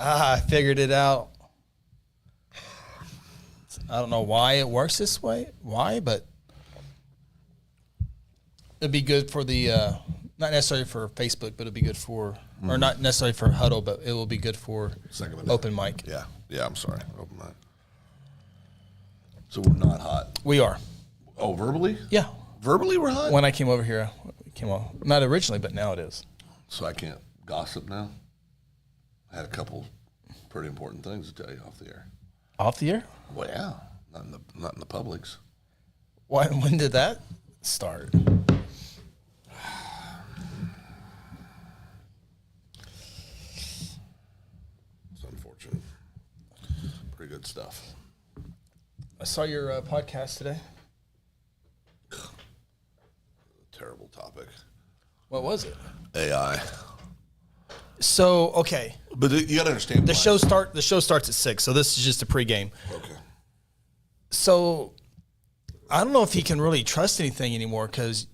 I figured it out. I don't know why it works this way. Why, but it'd be good for the not necessarily for Facebook, but it'd be good for or not necessarily for Huddle, but it will be good for open mic. Yeah, I'm sorry, open mic. So we're not hot. We are. Oh, verbally? Yeah, verbally we're hot. When I came over here, not originally, but now it is. So I can't gossip now. I had a couple pretty important things to tell you off the air. Off the air? Well, yeah, not in the publics. Why? When did that start? It's unfortunate. Pretty good stuff. I saw your podcast today. Terrible topic. What was it? AI. So okay, but you got to understand the show starts at 6, so this is just a pregame. Okay. So I don't know if he can really trust anything anymore because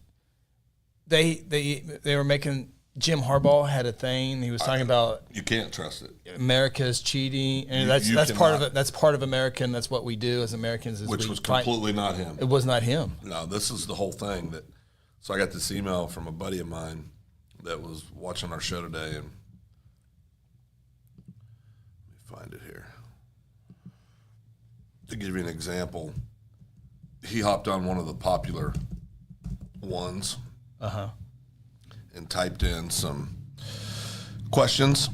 they were making Jim Harbaugh had a thing. He was talking about you can't trust it. America's cheating, and that's part of it. That's part of American. That's what we do as Americans. Which was completely not him. It was not him. No, this is the whole thing. So I got this email from a buddy of mine that was watching our show today, and let me find it here. To give you an example, he hopped on one of the popular ones and typed in some questions,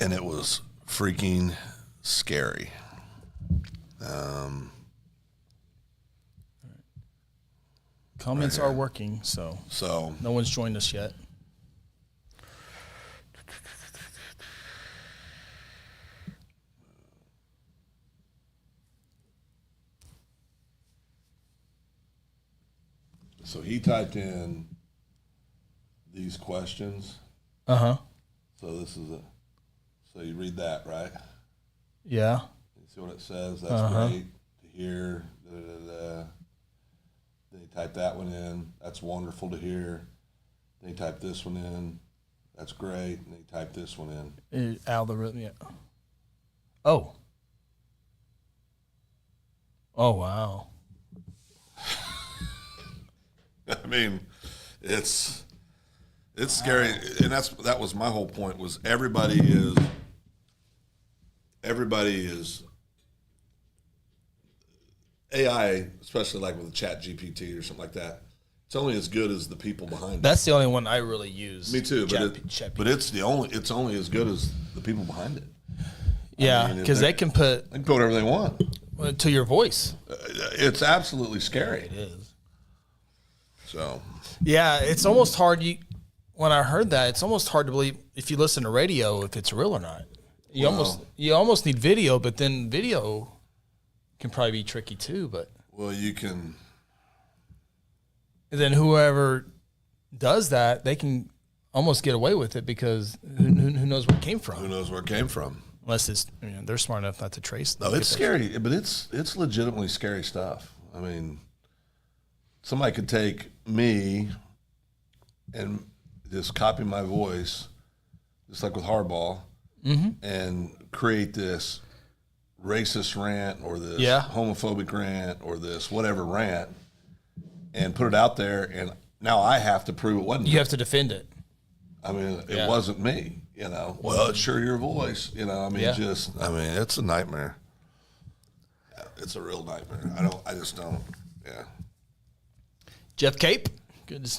and it was freaking scary. Comments are working, so no one's joined us yet. So he typed in these questions. So this is so you read that, right? Yeah. You see what it says? That's great to hear. Da, da, da. Then you type that one in. That's wonderful to hear. Then you type this one in. That's great. And then you type this one in. Algorithm, yeah. Oh. Oh, wow. I mean, it's scary, and that was my whole point. Was everybody is AI, especially like with a Chat GPT or something like that. It's only as good as the people behind it. That's the only one I really use. Me too, but it's only as good as the people behind it. Yeah, because they can put whatever they want to your voice. It's absolutely scary. It is. So yeah, it's almost hard. When I heard that, it's almost hard to believe if you listen to radio if it's real or not. You almost need video, but then video can probably be tricky too. But you can. And then whoever does that, they can almost get away with it because who knows where it came from? Who knows where it came from? Unless it's they're smart enough not to trace. No, it's scary, but it's legitimately scary stuff. I mean, somebody could take me and just copy my voice, just like with Harbaugh, and create this racist rant or this homophobic rant or this whatever rant and put it out there, and now I have to prove it wasn't. You have to defend it. I mean, it wasn't me, Well, it's sure your voice, I mean, it's a nightmare. It's a real nightmare. I just don't, Jeff Cape, good.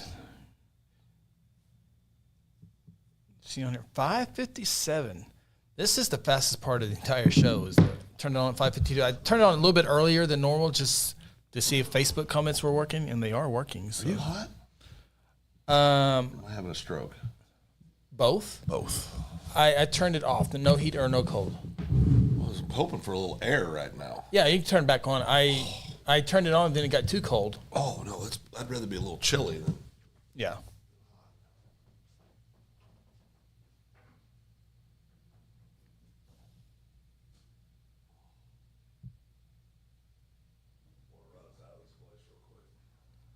See on here, 5:57. This is the fastest part of the entire show. Is turn it on at 5:52. I turned it on a little bit earlier than normal just to see if Facebook comments were working, and they are working. So. Are you hot? Am I having a stroke? Both. I turned it off. The no heat or no cold. I was hoping for a little air right now. Yeah, you can turn it back on. I turned it on, and then it got too cold. Oh no, I'd rather be a little chilly than. Yeah.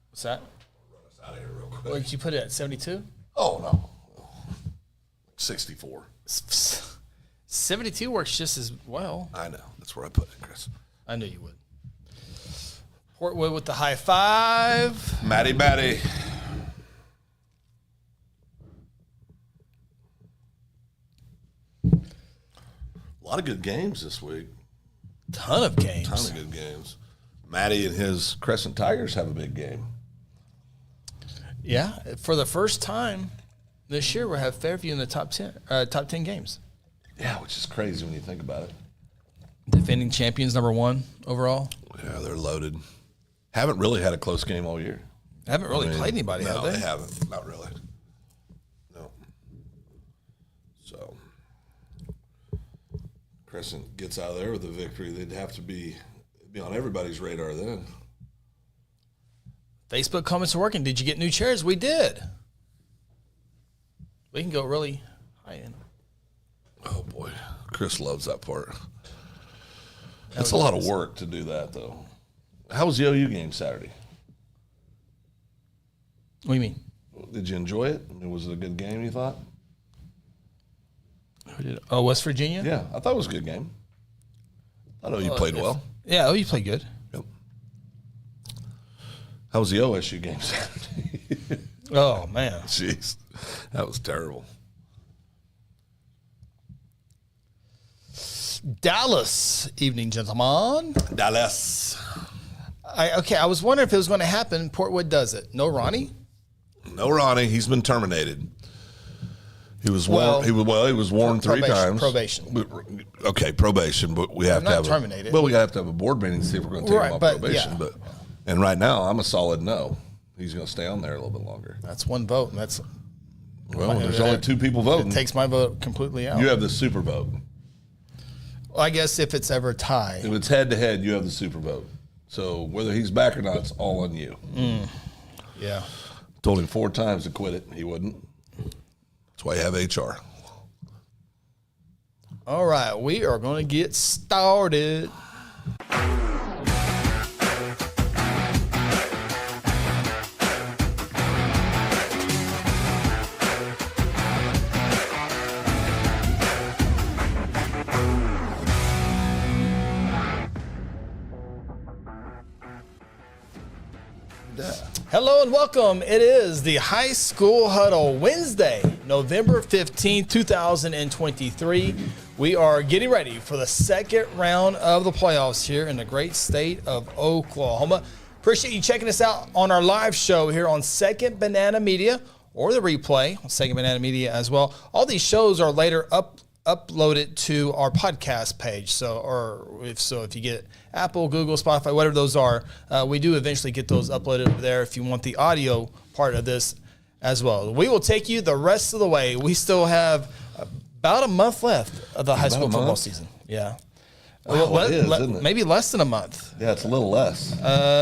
What's that? Run us out of here real quick. What, did you put it at 72? Oh no, like 64. 72 works just as well. I know. That's where I put it, Chris. I knew you would. Portwood with the high five. Matty. A lot of good games this week. Ton of games. Ton of good games. Matty and his Crescent Tigers have a big game. Yeah, for the first time this year, we'll have Fairview in the top 10 games. Yeah, which is crazy when you think about it. Defending champions, #1 overall. Yeah, they're loaded. Haven't really had a close game all year. Haven't really played anybody, have they? No, they haven't. Not really. No. So, Crescent gets out of there with a victory. They'd have to be on everybody's radar then. Facebook comments are working. Did you get new chairs? We did. We can go really high in. Oh, boy. Chris loves that part. That's a lot of work to do that, though. How was the OU game Saturday? What do you mean? Did you enjoy it? I mean, was it a good game, you thought? Who did? Oh, West Virginia? Yeah, I thought it was a good game. I thought OU played well. Yeah, OU played good. Yep. How was the OSU game Saturday? Oh, man. Jeez, that was terrible. Dallas, evening, gentlemen. Dallas. I was wondering if it was going to happen. Portwood does it. No Ronnie? No Ronnie. He's been terminated. He was Well, warned. He was warned 3 times. Probation. Okay, probation, but we have to have terminated. Well, we have to have a board meeting to see if we're going to take him off probation. Yeah. And right now, I'm a solid no. He's going to stay on there a little bit longer. That's one vote, and that's There's only 2 people voting. it takes my vote completely out. You have the super vote. Well, I guess if it's ever tied. If it's head to head, you have the super vote. So whether he's back or not, it's all on you. Yeah. Told him 4 times to quit it. He wouldn't. That's why you have HR. All right, we are going to get started. Hello and welcome. It is the High School Huddle, Wednesday, November 15th, 2023. We are getting ready for the second round of the playoffs here in the great state of Oklahoma. Appreciate you checking us out on our live show here on Second Banana Media, or the replay on Second Banana Media as well. All these shows are later uploaded to our podcast page. If you get Apple, Google, Spotify, whatever those are, we do eventually get those uploaded over there if you want the audio part of this as well. We will take you the rest of the way. We still have about a month left of the high school football season. Yeah. Wow, isn't it? Maybe less than a month. Yeah, it's a little less.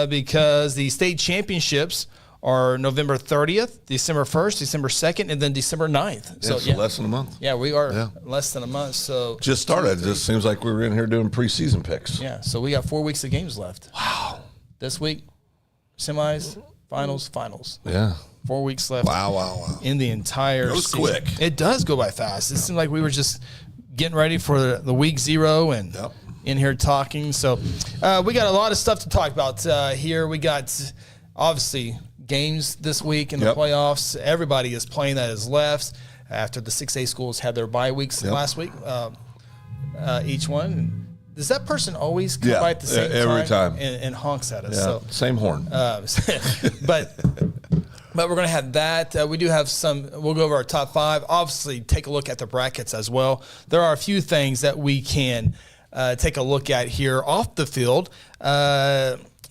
Because the state championships are November 30th, December 1st, December 2nd, and then December 9th. So less than a month. Yeah, we are less than a month. So just started. It just seems like we were in here doing preseason picks. Yeah, so we got 4 weeks of games left. Wow. This week, semis, finals. Yeah. 4 weeks left. Wow. In the entire Goes season. quick. It does go by fast. It seemed like we were just getting ready for the week 0 and in here talking. So we got a lot of stuff to talk about here. We got, obviously, games this week in the playoffs. Everybody is playing that is left after the 6A schools had their bye weeks last week, each one. And does that person always come by at the same every time and honks at us? Yeah, So, same horn. but we're going to have that. We do have some. We'll go over our top 5. Obviously, take a look at the brackets as well. There are a few things that we can take a look at here off the field.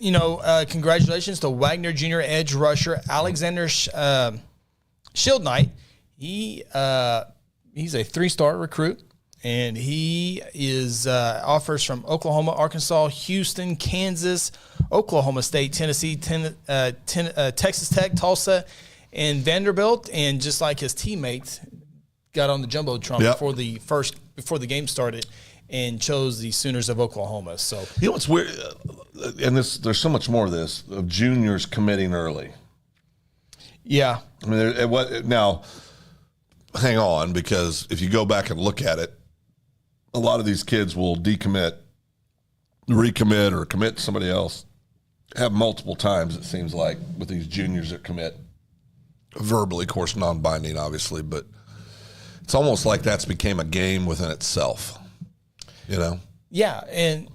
Congratulations to Wagner Junior edge rusher Alexander Shield Knight. He's a 3-star recruit, and he is offers from Oklahoma, Arkansas, Houston, Kansas, Oklahoma State, Tennessee, Texas Tech, Tulsa, and Vanderbilt. And just like his teammates, got on the jumbotron before the game started and chose the Sooners of Oklahoma. So what's weird, and there's so much more of this, of juniors committing early. Yeah. I mean, now, hang on, because if you go back and look at it, a lot of these kids will decommit, recommit, or commit to somebody else. Have multiple times, it seems like, with these juniors that commit verbally, of course, non-binding, obviously, but it's almost like that's became a game within itself, you know? Yeah, and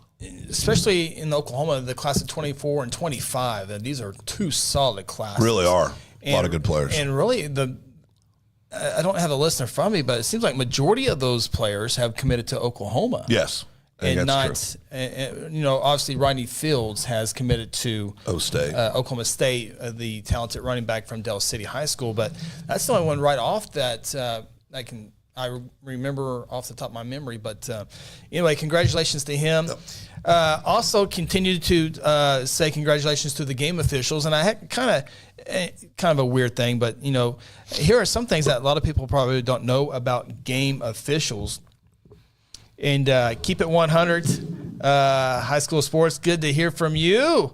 especially in Oklahoma, the class of 24 and 25, and these are two solid classes. Really are. A lot of good players. And really, I don't have the list in front of me, but it seems like majority of those players have committed to Oklahoma. Yes. And not, obviously Ronnie Fields has committed to Oklahoma State, the talented running back from Del City High School. But that's the only one right off that I remember off the top of my memory. But anyway, congratulations to him. Also, continue to say congratulations to the game officials. And I had kind of a weird thing, but here are some things that a lot of people probably don't know about game officials. And keep it 100. High school sports, good to hear from you.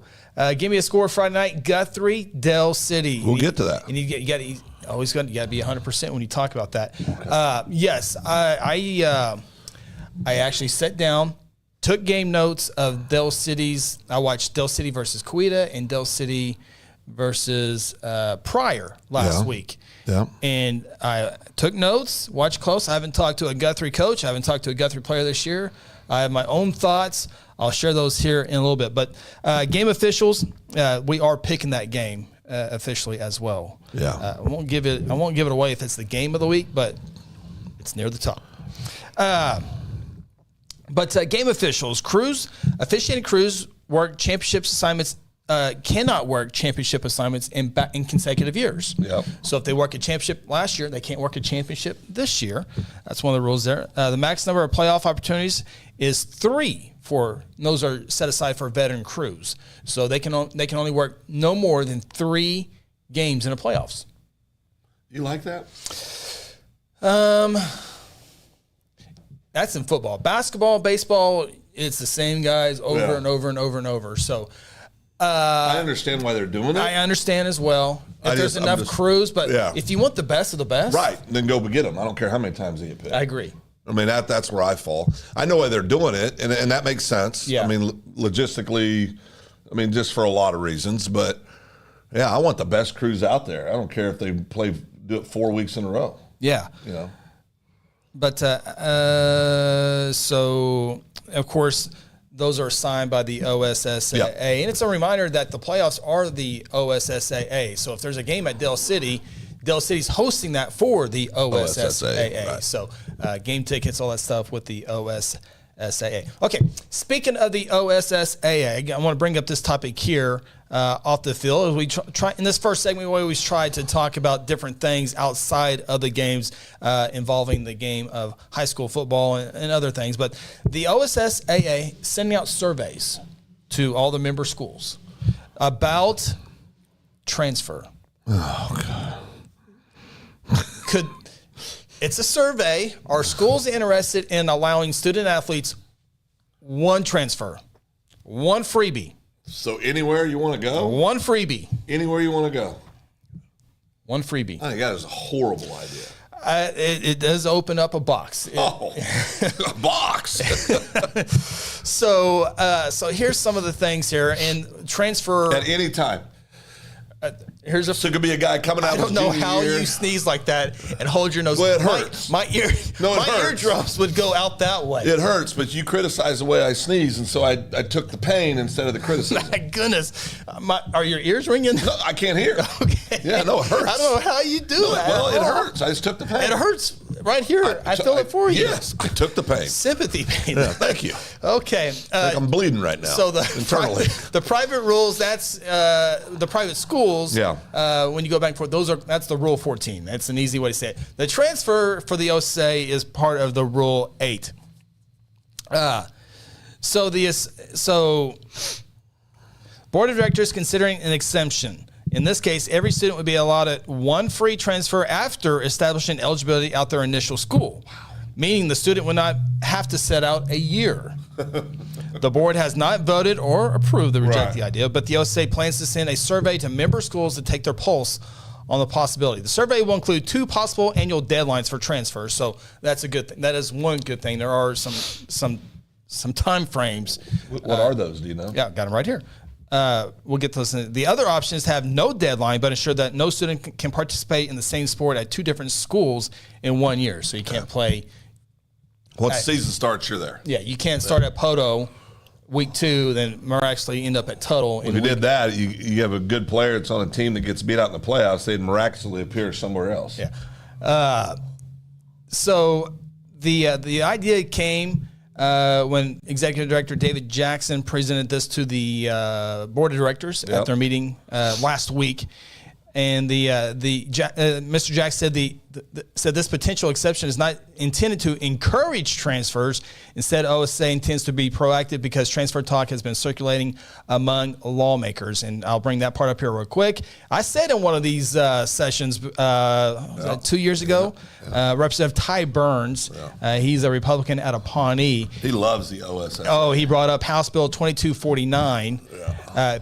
Give me a score Friday night, Guthrie, Del City. We'll get to that. And you got to be 100% when you talk about that. Okay. Yes, I actually sat down, took game notes of Del City's. I watched Del City versus Coweta and Del City versus Pryor last week. Yeah. And I took notes, watched close. I haven't talked to a Guthrie coach. I haven't talked to a Guthrie player this year. I have my own thoughts. I'll share those here in a little bit. But game officials, we are picking that game officially as well. Yeah. I won't give it away if it's the game of the week, but it's near the top. But game officials, officiating crews work championship assignments. Cannot work championship assignments in consecutive years. Yep. So if they work a championship last year, they can't work a championship this year. That's one of the rules there. The max number of playoff opportunities is 3. Those are set aside for veteran crews. So they can only work no more than 3 games in the playoffs. You like that? That's in football. Basketball, baseball, it's the same guys over and over and over and over. So. I understand why they're doing it. I understand as well. If there's enough crews, but if you want the best of the best. Right, then go get them. I don't care how many times they get picked. I agree. I mean, that's where I fall. I know why they're doing it, and that makes sense. Yeah. I mean, logistically, just for a lot of reasons. But, yeah, I want the best crews out there. I don't care if they do it 4 weeks in a row. Yeah. But, so, of course, those are assigned by the OSSAA. Yep. And it's a reminder that the playoffs are the OSSAA. So if there's a game at Del City's hosting that for the OSSAA. Right. So game tickets, all that stuff with the OSSAA. Okay, speaking of the OSSAA, I want to bring up this topic here off the field. We try in this first segment, we always try to talk about different things outside of the games involving the game of high school football and other things. But the OSSAA sending out surveys to all the member schools about transfer. Oh, God. It's a survey. Are schools interested in allowing student athletes 1 transfer, 1 freebie? So anywhere you want to go? 1 freebie. Anywhere you want to go? 1 freebie. I think that is a horrible idea. It does open up a box. A box. So here's some of the things here. And transfer. At any time. So it could be a guy coming out. I don't know how you sneeze like that and hold your nose. Well, it hurts. My eardrums would go out that way. It hurts, but you criticize the way I sneeze, and so I took the pain instead of the criticism. My goodness. Are your ears ringing? No, I can't hear. Okay. Yeah, no, it hurts. I don't know how you do it. Well, it hurts. I just took the pain. It hurts right here. I feel it for you. Yes, I took the pain. Sympathy pain. Yeah, thank you. Okay. I'm bleeding right now. So internally. The private rules, that's the private schools. Yeah. When you go back and forth, that's the Rule 14. That's an easy way to say it. The transfer for the OSA is part of the Rule 8. So board of directors considering an exemption. In this case, every student would be allotted 1 free transfer after establishing eligibility at their initial school, meaning the student would not have to set out a year. The board has not voted or approved the idea, but the OSA plans to send a survey to member schools to take their pulse on the possibility. The survey will include 2 possible annual deadlines for transfers, so that's a good thing. That is one good thing. There are some time frames. What are those? Do you know? Yeah, got them right here. We'll get those. The other option is to have no deadline, but ensure that no student can participate in the same sport at 2 different schools in 1 year. So you can't play. Once the season starts, you're there. Yeah, you can't start at Poto week 2, then miraculously end up at Tuttle. If you did that, you have a good player that's on a team that gets beat out in the playoffs, they'd miraculously appear somewhere else. Yeah. So the idea came when Executive Director David Jackson presented this to the board of directors at their meeting last week. And Mr. Jack said said this potential exception is not intended to encourage transfers. Instead, OSA intends to be proactive because transfer talk has been circulating among lawmakers. And I'll bring that part up here real quick. I said in one of these sessions 2 years ago, Representative Ty Burns, he's a Republican out of Pawnee. He loves the OSA. Oh, he brought up House Bill 2249,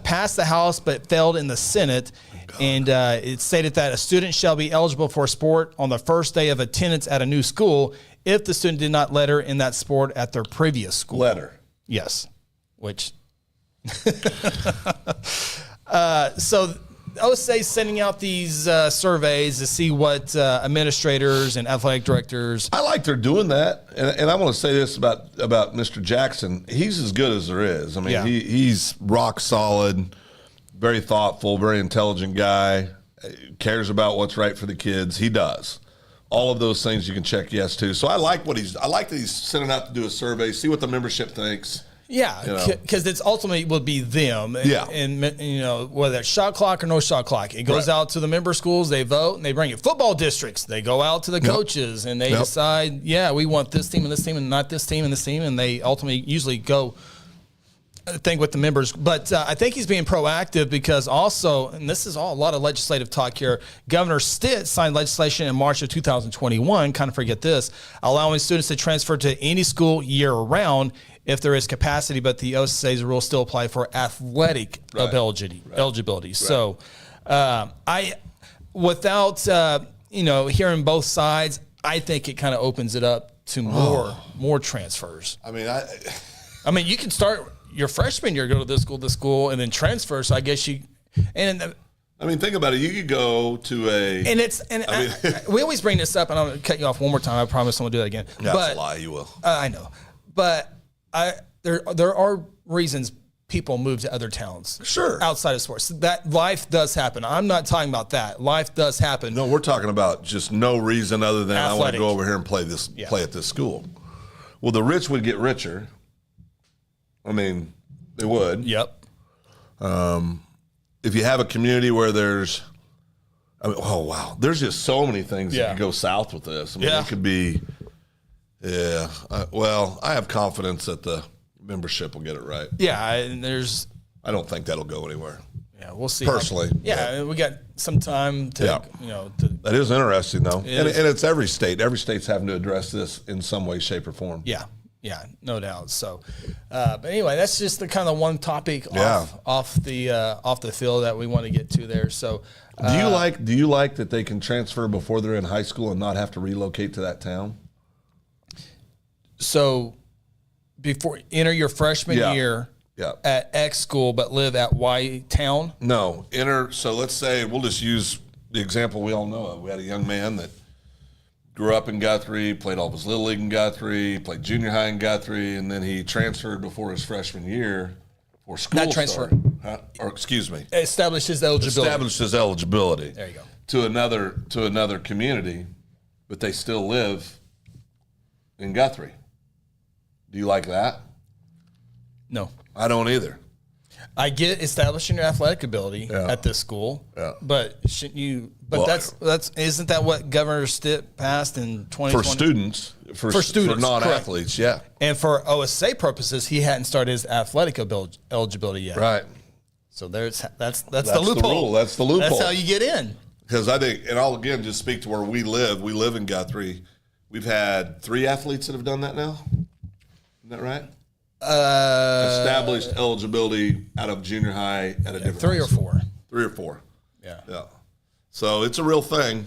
passed the House but failed in the Senate. And it stated that a student shall be eligible for a sport on the first day of attendance at a new school if the student did not letter in that sport at their previous school. Letter. Yes. Which. So OSA is sending out these surveys to see what administrators and athletic directors. I like they're doing that. And I want to say this about Mr. Jackson. He's as good as there is. I mean, he's rock solid. Very thoughtful, very intelligent guy, cares about what's right for the kids. He does. All of those things you can check yes to. So I like that he's sending out to do a survey, see what the membership thinks. Yeah, because it's ultimately will be them. And whether it's shot clock or no shot clock, it goes out to the member schools. They vote and they bring it. Football districts, they go out to the coaches and they decide, we want this team and not this team and this team, and they ultimately usually go. Thing with the members, but I think he's being proactive because also, and this is a lot of legislative talk here, Governor Stitt signed legislation in March of 2021, kind of forget this, allowing students to transfer to any school year-round if there is capacity, but the OSA's rules still apply for athletic eligibility. So without hearing both sides, I think it kind of opens it up to more transfers. I mean, you can start your freshman year, go to this school, and then transfer. So I guess think about it. You could go to we always bring this up, and I'm going to cut you off one more time. I promise I won't do that again. That's a lie. You will. I know, but there are reasons people move to other towns. Sure. Outside of sports, that life does happen. I'm not talking about that. Life does happen. No, we're talking about just no reason other than athletic. I want to go over here and play at this school. Well, the rich would get richer. I mean, they would. Yep. If you have a community where there's just so many things that could go south with this. I mean, it could be, I have confidence that the membership will get it right. Yeah, and I don't think that'll go anywhere. Yeah, we'll see. Personally. We got some time to, That is interesting, though. And it's every state. Every state's having to address this in some way, shape, or form. Yeah, no doubt. So, but anyway, that's just the kind of one topic off the field that we want to get to there. So, do you like that they can transfer before they're in high school and not have to relocate to that town? So, before enter your freshman year at X school, but live at Y town. No, So let's say we'll just use the example we all know of. We had a young man that grew up in Guthrie, played all of his Little League in Guthrie, played junior high in Guthrie, and then he transferred before his freshman year for school. Not transfer. Or excuse me. Established his eligibility. There you go. To another community, but they still live in Guthrie. Do you like that? No. I don't either. I get establishing your athletic ability at this school, but shouldn't you? But that's isn't that what Governor Stitt passed in 2020? For students, for non-athletes, correct. And for OSA purposes, he hadn't started his athletic eligibility yet. Right. So that's the loophole. That's the loophole. That's how you get in. Because I think, and I'll again just speak to where we live. We live in Guthrie. We've had 3 athletes that have done that now. Isn't that right? Established eligibility out of junior high at a different 3 or 4. 3 or 4. Yeah. So it's a real thing.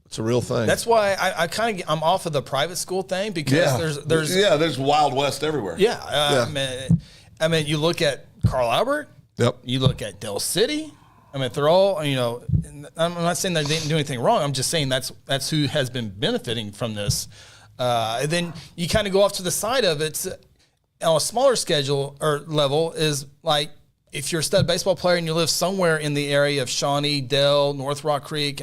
It's a real thing. That's why I'm off of the private school thing because there's Wild West everywhere. I mean, you look at Carl Albert. Yep. You look at Dell City. I mean, they're all, I'm not saying they didn't do anything wrong. I'm just saying that's who has been benefiting from this. And then you kind of go off to the side of it on a smaller schedule or level is like if you're a stud baseball player and you live somewhere in the area of Shawnee, Dell, North Rock Creek,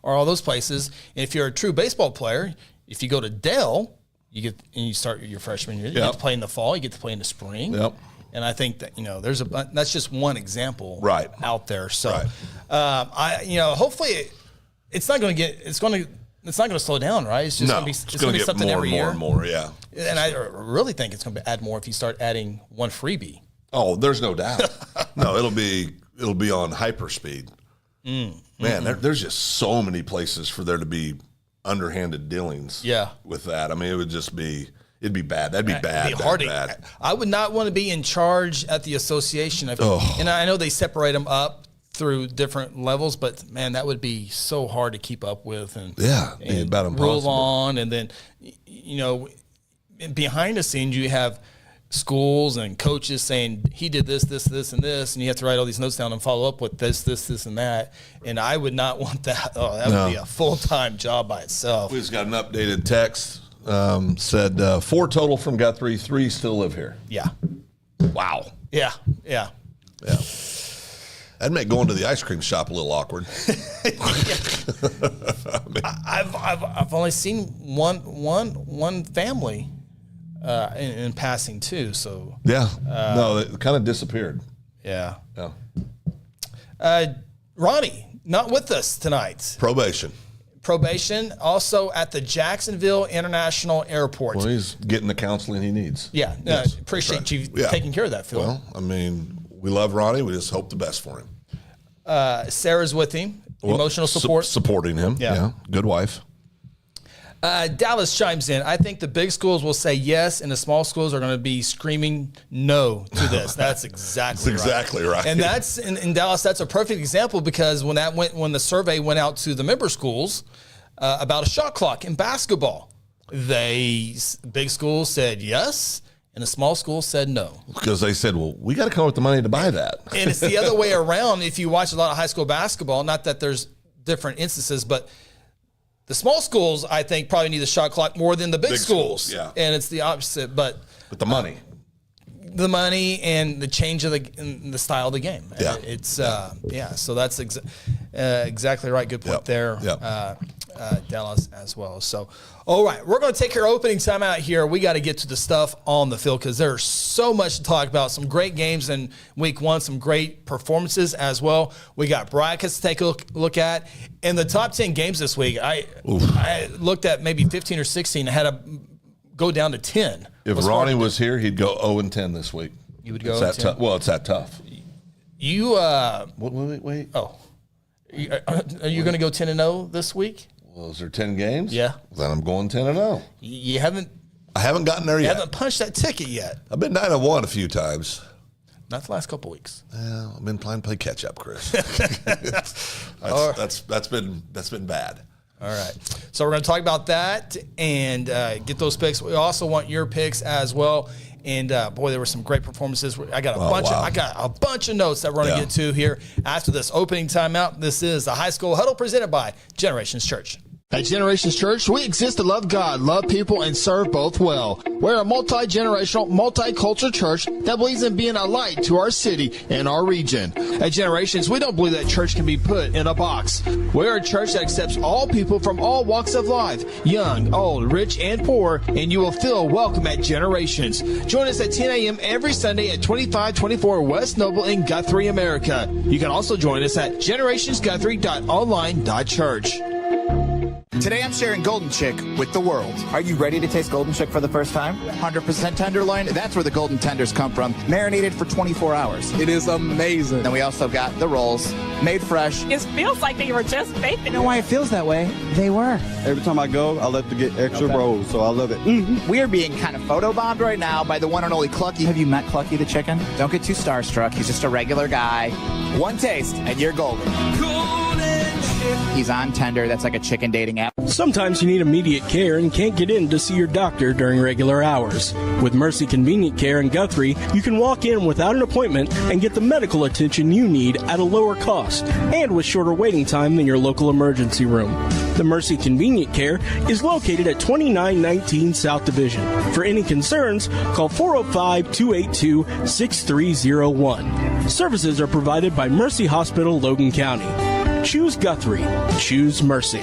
or all those places, and if you're a true baseball player, if you go to Dell, you start your freshman year, you get to play in the fall, you get to play in the spring. Yep. And I think that that's just one example out there. So, hopefully, it's not going to slow down, right? It's just going to be something more every and more year. and more, yeah. And I really think it's going to add more if you start adding one freebie. Oh, there's no doubt. No, it'll be on hyperspeed. Man, there's just so many places for there to be underhanded dealings. With that, I mean, it would just be. It'd be bad. That'd be bad. Bad. I would not want to be in charge at the association. And I know they separate them up through different levels, but man, that would be so hard to keep up with and about impossible. Rule on. And then, behind the scenes, you have schools and coaches saying he did this, and this, and you have to write all these notes down and follow up with this, and that. And I would not want that. Oh, that would be a full-time job by itself. We just got an updated text. Said 4 total from Guthrie, 3 still live here. Yeah. Wow. Yeah. That'd make going to the ice cream shop a little awkward. I've only seen one family in passing too. So no, it kind of disappeared. Yeah. Ronnie, not with us tonight. Probation, also at the Jacksonville International Airport. Well, he's getting the counseling he needs. Yeah, yes, appreciate you taking care of that, Phil. Well, I mean, we love Ronnie. We just hope the best for him. Sarah's with him, emotional support. Supporting him, yeah. Good wife. Dallas chimes in. I think the big schools will say yes, and the small schools are going to be screaming no to this. That's exactly right. And that's in Dallas. That's a perfect example because when the survey went out to the member schools about a shot clock in basketball, big schools said yes, and the small schools said no. Because they said, well, we got to come up with the money to buy that. And it's the other way around. If you watch a lot of high school basketball, not that there's different instances, but the small schools, I think, probably need the shot clock more than the big schools. Yeah. And it's the opposite. But the money. The money and the change of the style of the game. Yeah. So that's exactly right. Good point there. Yeah. Dallas as well. So, all right, we're going to take our opening time out here. We got to get to the stuff on the field because there's so much to talk about. Some great games in week 1, some great performances as well. We got brackets to take a look at. In the top 10 games this week, I looked at maybe 15 or 16. I had to go down to 10. If Ronnie was here, he'd go 0-10 this week. You would go 0-10? Well, it's that tough. You wait. Oh. Are you going to go 10-0 this week? Well, is there 10 games? Yeah. Then I'm going 10-0. You haven't. I haven't gotten there yet. You haven't punched that ticket yet. I've been 9-1 a few times. Not the last couple of weeks. I've been trying to play catch up, Chris. That's been bad. All right. So we're going to talk about that and get those picks. We also want your picks as well. And boy, there were some great performances. I got a bunch of notes that we're going to get to here after this opening timeout. This is the High School Huddle presented by Generations Church. At Generations Church, we exist to love God, love people, and serve both well. We're a multi-generational, multicultural church that believes in being a light to our city and our region. At Generations, we don't believe that church can be put in a box. We're a church that accepts all people from all walks of life, young, old, rich, and poor, and you will feel welcome at Generations. Join us at 10 a.m. every Sunday at 2524 West Noble in Guthrie, America. You can also join us at generationsguthrie.online.church. Today I'm sharing Golden Chick with the world. Are you ready to taste Golden Chick for the first time? 100% tenderloin. That's where the golden tenders come from. Marinated for 24 hours. It is amazing. Then we also got the rolls, made fresh. It feels like they were just baked. You know why it feels that way? They were. Every time I go, I love to get extra rolls, so I love it. Mm-hmm. We are being kind of photobombed right now by the one and only Clucky. Have you met Clucky the chicken? Don't get too starstruck. He's just a regular guy. One taste, and you're golden. Golden He's on Tender. That's like a chicken dating app. Sometimes you need immediate care and can't get in to see your doctor during regular hours. With Mercy Convenient Care in Guthrie, you can walk in without an appointment and get the medical attention you need at a lower cost and with shorter waiting time than your local emergency room. The Mercy Convenient Care is located at 2919 South Division. For any concerns, call 405-282-6301. Services are provided by Mercy Hospital, Logan County. Choose Guthrie. Choose Mercy.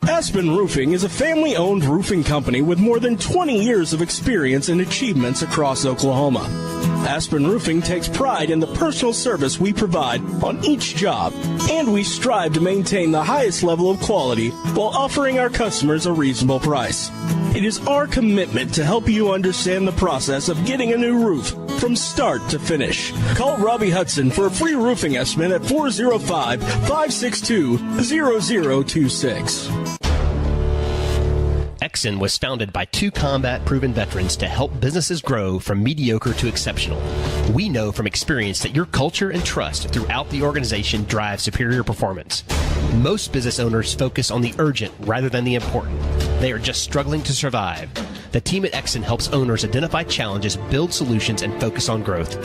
Aspen Roofing is a family-owned roofing company with more than 20 years of experience and achievements across Oklahoma. Aspen Roofing takes pride in the personal service we provide on each job, and we strive to maintain the highest level of quality while offering our customers a reasonable price. It is our commitment to help you understand the process of getting a new roof from start to finish. Call Robbie Hudson for a free roofing estimate at 405-562-0026. Exxon was founded by two combat-proven veterans to help businesses grow from mediocre to exceptional. We know from experience that your culture and trust throughout the organization drive superior performance. Most business owners focus on the urgent rather than the important. They are just struggling to survive. The team at Exxon helps owners identify challenges, build solutions, and focus on growth.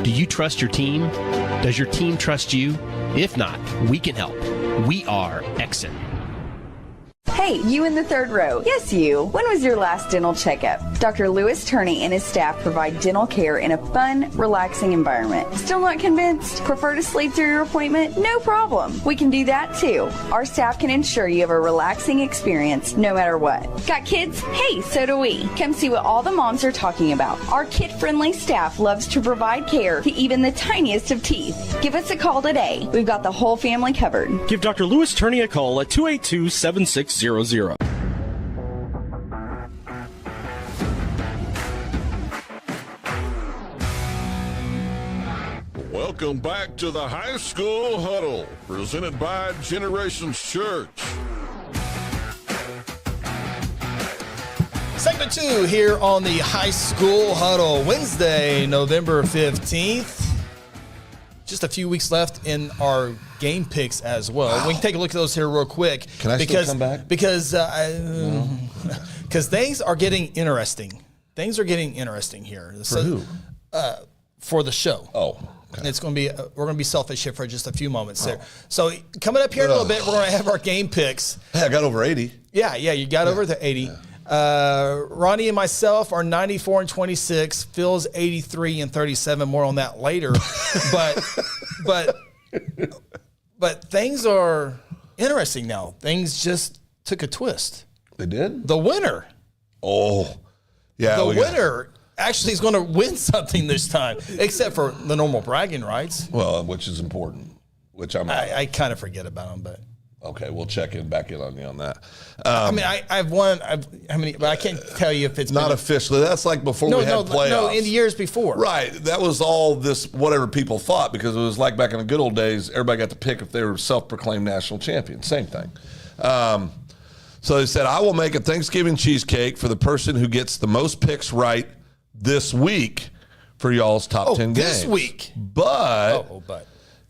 Do you trust your team? Does your team trust you? If not, we can help. We are Exxon. Hey, you in the third row. Yes, you. When was your last dental checkup? Dr. Lewis Turney and his staff provide dental care in a fun, relaxing environment. Still not convinced? Prefer to sleep through your appointment? No problem. We can do that too. Our staff can ensure you have a relaxing experience no matter what. Got kids? Hey, so do we. Come see what all the moms are talking about. Our kid-friendly staff loves to provide care to even the tiniest of teeth. Give us a call today. We've got the whole family covered. Give Dr. Lewis Turney a call at 282-7600. Welcome back to the High School Huddle, presented by Generations Church. Segment 2 here on the High School Huddle, Wednesday, November 15th. Just a few weeks left in our game picks as well. Wow. We can take a look at those here real quick. Can I still come back? Because things are getting interesting. Things are getting interesting here. For who? For the show. Oh, okay. It's going to be we're going to be selfish here for just a few moments there. So coming up here in a little bit, we're going to have our game picks. Hey, I got over 80. Yeah, you got over the 80. Yeah. Ronnie and myself are 94 and 26. Phil's 83 and 37. More on that later. but things are interesting now. Things just took a twist. They did? The winner. Oh, yeah. The winner actually is going to win something this time, except for the normal bragging rights. Well, which is important. Which I kind of forget about them, but. Okay, we'll back in on you on that. I've won. How many? But I can't tell you if it's not officially. That's like before we had playoffs. No, in the years before. Right. That was all this whatever people thought, because it was like back in the good old days. Everybody got to pick if they were self-proclaimed national champions. Same thing. So they said, I will make a Thanksgiving cheesecake for the person who gets the most picks right this week for y'all's top 10 games. This week. But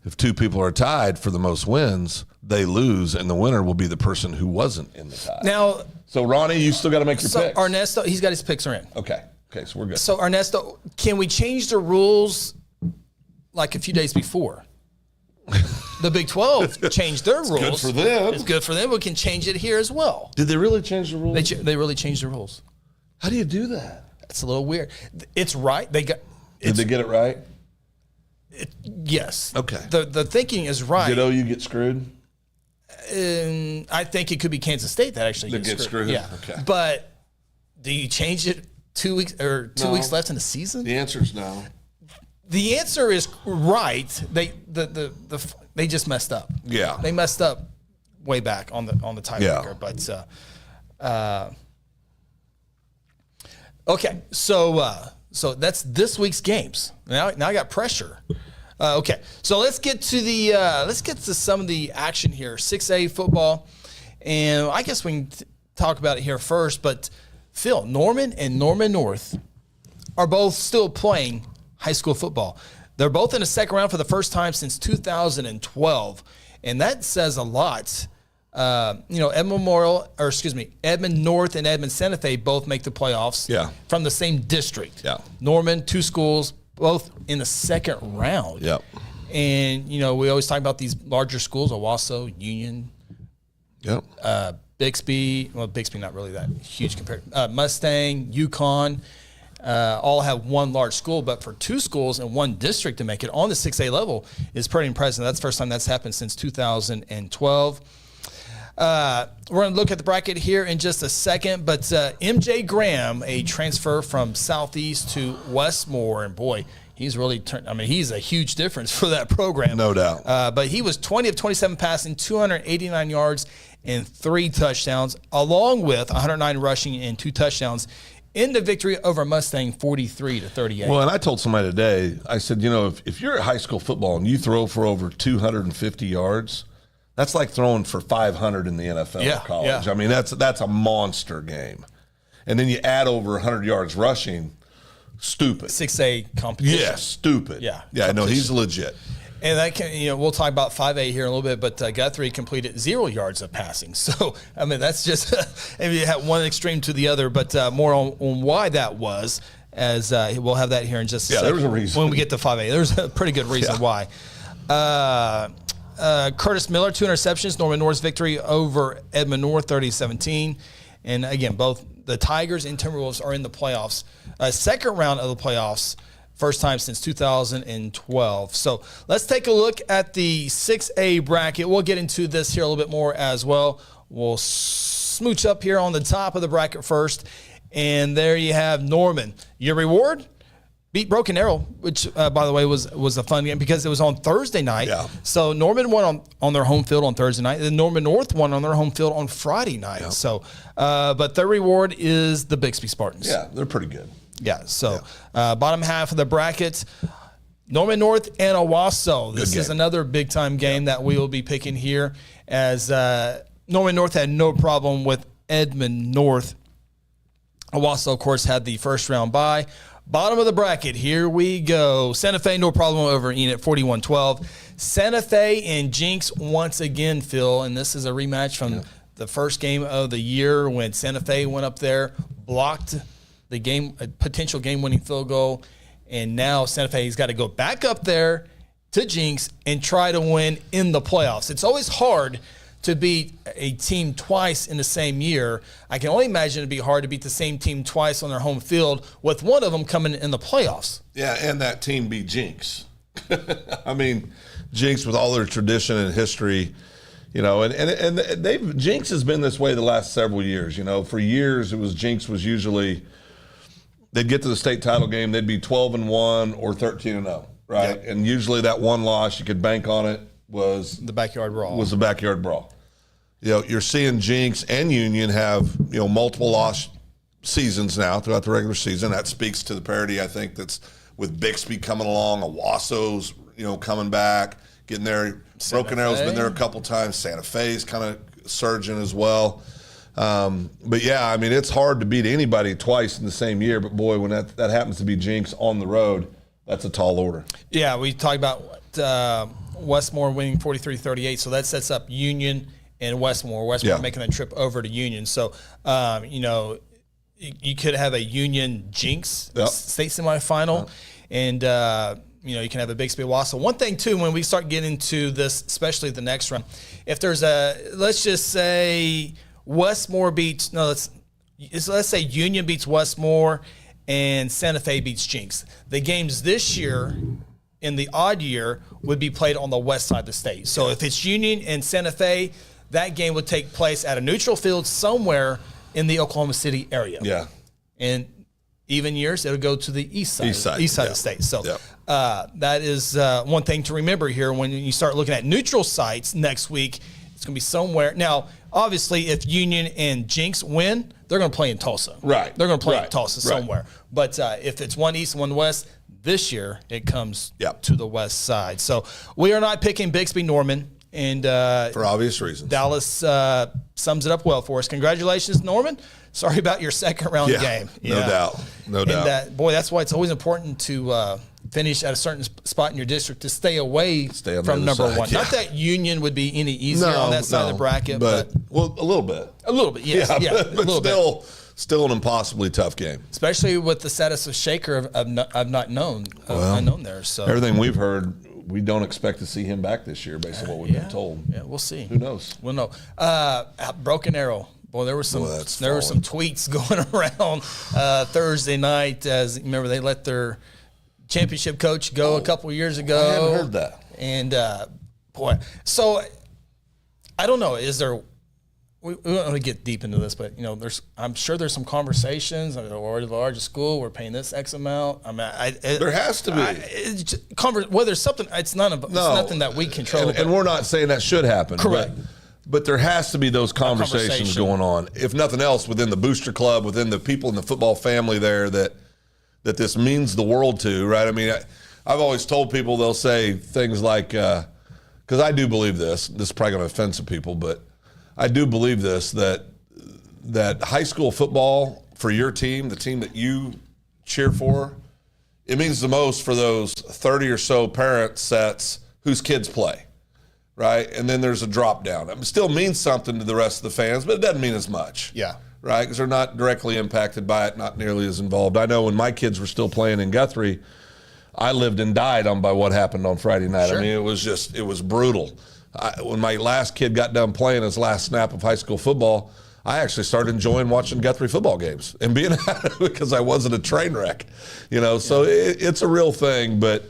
if two people are tied for the most wins, they lose, and the winner will be the person who wasn't in the tie. Now, so Ronnie, you still got to make your picks. Ernesto, he's got his picks are in. Okay, so we're good. So Ernesto, can we change the rules like a few days before? The Big 12 changed their rules. Good for them. It's good for them. We can change it here as well. Did they really change the rules? They really changed the rules. How do you do that? It's a little weird. It's right. Did they get it right? Yes. Okay. The thinking is right. Did OU get screwed? I think it could be Kansas State that actually gets screwed. Yeah. Okay. But do you change it 2 weeks or 2 weeks left in the season? The answer is no. The answer is right. They just messed up. Yeah. They messed up way back on the tiebreaker. Yeah. But okay. So that's this week's games. Now I got pressure. Okay, so let's get to some of the action here. 6A football, and I guess we can talk about it here first. But Phil, Norman and Norman North are both still playing high school football. They're both in the second round for the first time since 2012, And that says a lot. Edmond North and Edmond Santa Fe both make the playoffs from the same district. Yeah. Norman, 2 schools, both in the second round. Yep. And, we always talk about these larger schools, Owasso, Union, Bixby. Well, Bixby not really that huge compared. Mustang, Yukon, all have one large school. But for 2 schools and 1 district to make it on the 6A level is pretty impressive. That's the first time that's happened since 2012. We're going to look at the bracket here in just a second, but MJ Graham, a transfer from Southeast to Westmore, and boy, he's really he's a huge difference for that program. No doubt. But he was 20 of 27 passing, 289 yards and 3 touchdowns, along with 109 rushing and 2 touchdowns in the victory over Mustang 43-38. Well, and I told somebody today, I said, if you're at high school football and you throw for over 250 yards, that's like throwing for 500 in the NFL or college. Yeah. I mean, that's a monster game. And then you add over 100 yards rushing, stupid. 6A competition. Yeah, stupid. Yeah. Yeah, no, he's legit. And that can, we'll talk about 5A here in a little bit, but Guthrie completed 0 yards of passing. So, that's just, you have one extreme to the other, but more on why that was, as we'll have that here in just a second. There was a reason. When we get to 5A, there's a pretty good reason why. Curtis Miller, 2 interceptions, Norman North's victory over Edmond North, 30-17. And again, both the Tigers and Timberwolves are in the playoffs. Second round of the playoffs, first time since 2012. So let's take a look at the 6A bracket. We'll get into this here a little bit more as well. We'll smooch up here on the top of the bracket first. And there you have Norman. Your reward? Beat Broken Arrow, which, by the way, was a fun game because it was on Thursday night. Yeah. So Norman won on their home field on Thursday night. Then Norman North won on their home field on Friday night. Yeah. So, but their reward is the Bixby Spartans. Yeah, they're pretty good. Yeah. So, bottom half of the bracket, Norman North and Owasso. This is another big time game that we will be picking here, as Norman North had no problem with Edmond North. Owasso, of course, had the first round bye. Bottom of the bracket, here we go. Santa Fe, no problem over Enid, 41-12. Santa Fe and Jinx once again, Phil, and this is a rematch from the first game of the year when Santa Fe went up there, blocked the game, a potential game-winning field goal, and now Santa Fe's got to go back up there to Jinx and try to win in the playoffs. It's always hard to beat a team twice in the same year. I can only imagine it'd be hard to beat the same team twice on their home field with one of them coming in the playoffs. Yeah, and that team beat Jinx. Jinx with all their tradition and history, and Jinx has been this way the last several years. For years Jinx was usually they'd get to the state title game, they'd be 12-1 or 13-0, right? Yep. And usually that one loss you could bank on it was the backyard brawl. You're seeing Jinx and Union have multiple loss seasons now throughout the regular season. That speaks to the parity, I think, that's with Bixby coming along, Owasso's coming back, getting there. Broken Arrow's been there a couple times. Santa Fe's kind of surging as well. But yeah, it's hard to beat anybody twice in the same year. But boy, when that happens to be Jinx on the road, that's a tall order. Yeah, we talked about Westmore winning 43-38, so that sets up Union and Westmore. Westmore making that trip over to Union. So, you could have a Union Jinx state semifinal, and you can have a Bixby Owasso. One thing too, when we start getting into this, especially the next round, if there's let's just say let's say Union beats Westmore and Santa Fe beats Jinx. The games this year in the odd year would be played on the west side of the state. So if it's Union and Santa Fe, that game would take place at a neutral field somewhere in the Oklahoma City area. Yeah. And even years, it'll go to the east side of the state. So that is one thing to remember here when you start looking at neutral sites next week. It's going to be somewhere. Now, obviously, if Union and Jinx win, they're going to play in Tulsa. Right. They're going to play in Tulsa somewhere. But if it's one east and one west, this year it comes to the west side. So we are not picking Bixby Norman. And for obvious reasons. Dallas sums it up well for us. Congratulations, Norman. Sorry about your second round game. No doubt. And, boy, that's why it's always important to finish at a certain spot in your district to stay away Stay on from the number other side, one. yeah. Not that Union would be any easier on that side of the bracket, but well, a little bit. a little bit, yes. Yeah, a but little bit. still an impossibly tough game. Especially with the status of Shaker unknown there. So Everything we've heard, we don't expect to see him back this year based on what we've been told. Yeah, we'll see. Who knows? We'll know. Broken Arrow. Boy, there were some tweets going around Thursday night. As remember, they let their championship coach go a couple years ago. I hadn't heard that. And so I don't know. Is there? We don't want to get deep into this, but I'm sure there's some conversations. We're the largest school. We're paying this X amount. There has to be. Whether it's something, it's nothing that we control. And we're not saying that should happen. Correct. But there has to be those conversations going on. If nothing else, within the booster club, within the people in the football family there that this means the world to, right? I mean, I've always told people, they'll say things like, because I do believe this is probably going to offend some people, but I do believe this, that high school football for your team, the team that you cheer for, it means the most for those 30 or so parent sets whose kids play. Right, and then there's a drop down. It still means something to the rest of the fans, but it doesn't mean as much. Yeah. Right, because they're not directly impacted by it, not nearly as involved. I know when my kids were still playing in Guthrie, I lived and died by what happened on Friday night. Sure. I mean, it was brutal. When my last kid got done playing his last snap of high school football, I actually started enjoying watching Guthrie football games and being at it because I wasn't a train wreck. So it's a real thing, but.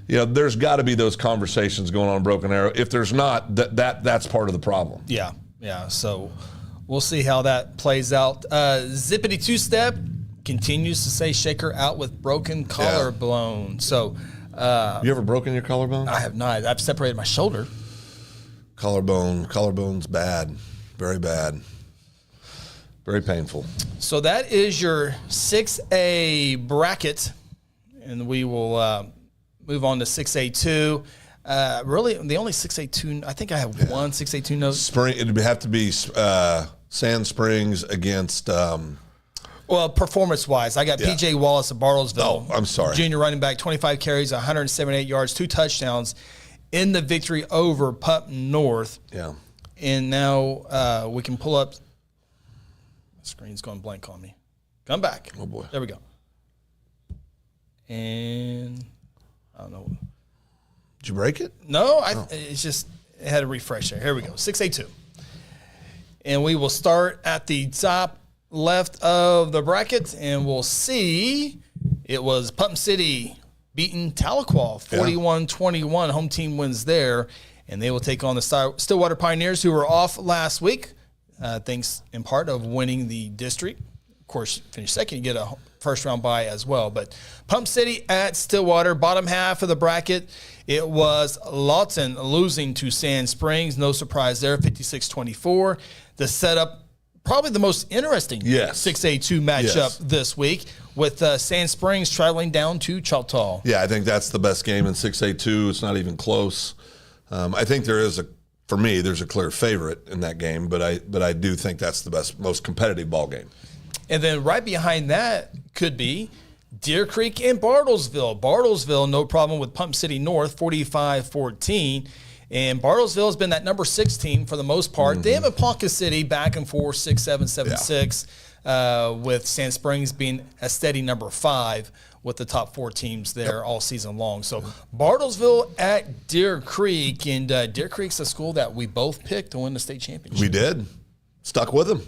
There's got to be those conversations going on in Broken Arrow. If there's not, that's part of the problem. Yeah. So we'll see how that plays out. Zippity Two-Step continues to say Shaker out with broken collarbone. So, you ever broken your collarbone? I have not. I've separated my shoulder. Collarbone's bad, very bad, very painful. So that is your 6A bracket, and we will. Move on to 6A2. Really, the only 6A2, I think I have one 6A2 note. It would have to be Sand Springs against. Well, performance-wise, I got P.J. Wallace of Bartlesville. Oh, I'm sorry. Junior running back, 25 carries, 178 yards, 2 touchdowns in the victory over Putnam North. Yeah. And now we can pull up. The screen's going blank on me. Come back. Oh, boy. There we go. And... I don't know. Did you break it? No, it had a refresh there. Here we go. 6A2. And we will start at the top left of the bracket, and we'll see it was Putnam City beating Tahlequah 41-21. Home team wins there, and they will take on the Stillwater Pioneers, who were off last week, thanks in part of winning the district. Of course, finish second, you get a first-round bye as well. But Putnam City at Stillwater, bottom half of the bracket, it was Lawton losing to Sand Springs. No surprise there, 56-24. The setup, probably the most interesting 6A2 matchup this week, with Sand Springs traveling down to Choctaw. Yeah, I think that's the best game in 6A2. It's not even close. I think there's a clear favorite in that game, but I do think that's the best, most competitive ball game. And then right behind that could be Deer Creek and Bartlesville. Bartlesville, no problem with Putnam City North, 45-14. And Bartlesville has been that number 6 team for the most part. Mm-hmm. They have a Ponca City back and forth, 6-7, 7-6, with Sand Springs being a steady number 5 with the top 4 teams there all season long. So Bartlesville at Deer Creek. And Deer Creek's a school that we both picked to win the state championship. We did. Stuck with them.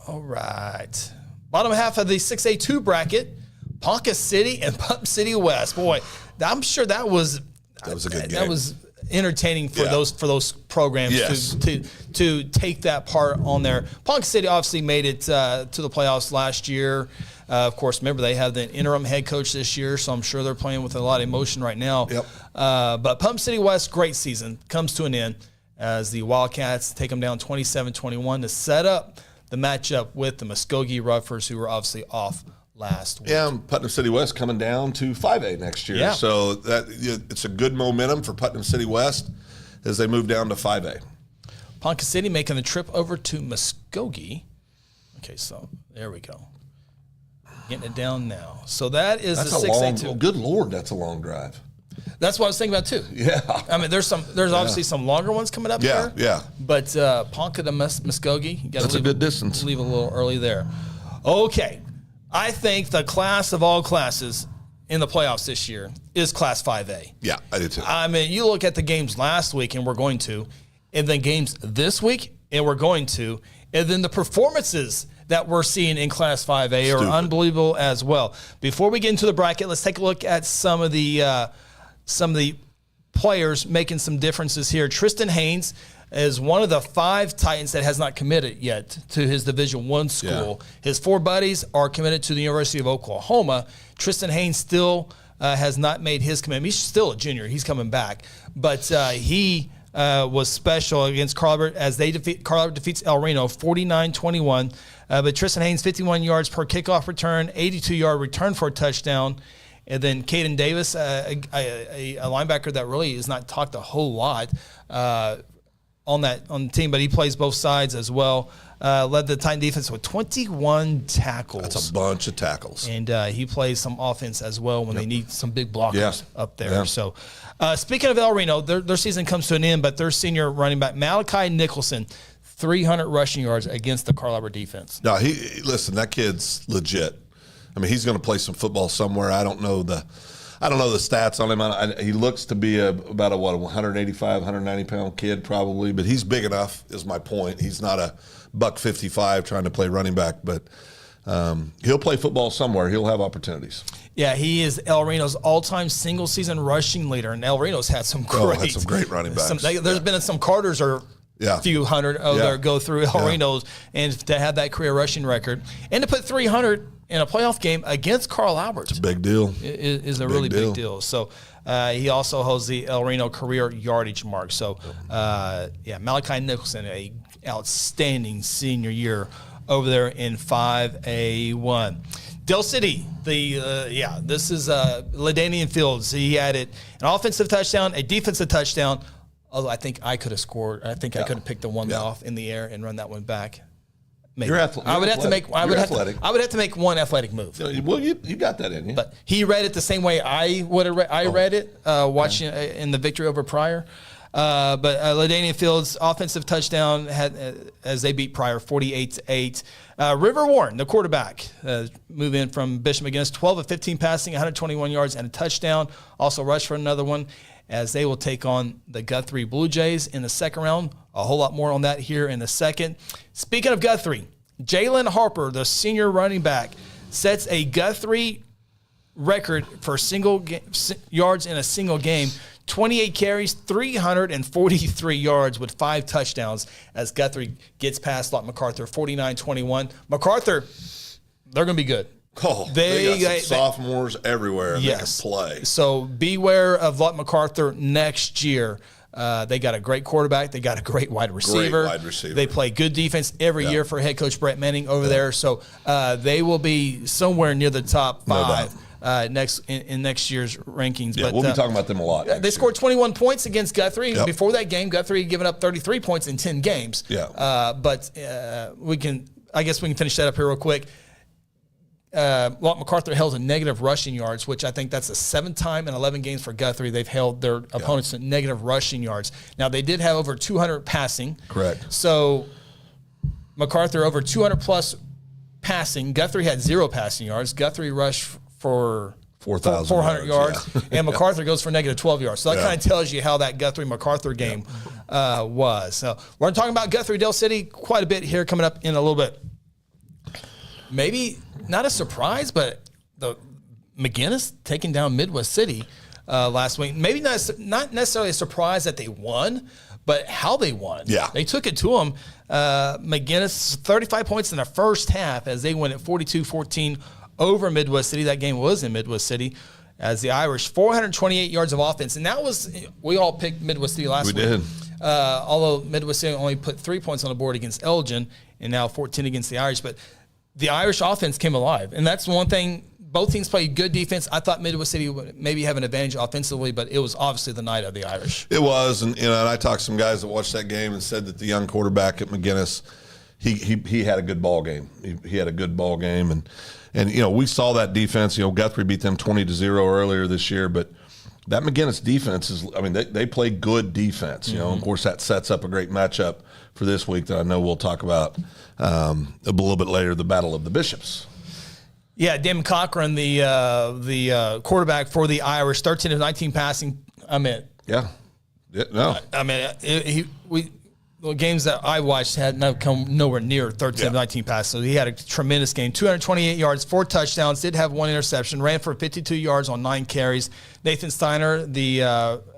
All right. Bottom half of the 6A2 bracket, Ponca City and Putnam City West. Boy, I'm sure that was a good game. That was entertaining for those programs to take that part on there. Ponca City obviously made it to the playoffs last year. Of course, remember they have the interim head coach this year, so I'm sure they're playing with a lot of emotion right now. Yep. But Putnam City West, great season, comes to an end as the Wildcats take them down 27-21 to set up the matchup with the Muskogee Ruffers, who were obviously off last week. Yeah, Putnam City West coming down to 5A next year. Yeah. So it's a good momentum for Putnam City West as they move down to 5A. Ponca City making the trip over to Muskogee. Okay, so there we go. Getting it down now. So that is That's the a long. 682. Good Lord, that's a long drive. That's what I was thinking about too. Yeah. I mean, there's obviously some longer ones coming up Yeah, here. yeah. But Ponca to Muskogee, That's a good distance. Leave a little early there. Okay. I think the class of all classes in the playoffs this year is Class 5A. Yeah, I do too. I mean, you look at the games last week, and we're going to, and then games this week, and we're going to, and then the performances that we're seeing in Class 5A are unbelievable as well. Before we get into the bracket, let's take a look at some of the players making some differences here. Tristan Haynes is one of the 5 Titans that has not committed yet to his Division I school. Yeah. His 4 buddies are committed to the University of Oklahoma. Tristan Haynes still has not made his commitment. He's still a junior. He's coming back. But he was special against Carl Albert as Carl Albert defeats El Reno 49-21. But Tristan Haynes, 51 yards per kickoff return, 82-yard return for a touchdown. And then Caden Davis, a linebacker that really is not talked a whole lot on the team, but he plays both sides as well. Led the Titan defense with 21 tackles. That's a bunch of tackles. And he plays some offense as well when they need some big blockers up there. Yeah. So speaking of El Reno, their season comes to an end, but their senior running back, Malachi Nicholson, 300 rushing yards against the Carl Albert defense. No, listen, that kid's legit. I mean, he's going to play some football somewhere. I don't know the stats on him. He looks to be about a 185, 190-pound kid probably, but he's big enough is my point. He's not a $155 trying to play running back, but he'll play football somewhere. He'll have opportunities. Yeah, he is El Reno's all-time single-season rushing leader, and El Reno's had some great running backs. There's been some Carters or few hundred there go through El Reno's, and to have that career rushing record and to put 300 in a playoff game against Carl Albert. It's a big deal. Is a really big deal. So he also holds the El Reno career yardage mark. So, Malachi Nicholson, a outstanding senior year over there in 5A1. Del City, this is LaDainian Fields. He had an offensive touchdown, a defensive touchdown. Although I think I could have scored. I think I could have picked the one off in the air and run that one back. Maybe. I would have to make one athletic move. Well, you got that in you. But he read it the same way I would have read it, watching in the victory over Pryor. But LaDainian Fields' offensive touchdown as they beat Pryor 48-8. River Warren, the quarterback, move in from Bishop McGinnis, 12 of 15 passing, 121 yards and a touchdown. Also rushed for another one, as they will take on the Guthrie Blue Jays in the second round. A whole lot more on that here in a second. Speaking of Guthrie, Jalen Harper, the senior running back, sets a Guthrie record for yards in a single game. 28 carries, 343 yards with 5 touchdowns as Guthrie gets past Lott MacArthur, 49-21. MacArthur, they're going to be good. Oh, they got some sophomores everywhere. Yes. They can play. So beware of Lott MacArthur next year. They got a great quarterback. They got a great wide receiver. They play good defense every year for head coach Brett Manning over there. So they will be somewhere near the top 5 in next year's rankings. Yeah, we'll be talking about them a lot. They scored 21 points against Guthrie. Yep. Before that game, Guthrie had given up 33 points in 10 games. Yeah. But we can finish that up here real quick. Lott MacArthur held a negative rushing yards, which I think that's the 7th time in 11 games for Guthrie they've held their opponents to negative rushing yards. Now, they did have over 200 passing. Correct. So, MacArthur over 200-plus passing. Guthrie had 0 passing yards. Guthrie rushed for 400 yards, and MacArthur goes for negative 12 yards. So that kind of tells you how that Guthrie-MacArthur game was. So we're talking about Guthrie-Del City quite a bit here coming up in a little bit. Maybe not a surprise, but the McGinnis taking down Midwest City last week. Maybe not necessarily a surprise that they won, but how they won. Yeah. They took it to them. McGinnis, 35 points in the first half as they win at 42-14 over Midwest City. That game was in Midwest City. As the Irish, 428 yards of offense. And that was, we all picked Midwest City last week. We did. Although Midwest City only put 3 points on the board against Elgin and now 14 against the Irish. But the Irish offense came alive. And that's one thing. Both teams played good defense. I thought Midwest City would maybe have an advantage offensively, but it was obviously the night of the Irish. It was. And, and I talked to some guys that watched that game and said that the young quarterback at McGinnis, he had a good ball game. He had a good ball game. And, we saw that defense. Guthrie beat them 20-0 earlier this year, but that McGinnis defense they play good defense. Of course, that sets up a great matchup for this week that I know we'll talk about a little bit later, the Battle of the Bishops. Yeah, Damon Cochran, the quarterback for the Irish, 13 of 19 passing. The games that I watched had not come nowhere near 13 of 19 passes. So he had a tremendous game. 228 yards, 4 touchdowns, did have 1 interception, ran for 52 yards on 9 carries. Nathan Steiner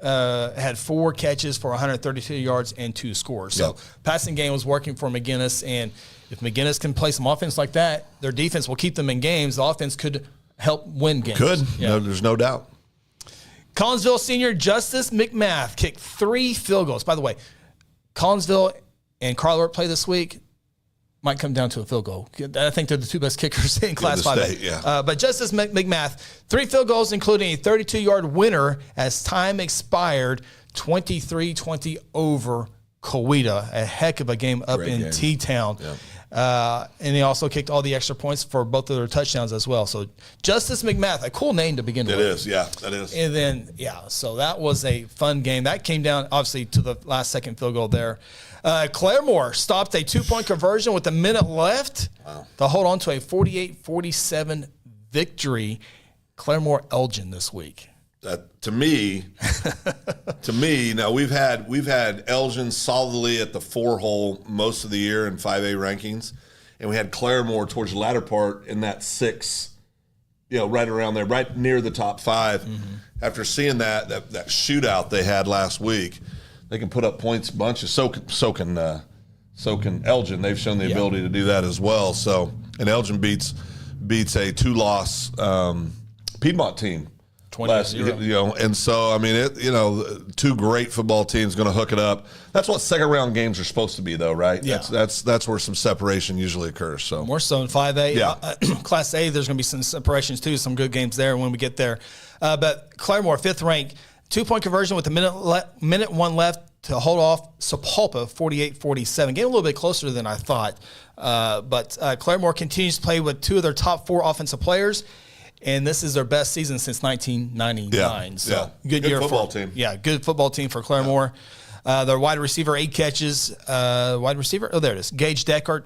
had 4 catches for 132 yards and 2 scores. So passing game was working for McGinnis, and if McGinnis can play some offense like that, their defense will keep them in games. The offense could help win games. Could. No, there's no doubt. Collinsville senior Justice McMath kicked 3 field goals. By the way, Collinsville and Carlart play this week. Might come down to a field goal. I think they're the 2 best kickers in Class 5A. But Justice McMath, 3 field goals, including a 32-yard winner as time expired, 23-20 over Coweta. A heck of a game up in T-Town. Yeah. And he also kicked all the extra points for both of their touchdowns as well. So Justice McMath, a cool name to begin with. It is, that is. And then, so that was a fun game. That came down, obviously, to the last second field goal there. Claremore stopped a 2-point conversion with a minute left to hold on to a 48-47 victory. Claremore Elgin this week. To me, now we've had Elgin solidly at the 4-hole most of the year in 5A rankings, and we had Claremore towards the latter part in that 6, right around there, right near the top 5. After seeing that shootout they had last week, they can put up points bunches. So can Elgin. They've shown the ability to do that as well. So, and Elgin beats a 2-loss Piedmont team. 20-0. And so 2 great football teams going to hook it up. That's what second round games are supposed to be, though, right? Yeah. That's where some separation usually occurs. So more so in 5A. Class A, there's going to be some separations too. Some good games there when we get there. But Claremore, 5th ranked, 2-point conversion with a minute 1 left to hold off Sapulpa, 48-47. Getting a little bit closer than I thought. But Claremore continues to play with 2 of their top 4 offensive players. And this is their best season since 1999. So good year football team. Yeah, good football team for Claremore. Their wide receiver, 8 catches. There it is. Gage Deckard,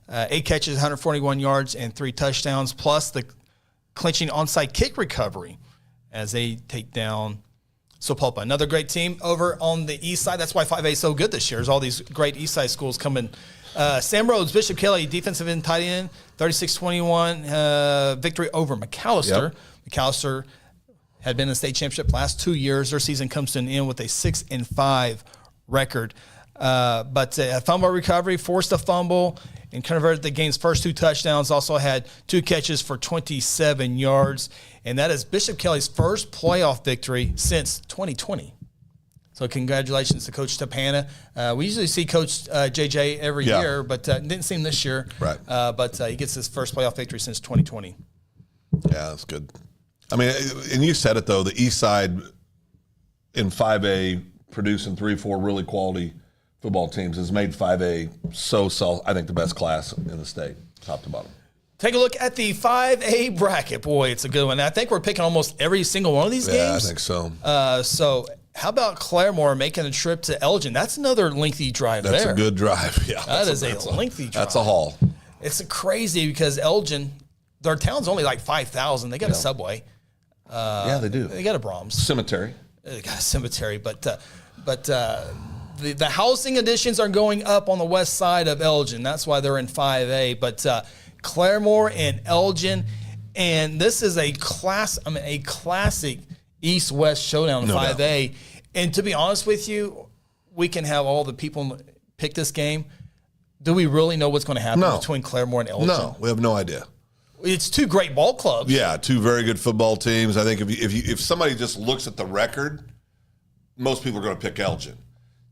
8 catches, 141 yards, and 3 touchdowns, plus the clinching onside kick recovery as they take down Sapulpa. Another great team over on the east side. That's why 5A is so good this year. There's all these great east side schools coming. Sam Rhodes, Bishop Kelly, defensive end tight end, 36-21 victory over McAllister. McAllister had been in the state championship last 2 years. Their season comes to an end with a 6-5 record. But a fumble recovery, forced a fumble, and converted the game's first 2 touchdowns. Also had 2 catches for 27 yards. And that is Bishop Kelly's first playoff victory since 2020. So congratulations to Coach Tapana. We usually see Coach JJ every year, but didn't see him this year. Right. But he gets his first playoff victory since 2020. Yeah, that's good. I mean, and you said it, though, the east side in 5A producing 3-4 really quality football teams has made 5A so I think the best class in the state, top to bottom. Take a look at the 5A bracket. Boy, it's a good one. I think we're picking almost every single one of these games. Yeah, I think so. So how about Claremore making a trip to Elgin? That's another lengthy drive there. That's a good drive, yeah. That's a lengthy drive. That's a haul. It's crazy because Elgin, their town's only like 5,000. They got a subway. Yeah, they do. They got a Brahms. Cemetery. They got a cemetery, but the housing additions are going up on the west side of Elgin. That's why they're in 5A. But Claremore and Elgin, and this is a classic East-West showdown in 5A. Doubt. And to be honest with you, we can have all the people pick this game. Do we really know what's going to happen between Claremore and Elgin? No, we have no idea. It's 2 great ball clubs. Yeah, 2 very good football teams. I think if somebody just looks at the record, most people are going to pick Elgin.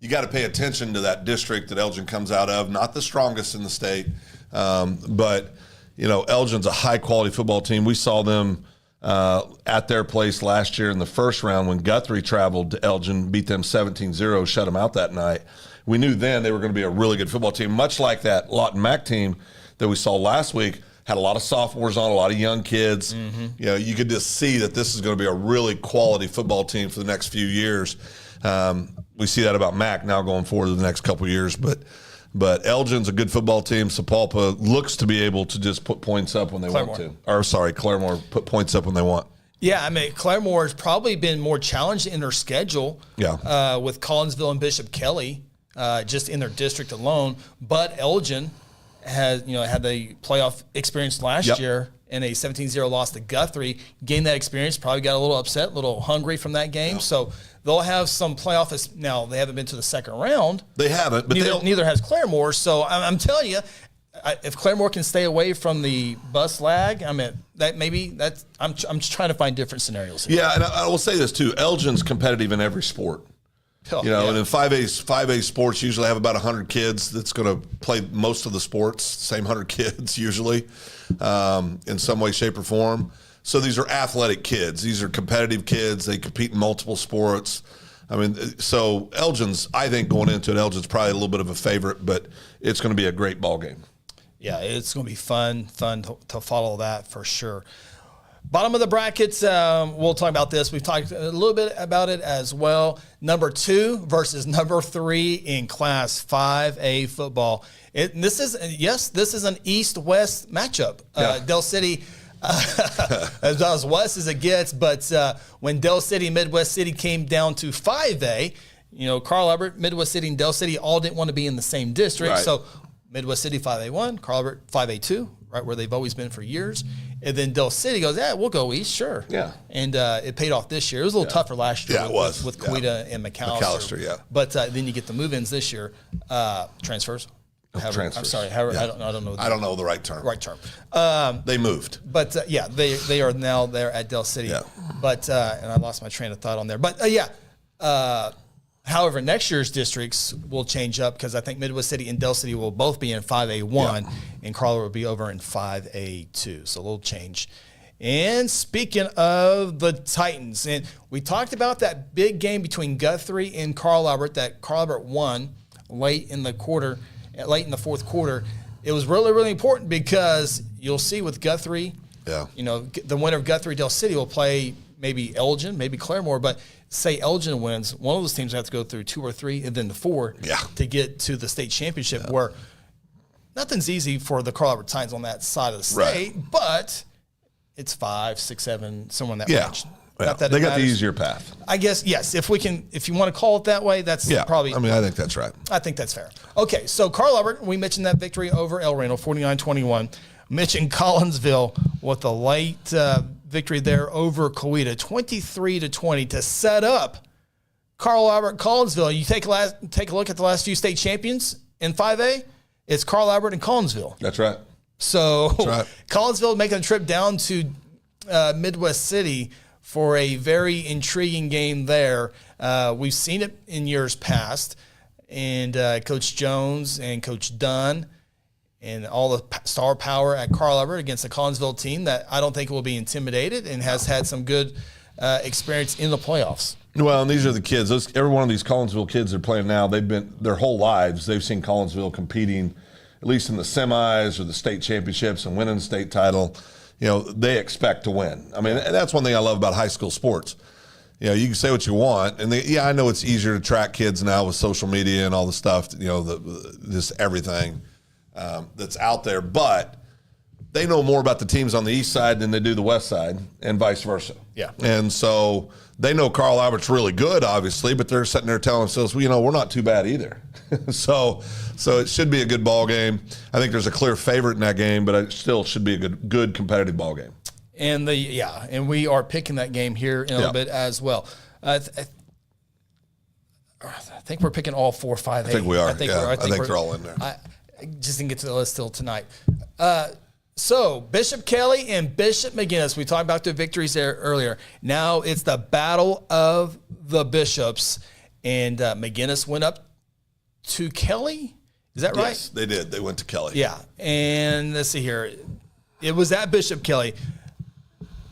You got to pay attention to that district that Elgin comes out of. Not the strongest in the state, but Elgin's a high quality football team. We saw them at their place last year in the first round when Guthrie traveled to Elgin, beat them 17-0, shut them out that night. We knew then they were going to be a really good football team, much like that Lawton Mac team that we saw last week. had a lot of sophomores on, a lot of young kids. You know, you could just see that this is going to be a really quality football team for the next few years. We see that about Mac now going forward the next couple of years, but Elgin's a good football team. Sapulpa looks to be able to just put points up when they want to. Or sorry, Claremore put points up when they want. Yeah, I mean, Claremore has probably been more challenged in their schedule. Yeah. With Collinsville and Bishop Kelly, just in their district alone. But Elgin had the playoff experience last year in a 17-0 loss to Guthrie. Gained that experience, probably got a little upset, a little hungry from that game. So they'll have some playoff. Now, they haven't been to the second round. They haven't, but neither has Claremore. So I'm telling you, if Claremore can stay away from the bus lag, I mean, I'm just trying to find different scenarios here. Yeah, and I will say this too: Elgin's competitive in every sport. And in 5A sports usually have about 100 kids that's going to play most of the sports, same 100 kids usually, in some way, shape, or form. So these are athletic kids. These are competitive kids. They compete in multiple sports. I mean, so Elgin's, I think going into it, Elgin's probably a little bit of a favorite, but it's going to be a great ball game. Yeah, it's going to be fun to follow that for sure. Bottom of the brackets, we'll talk about this. We've talked a little bit about it as well. Number 2 versus number 3 in Class 5A football. This is an East-West matchup. Del City, as west as it gets, but when Del City, Midwest City came down to 5A, Carl Albert, Midwest City, and Del City all didn't want to be in the same district. Right. So Midwest City 5A1, Carl Albert 5A2, right where they've always been for years. And then Del City goes, we'll go east, sure. Yeah. And it paid off this year. It was a little tougher last year. Yeah, it was. With Quita and McAllister. Yeah. But then you get the move-ins this year. Transfers. Transfers. I'm sorry. I don't know. I don't know the right term. Right term. They moved. But, they are now there at Del City. Yeah. But, and I lost my train of thought on there. But, however, next year's districts will change up because I think Midwest City and Del City will both be in 5A1 and Carl will be over in 5A2. So a little change. And speaking of the Titans, and we talked about that big game between Guthrie and Carl Albert that Carl Albert won late in the fourth quarter. It was really, really important because you'll see with Guthrie, the winner of Guthrie Del City will play maybe Elgin, maybe Claremore, but say Elgin wins, one of those teams have to go through 2 or 3 and then the 4 to get to the state championship where nothing's easy for the Carl Albert Titans on that side of the state, but it's 5, 6, 7, somewhere in that range. Not that they got the easier path. I guess, yes. If you want to call it that way, that's probably. I mean, I think that's right. I think that's fair. Okay, so Carl Albert, we mentioned that victory over El Reno, 49-21. Mentioned Collinsville with a late victory there over Coweta, 23-20 to set up Carl Albert Collinsville. You take a look at the last few state champions in 5A. It's Carl Albert and Collinsville. That's right. So Collinsville making a trip down to Midwest City for a very intriguing game there. We've seen it in years past, and Coach Jones and Coach Dunn and all the star power at Carl Albert against the Collinsville team that I don't think will be intimidated and has had some good experience in the playoffs. Well, and these are the kids. Every one of these Collinsville kids that are playing now, they've been their whole lives, they've seen Collinsville competing, at least in the semis or the state championships and winning the state title. They expect to win. I mean, that's one thing I love about high school sports. You can say what you want, and I know it's easier to track kids now with social media and all the stuff. Just everything that's out there, but they know more about the teams on the east side than they do the west side, and vice versa. Yeah, and so they know Carl Albert's really good, obviously, but they're sitting there telling themselves, well, we're not too bad either. So it should be a good ball game. I think there's a clear favorite in that game, but it still should be a good competitive ball game. And and we are picking that game here in a little bit as well. I think we're picking all 4, 5, 8. I think we are. I think they're all in there. I just didn't get to the list till tonight. So Bishop Kelly and Bishop McGinnis, we talked about their victories there earlier. Now it's the battle of the bishops, and McGinnis went up to Kelly. Is that right? Yes, they did. They went to Kelly. Yeah, and let's see here. It was at Bishop Kelly.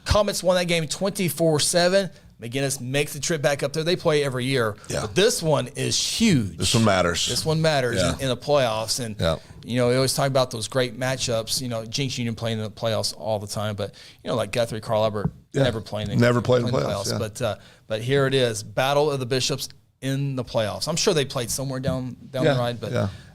Comets won that game 24-7. McGinnis makes the trip back up there. They play every year. Yeah. But this one is huge. This one matters. This one matters Yeah. in the playoffs. And, we always talk about those great matchups. Jinx Union playing in the playoffs all the time. But, like Guthrie, Carl Albert, never playing in the playoffs. Yeah. But here it is, Battle of the Bishops in the playoffs. I'm sure they played somewhere down the line.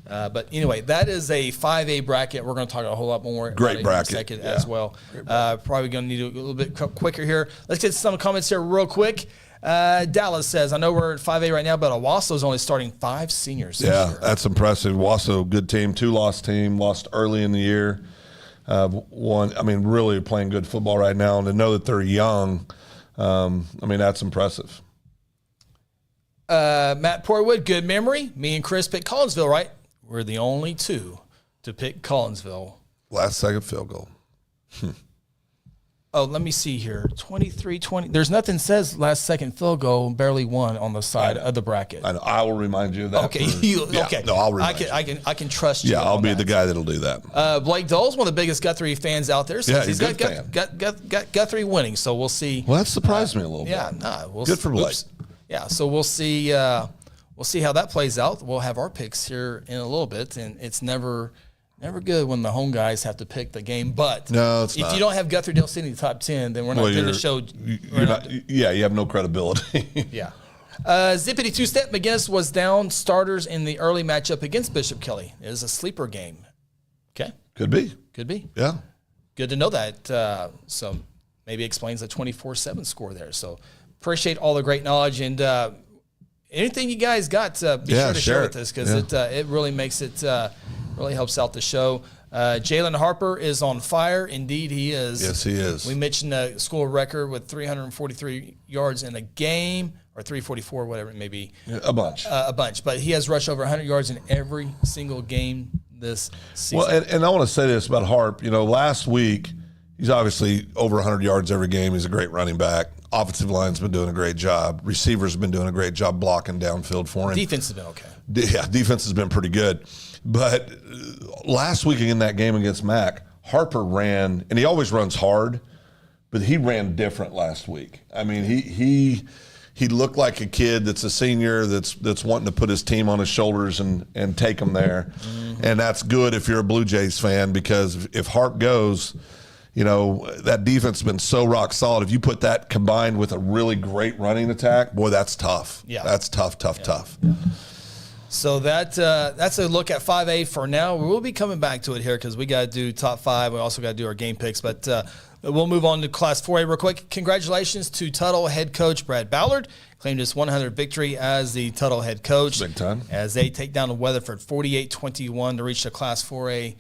But anyway, that is a 5A bracket. We're going to talk a whole lot more Great about bracket. in a second as well. Probably going to need a little bit quicker here. Let's get some comments here real quick. Dallas says, I know we're at 5A right now, but Owasso's only starting 5 seniors this year. That's impressive. Owasso, good team, 2-loss team, lost early in the year. Really playing good football right now. And to know that they're young, that's impressive. Matt Portwood, good memory. Me and Chris picked Collinsville, right? We're the only 2 to pick Collinsville. Last second field goal. Oh, let me see here. 23-20. There's nothing says last second field goal, barely won on the side of the bracket. I know. I will remind you of that. Okay. Okay. No, I'll remind you. I can trust you. Yeah, I'll be the guy that'll do that. Blake Dole's one of the biggest Guthrie fans out there. So he's got Guthrie winning. So we'll see. Well, that surprised me a little bit. Yeah, good for Blake. Yeah, so we'll see. We'll see how that plays out. We'll have our picks here in a little bit, and it's never good when the home guys have to pick the game. But no, it's if not. you don't have Guthrie Dale City in the top 10, then we're not going to show. You have no credibility. Yeah. Zippity two-step. McGinnis was down starters in the early matchup against Bishop Kelly. It is a sleeper game. Okay. Could be. Yeah. Good to know that. So maybe explains the 24-7 score there. So appreciate all the great knowledge, and anything you guys got, be sure to share with us, because it really makes it really helps out the show. Jalen Harper is on fire. Indeed, he is. Yes, he is. We mentioned the school record with 343 yards in a game, or 344, whatever it may be. A bunch. But he has rushed over 100 yards in every single game this season. Well, and I want to say this about Harp. Last week, he's obviously over 100 yards every game. He's a great running back. Offensive line's been doing a great job. Receivers have been doing a great job blocking downfield for him. Defense has been okay. Yeah, defense has been pretty good. But last week in that game against Mac, Harper ran, and he always runs hard, but he ran different last week. I mean, he looked like a kid that's a senior that's wanting to put his team on his shoulders and take them there. Mm-hmm. And that's good if you're a Blue Jays fan, because if Harp goes, that defense has been so rock solid. If you put that combined with a really great running attack, boy, that's tough. Yeah. That's tough. Yeah. So that's a look at 5A for now. We'll be coming back to it here because we got to do top 5. We also got to do our game picks. But we'll move on to Class 4A real quick. Congratulations to Tuttle head coach Brad Ballard. Claimed his 100th victory as the Tuttle head coach. Big time. As they take down the Weatherford 48-21 to reach the Class 4A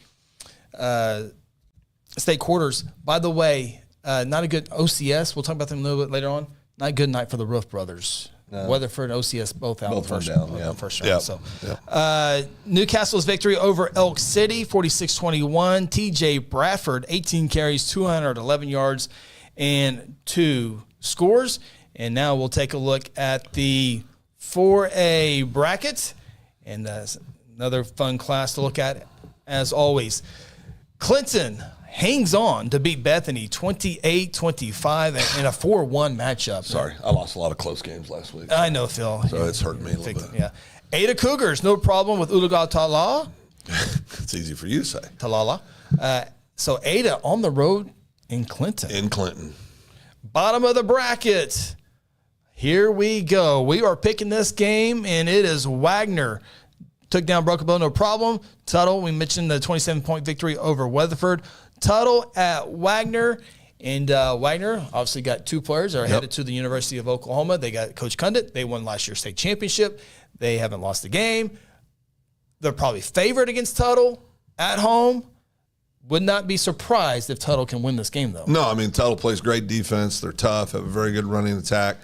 state quarters. By the way, not a good OCS. We'll talk about them a little bit later on. Not a good night for the Roof brothers. No. Weatherford and OCS both out in the first round. Yep. So, yep. Newcastle's victory over Elk City, 46-21. TJ Bradford, 18 carries, 211 yards, and 2 scores. And now we'll take a look at the 4A bracket. And another fun class to look at, as always. Clinton hangs on to beat Bethany 28-25 in a 4-1 matchup. Sorry, I lost a lot of close games last week. I know, Phil. So it's hurting me a little bit. Yeah. Ada Cougars, no problem with Ulaga Tala. It's easy for you to say. Talala. So Ada on the road in Clinton. Bottom of the bracket. Here we go. We are picking this game, and it is Wagner. Took down Broken Bow, no problem. Tuttle, we mentioned the 27-point victory over Weatherford. Tuttle at Wagner. And Wagner obviously got 2 players that are headed to the University of Oklahoma. They got Coach Cundit. They won last year's state championship. They haven't lost a game. They're probably favored against Tuttle at home. Would not be surprised if Tuttle can win this game, though. No, I mean, Tuttle plays great defense. They're tough, have a very good running attack.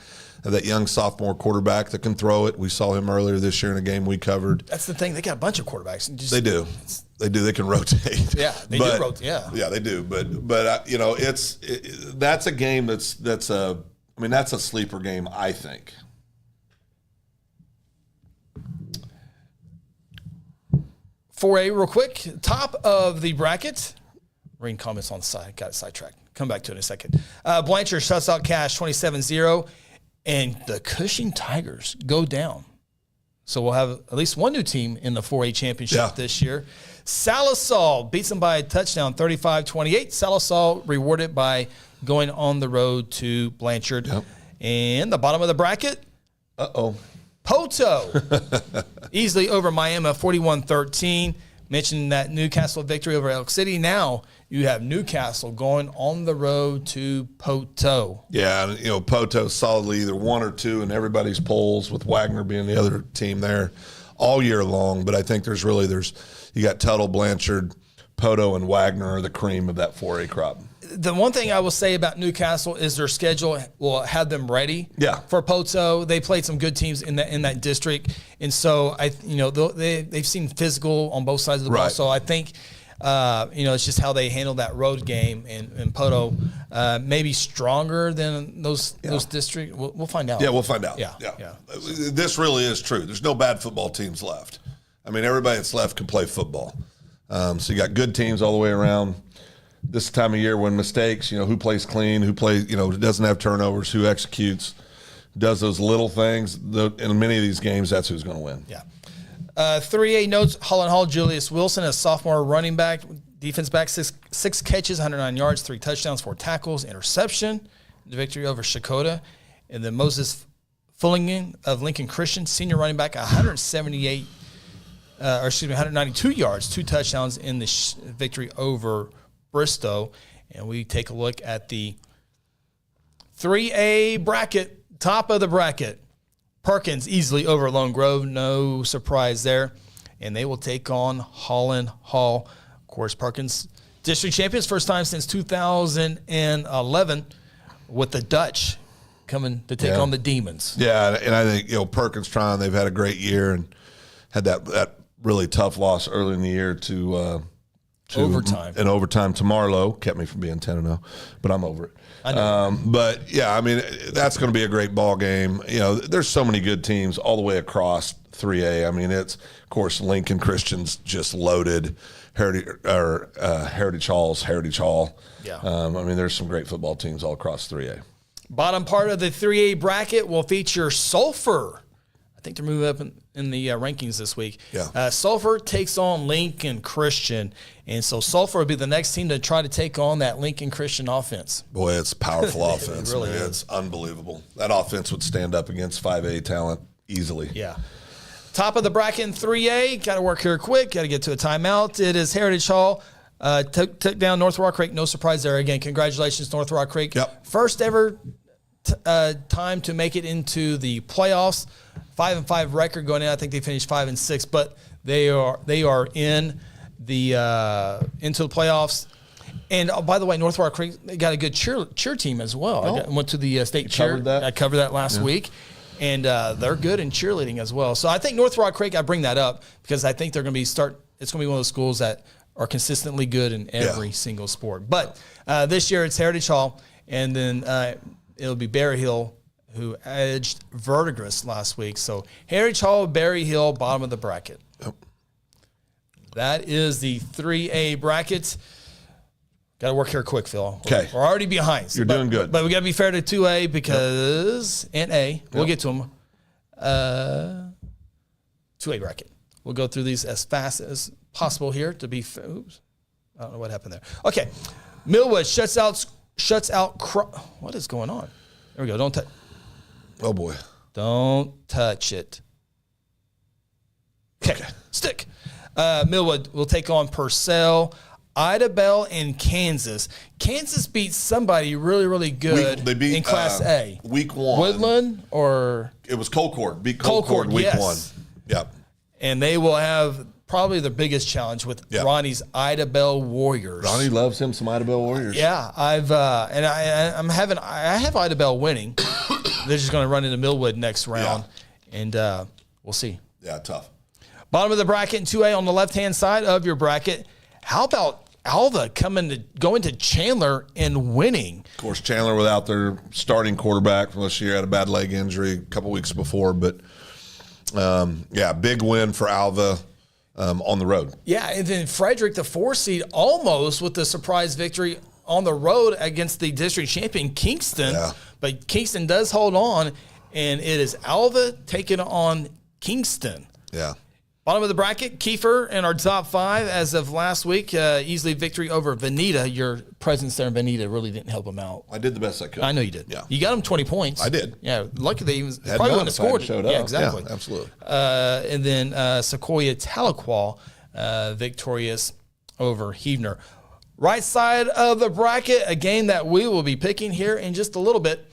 That young sophomore quarterback that can throw it. We saw him earlier this year in a game we covered. That's the thing. They got a bunch of quarterbacks. They do. They can rotate. Yeah, they do rotate. Yeah. Yeah, they do. But that's a game that's a sleeper game, I think. For a real quick, top of the bracket. Reading comments on the side. Got it sidetracked. Come back to it in a second. Blanchard shuts out Cash 27-0. and the Cushing Tigers go down. So we'll have at least one new team in the 4A championship this year. Salisal beats them by a touchdown, 35-28. Salisal rewarded by going on the road to Blanchard. Yep. And the bottom of the bracket, Poto easily over Miami, 41-13. Mentioned that Newcastle victory over Elk City. Now you have Newcastle going on the road to Poto. Yeah, you know, Poto solidly either 1 or 2 in everybody's polls, with Wagner being the other team there all year long. But I think you got Tuttle, Blanchard, Poto, and Wagner are the cream of that 4A crop. The one thing I will say about Newcastle is their schedule will have them ready for Poto. They played some good teams in that district, and so they've seen physical on both sides of the ball. So I think it's just how they handle that road game, and Poto maybe stronger than those districts. We'll find out. Yeah, we'll find out. Yeah. This really is true. There's no bad football teams left. I mean, everybody that's left can play football. So you got good teams all the way around. This time of year when mistakes, who plays clean, who plays, doesn't have turnovers, who executes, does those little things. In many of these games, that's who's going to win. Yeah. 3A notes, Holland Hall, Julius Wilson, a sophomore running back, defense back, six catches, 109 yards, 3 touchdowns, 4 tackles, interception. The victory over Shakota. And then Moses Fullingen of Lincoln Christian, senior running back, 192 yards, 2 touchdowns in the victory over Bristow. And we take a look at the 3A bracket, top of the bracket. Perkins easily over Lone Grove, no surprise there. And they will take on Holland Hall. Of course, Perkins, district champions, first time since 2011, with the Dutch coming to take on the Demons. Yeah, and I think, Perkins trying, they've had a great year and had that really tough loss early in the year to overtime. In overtime to Marlowe. Kept me from being 10-0, but I'm over it. I know. But, yeah, I mean, that's going to be a great ball game. There's so many good teams all the way across 3A. I mean, it's, of course, Lincoln Christian's just loaded. Heritage Hall. Yeah. I mean, there's some great football teams all across 3A. Bottom part of the 3A bracket will feature Sulphur. I think they're moving up in the rankings this week. Yeah. Sulphur takes on Lincoln Christian. And so Sulphur will be the next team to try to take on that Lincoln Christian offense. Boy, it's a powerful offense. It really is. It's unbelievable. That offense would stand up against 5A talent easily. Yeah. Top of the bracket in 3A. Got to work here quick. Got to get to a timeout. It is Heritage Hall. Took down North Rock Creek. No surprise there. Again, congratulations, North Rock Creek. Yep. First ever time to make it into the playoffs. 5-5 record going in. I think they finished 5-6, but they are in the into the playoffs. And by the way, North Rock Creek, they got a good cheer team as well. I went to the state cheer. I covered that last week. And they're good in cheerleading as well. So I think North Rock Creek, I bring that up because I think they're going to be it's going to be one of those schools that are consistently good in every single sport. But this year it's Heritage Hall, and then it'll be Berry Hill, who edged Verdigris last week. So Heritage Hall, Berry Hill, bottom of the bracket. Yep. That is the 3A bracket. Got to work here quick, Phil. Okay. We're already behind. You're doing good. But we got to be fair to 2A because, and A, we'll get to them. 2A bracket. We'll go through these as fast as possible here to be fair. Oops. I don't know what happened there. Okay. Millwood shuts out. What is going on? There we go. Don't touch. Oh, boy. Don't touch it. Okay. Stick. Millwood will take on Purcell. Ida Bell and Kansas. Kansas beat somebody really, really good they beat, in Class A. Week 1. Woodland or? It was Colcord. Beat Colcord week 1. Yep. And they will have probably the biggest challenge with Ronnie's Ida Bell Warriors. Ronnie loves him some Ida Bell Warriors. Yeah, I have Ida Bell winning. They're just going to run into Millwood next round, and we'll see. Yeah, tough. Bottom of the bracket in 2A on the left-hand side of your bracket. How about Alva going to Chandler and winning? Of course, Chandler without their starting quarterback from this year, had a bad leg injury a couple weeks before, but big win for Alva on the road. Yeah, and then Frederick, the 4 seed, almost with the surprise victory on the road against the district champion Kingston. Yeah. But Kingston does hold on, and it is Alva taking on Kingston. Yeah. Bottom of the bracket, Kiefer in our top 5 as of last week. Easily victory over Veneta. Your presence there in Veneta really didn't help him out. I did the best I could. I know you did. Yeah. You got him 20 points. I did. Yeah. Lucky they even Had probably none wouldn't have if I had scored. showed up. Yeah, exactly. Yeah, absolutely. And then Sequoia Tahlequah victorious over Heavener. Right side of the bracket, a game that we will be picking here in just a little bit.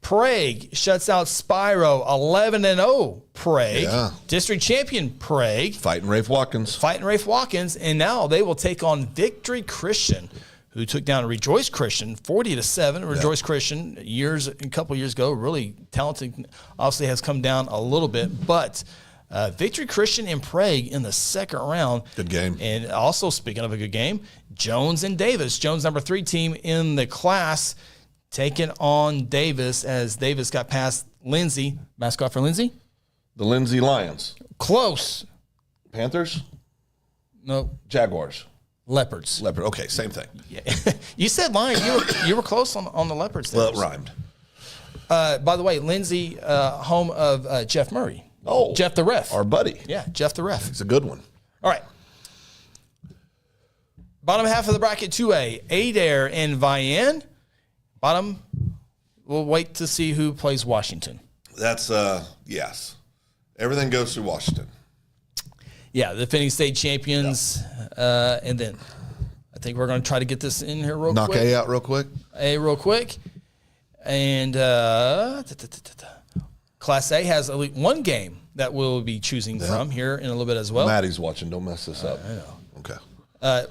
Prague shuts out Spyro, 11-0 Prague. Yeah. District champion Prague. Fighting Rafe Watkins. And now they will take on Victory Christian, who took down Rejoice Christian, 40-7. Rejoice Christian, a couple years ago, really talented, obviously has come down a little bit, but Victory Christian and Prague in the second round. Good game. And also, speaking of a good game, Jones and Davis, Jones number 3 team in the class, taking on Davis as Davis got past Lindsay. Mascot for Lindsay? The Lindsay Lions. Close. Panthers? No. Jaguars. Leopards. Leopard. Okay, same thing. Yeah. You said Lions. You were close on the Leopards there. Well, it rhymed. By the way, Lindsay, home of Jeff Murray. Oh. Jeff the ref. Our buddy. Yeah, Jeff the ref. It's a good one. All right. Bottom half of the bracket 2A, Adair and Vian. Bottom, we'll wait to see who plays Washington. That's, yes. Everything goes through Washington. Yeah, the defending state champions. And then I think we're going to try to get this in here real quick. Knock A out real quick. A real quick. And Class A has at least one game that we'll be choosing from here in a little bit as well. Maddie's watching. Don't mess this up. I know. Okay.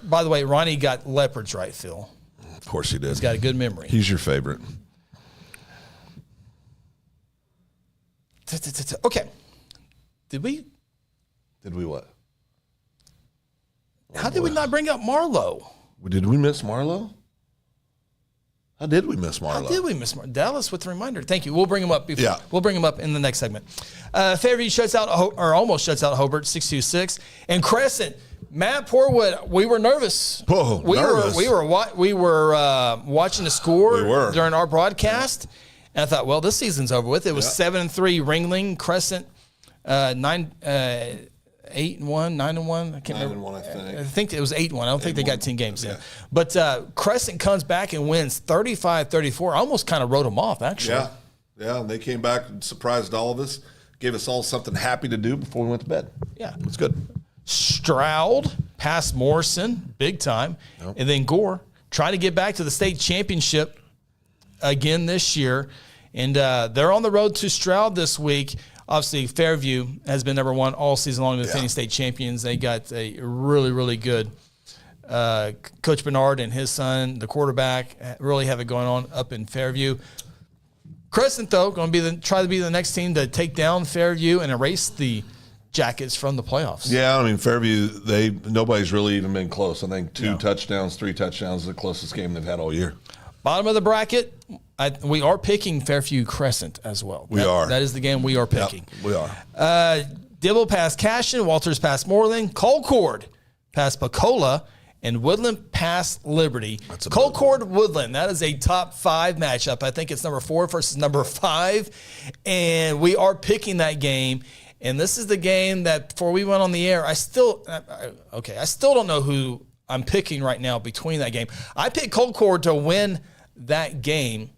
By the way, Ronnie got Leopards right, Phil. Of course he did. He's got a good memory. He's your favorite. Okay. Did we what? How did we not bring up Marlowe? Did we miss Marlowe? How did we miss Marlowe? How did we miss Marlowe? Dallas with the reminder. Thank you. We'll bring him up. We'll bring him up in the next segment. Fairview shuts out, or almost shuts out Hobart, 6-2-6. And Crescent, Matt Porwood, we were nervous. Whoa, nervous. We were watching the score during our broadcast. And I thought, well, this season's over with. It was 7-3 Ringling, Crescent, 8-1, 9-1. I can't remember. 9-1, I think. I think it was 8-1. I don't think they got 10 games in. But Crescent comes back and wins 35-34. I almost kind of wrote them off, actually. Yeah, and they came back and surprised all of us, gave us all something happy to do before we went to bed. Yeah. It's good. Stroud passed Morrison, big time. Yep. And then Gore tried to get back to the state championship again this year. And they're on the road to Stroud this week. Obviously, Fairview has been number 1 all season long, defending state champions. They got a really, really good Coach Bernard and his son, the quarterback, really have it going on up in Fairview. Crescent, though, going to be try to be the next team to take down Fairview and erase the Jackets from the playoffs. Yeah, I mean, Fairview, nobody's really even been close. I think 2 touchdowns, 3 touchdowns is the closest game they've had all year. Bottom of the bracket, we are picking Fairview Crescent as well. We are. That is the game we are picking. Yep, we are. Dibble past Cashin, Walters past Moreland, Colcord past Pacola, and Woodland past Liberty. Colcord Woodland, that is a top 5 matchup. I think it's number 4 versus number 5, and we are picking that game. And this is the game that before we went on the air, I still don't know who I'm picking right now between that game. I picked Colcord to win that game.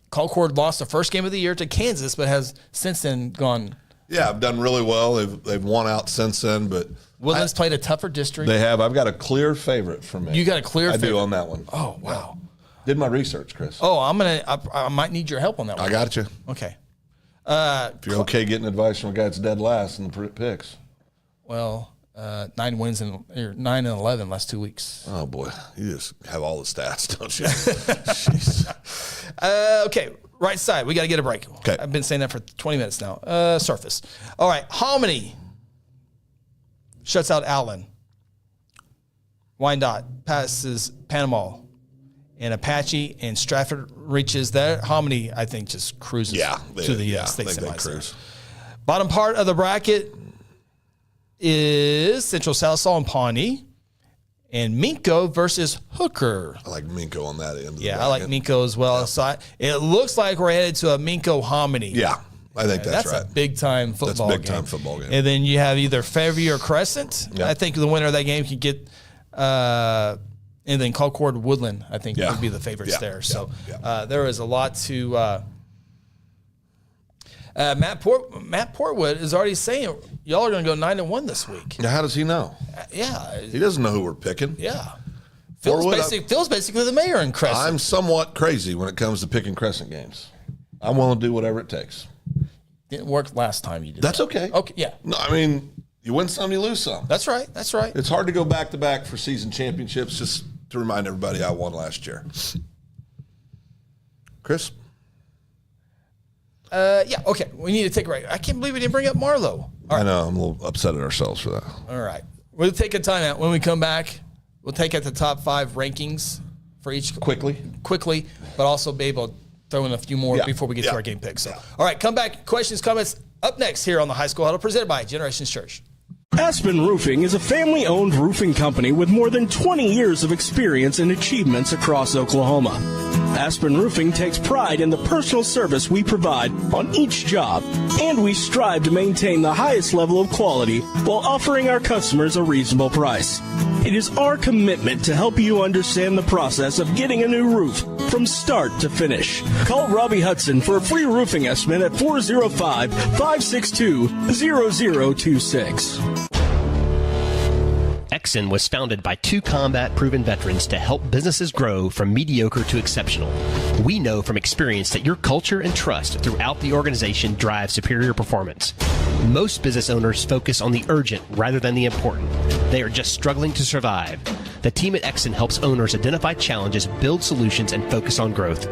Colcord lost the first game of the year to Kansas, but has since then gone. Yeah, I've done really well. They've won out since then, but Woodland's played a tougher district. They have. I've got a clear favorite for me. You got a clear favorite? I do on that one. Oh, wow. Did my research, Chris. Oh, I might need your help on that one. I got you. Okay. If you're okay getting advice from a guy that's dead last in the picks. Well, 9 wins and 9-11 last 2 weeks. Oh boy, you just have all the stats, don't you? Okay, right side. We got to get a break. Okay, I've been saying that for 20 minutes now. Surface. All right, Hominy shuts out Allen. Wyandotte passes Panama. And Apache and Stratford reaches there. Hominy, I think, just cruises to the state semis. Bottom part of the bracket is Central Sallisaw and Pawnee. And Minko versus Hooker. I like Minko on that end. I like Minko as well. So it looks like we're headed to a Minko Hominy. Yeah. I think that's right. A big-time football game. That's a big-time football game. And then you have either Fairview or Crescent. Yep. I think the winner of that game could get and then Concord Woodland, I think, would be the favorites there. So there is a lot to Matt Portwood is already saying y'all are going to go 9-1 this week. Now, how does he know? He doesn't know who we're picking. Yeah. Phil's basically the mayor in Crescent. I'm somewhat crazy when it comes to picking Crescent games. I'm willing to do whatever it takes. Didn't work last time you did. That's okay. Okay, yeah. No, I mean, you win some, you lose some. That's right. It's hard to go back-to-back for season championships, just to remind everybody I won last year. Chris? Yeah, okay. We need to take a break. I can't believe we didn't bring up Marlowe. I know. I'm a little upset at ourselves for that. All right. We'll take a timeout. When we come back, we'll take out the top 5 rankings for each. Quickly, but also be able to throw in a few more before we get to our game picks. So, all right, come back. Questions, comments up next here on the High School Huddle, presented by Generations Church. Aspen Roofing is a family-owned roofing company with more than 20 years of experience and achievements across Oklahoma. Aspen Roofing takes pride in the personal service we provide on each job, and we strive to maintain the highest level of quality while offering our customers a reasonable price. It is our commitment to help you understand the process of getting a new roof from start to finish. Call Robbie Hudson for a free roofing estimate at 405-562-0026. Exxon was founded by 2 combat-proven veterans to help businesses grow from mediocre to exceptional. We know from experience that your culture and trust throughout the organization drive superior performance. Most business owners focus on the urgent rather than the important. They are just struggling to survive. The team at Exxon helps owners identify challenges, build solutions, and focus on growth.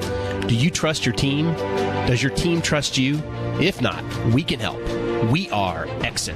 Do you trust your team? Does your team trust you? If not, we can help. We are Exxon.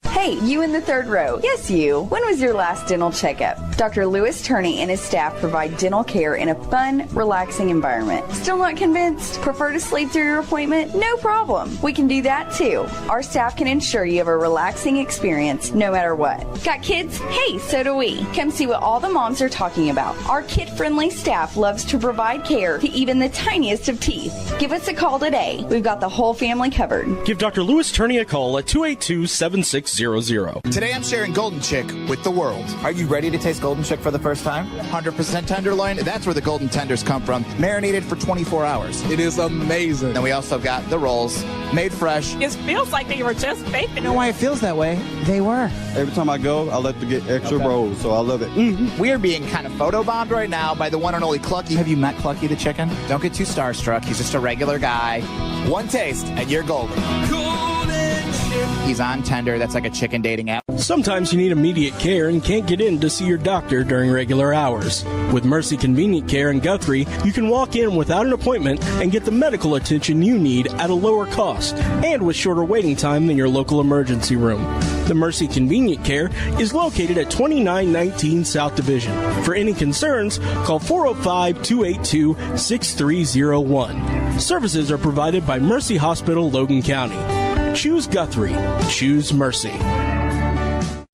Hey, you in the third row. Yes, you. When was your last dental checkup? Dr. Louis Turney and his staff provide dental care in a fun, relaxing environment. Still not convinced? Prefer to sleep through your appointment? No problem. We can do that too. Our staff can ensure you have a relaxing experience no matter what. Got kids? Hey, so do we. Come see what all the moms are talking about. Our kid-friendly staff loves to provide care to even the tiniest of teeth. Give us a call today. We've got the whole family covered. Give Dr. Louis Turney a call at 282-7600. Today I'm sharing Golden Chick with the world. Are you ready to taste Golden Chick for the first time? 100% tenderloin. That's where the golden tenders come from. Marinated for 24 hours. It is amazing. And we also got the rolls, made fresh. It feels like they were just baked. You know why it feels that way? They were. Every time I go, I like to get extra rolls, so I love it. Mm-hmm. We are being kind of photobombed right now by the one and only Clucky. Have you met Clucky the chicken? Don't get too starstruck. He's just a regular guy. One taste, and you're golden. He's on Tender. That's like a chicken dating app. Sometimes you need immediate care and can't get in to see your doctor during regular hours. With Mercy Convenient Care in Guthrie, you can walk in without an appointment and get the medical attention you need at a lower cost and with shorter waiting time than your local emergency room. The Mercy Convenient Care is located at 2919 South Division. For any concerns, call 405-282-6301. Services are provided by Mercy Hospital, Logan County. Choose Guthrie. Choose Mercy.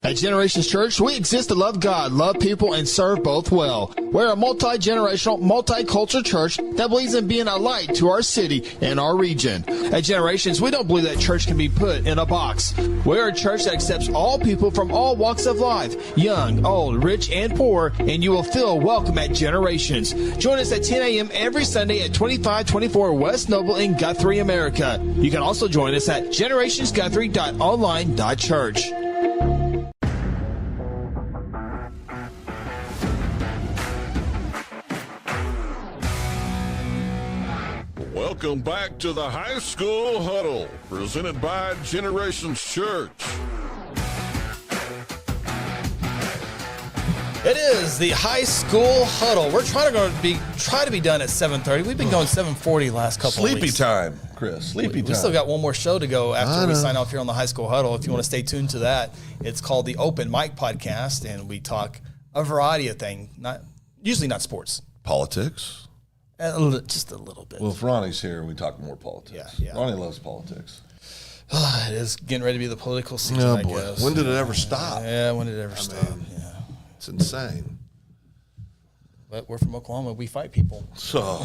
At Generations Church, we exist to love God, love people, and serve both well. We're a multi-generational, multicultural church that believes in being a light to our city and our region. At Generations, we don't believe that church can be put in a box. We're a church that accepts all people from all walks of life, young, old, rich, and poor, and you will feel welcome at Generations. Join us at 10 a.m. every Sunday at 2524 West Noble in Guthrie, America. You can also join us at generationsguthrie.online.church. Welcome back to the High School Huddle, presented by Generations Church. It is the High School Huddle. We're try to be done at 7:30. We've been going 7:40 last couple of weeks. Sleepy time, Chris. Sleepy time. We still got one more show to go after we sign off here on the High School Huddle. If you want to stay tuned to that, it's called the Open Mic Podcast, and we talk a variety of things. Usually not sports. Politics. Just a little bit. Well, if Ronnie's here, we talk more politics. Yeah. Ronnie loves politics. It is getting ready to be the political season, I guess. When did it ever stop? Yeah, when did it ever stop? Yeah. It's insane. But we're from Oklahoma. We fight people. So,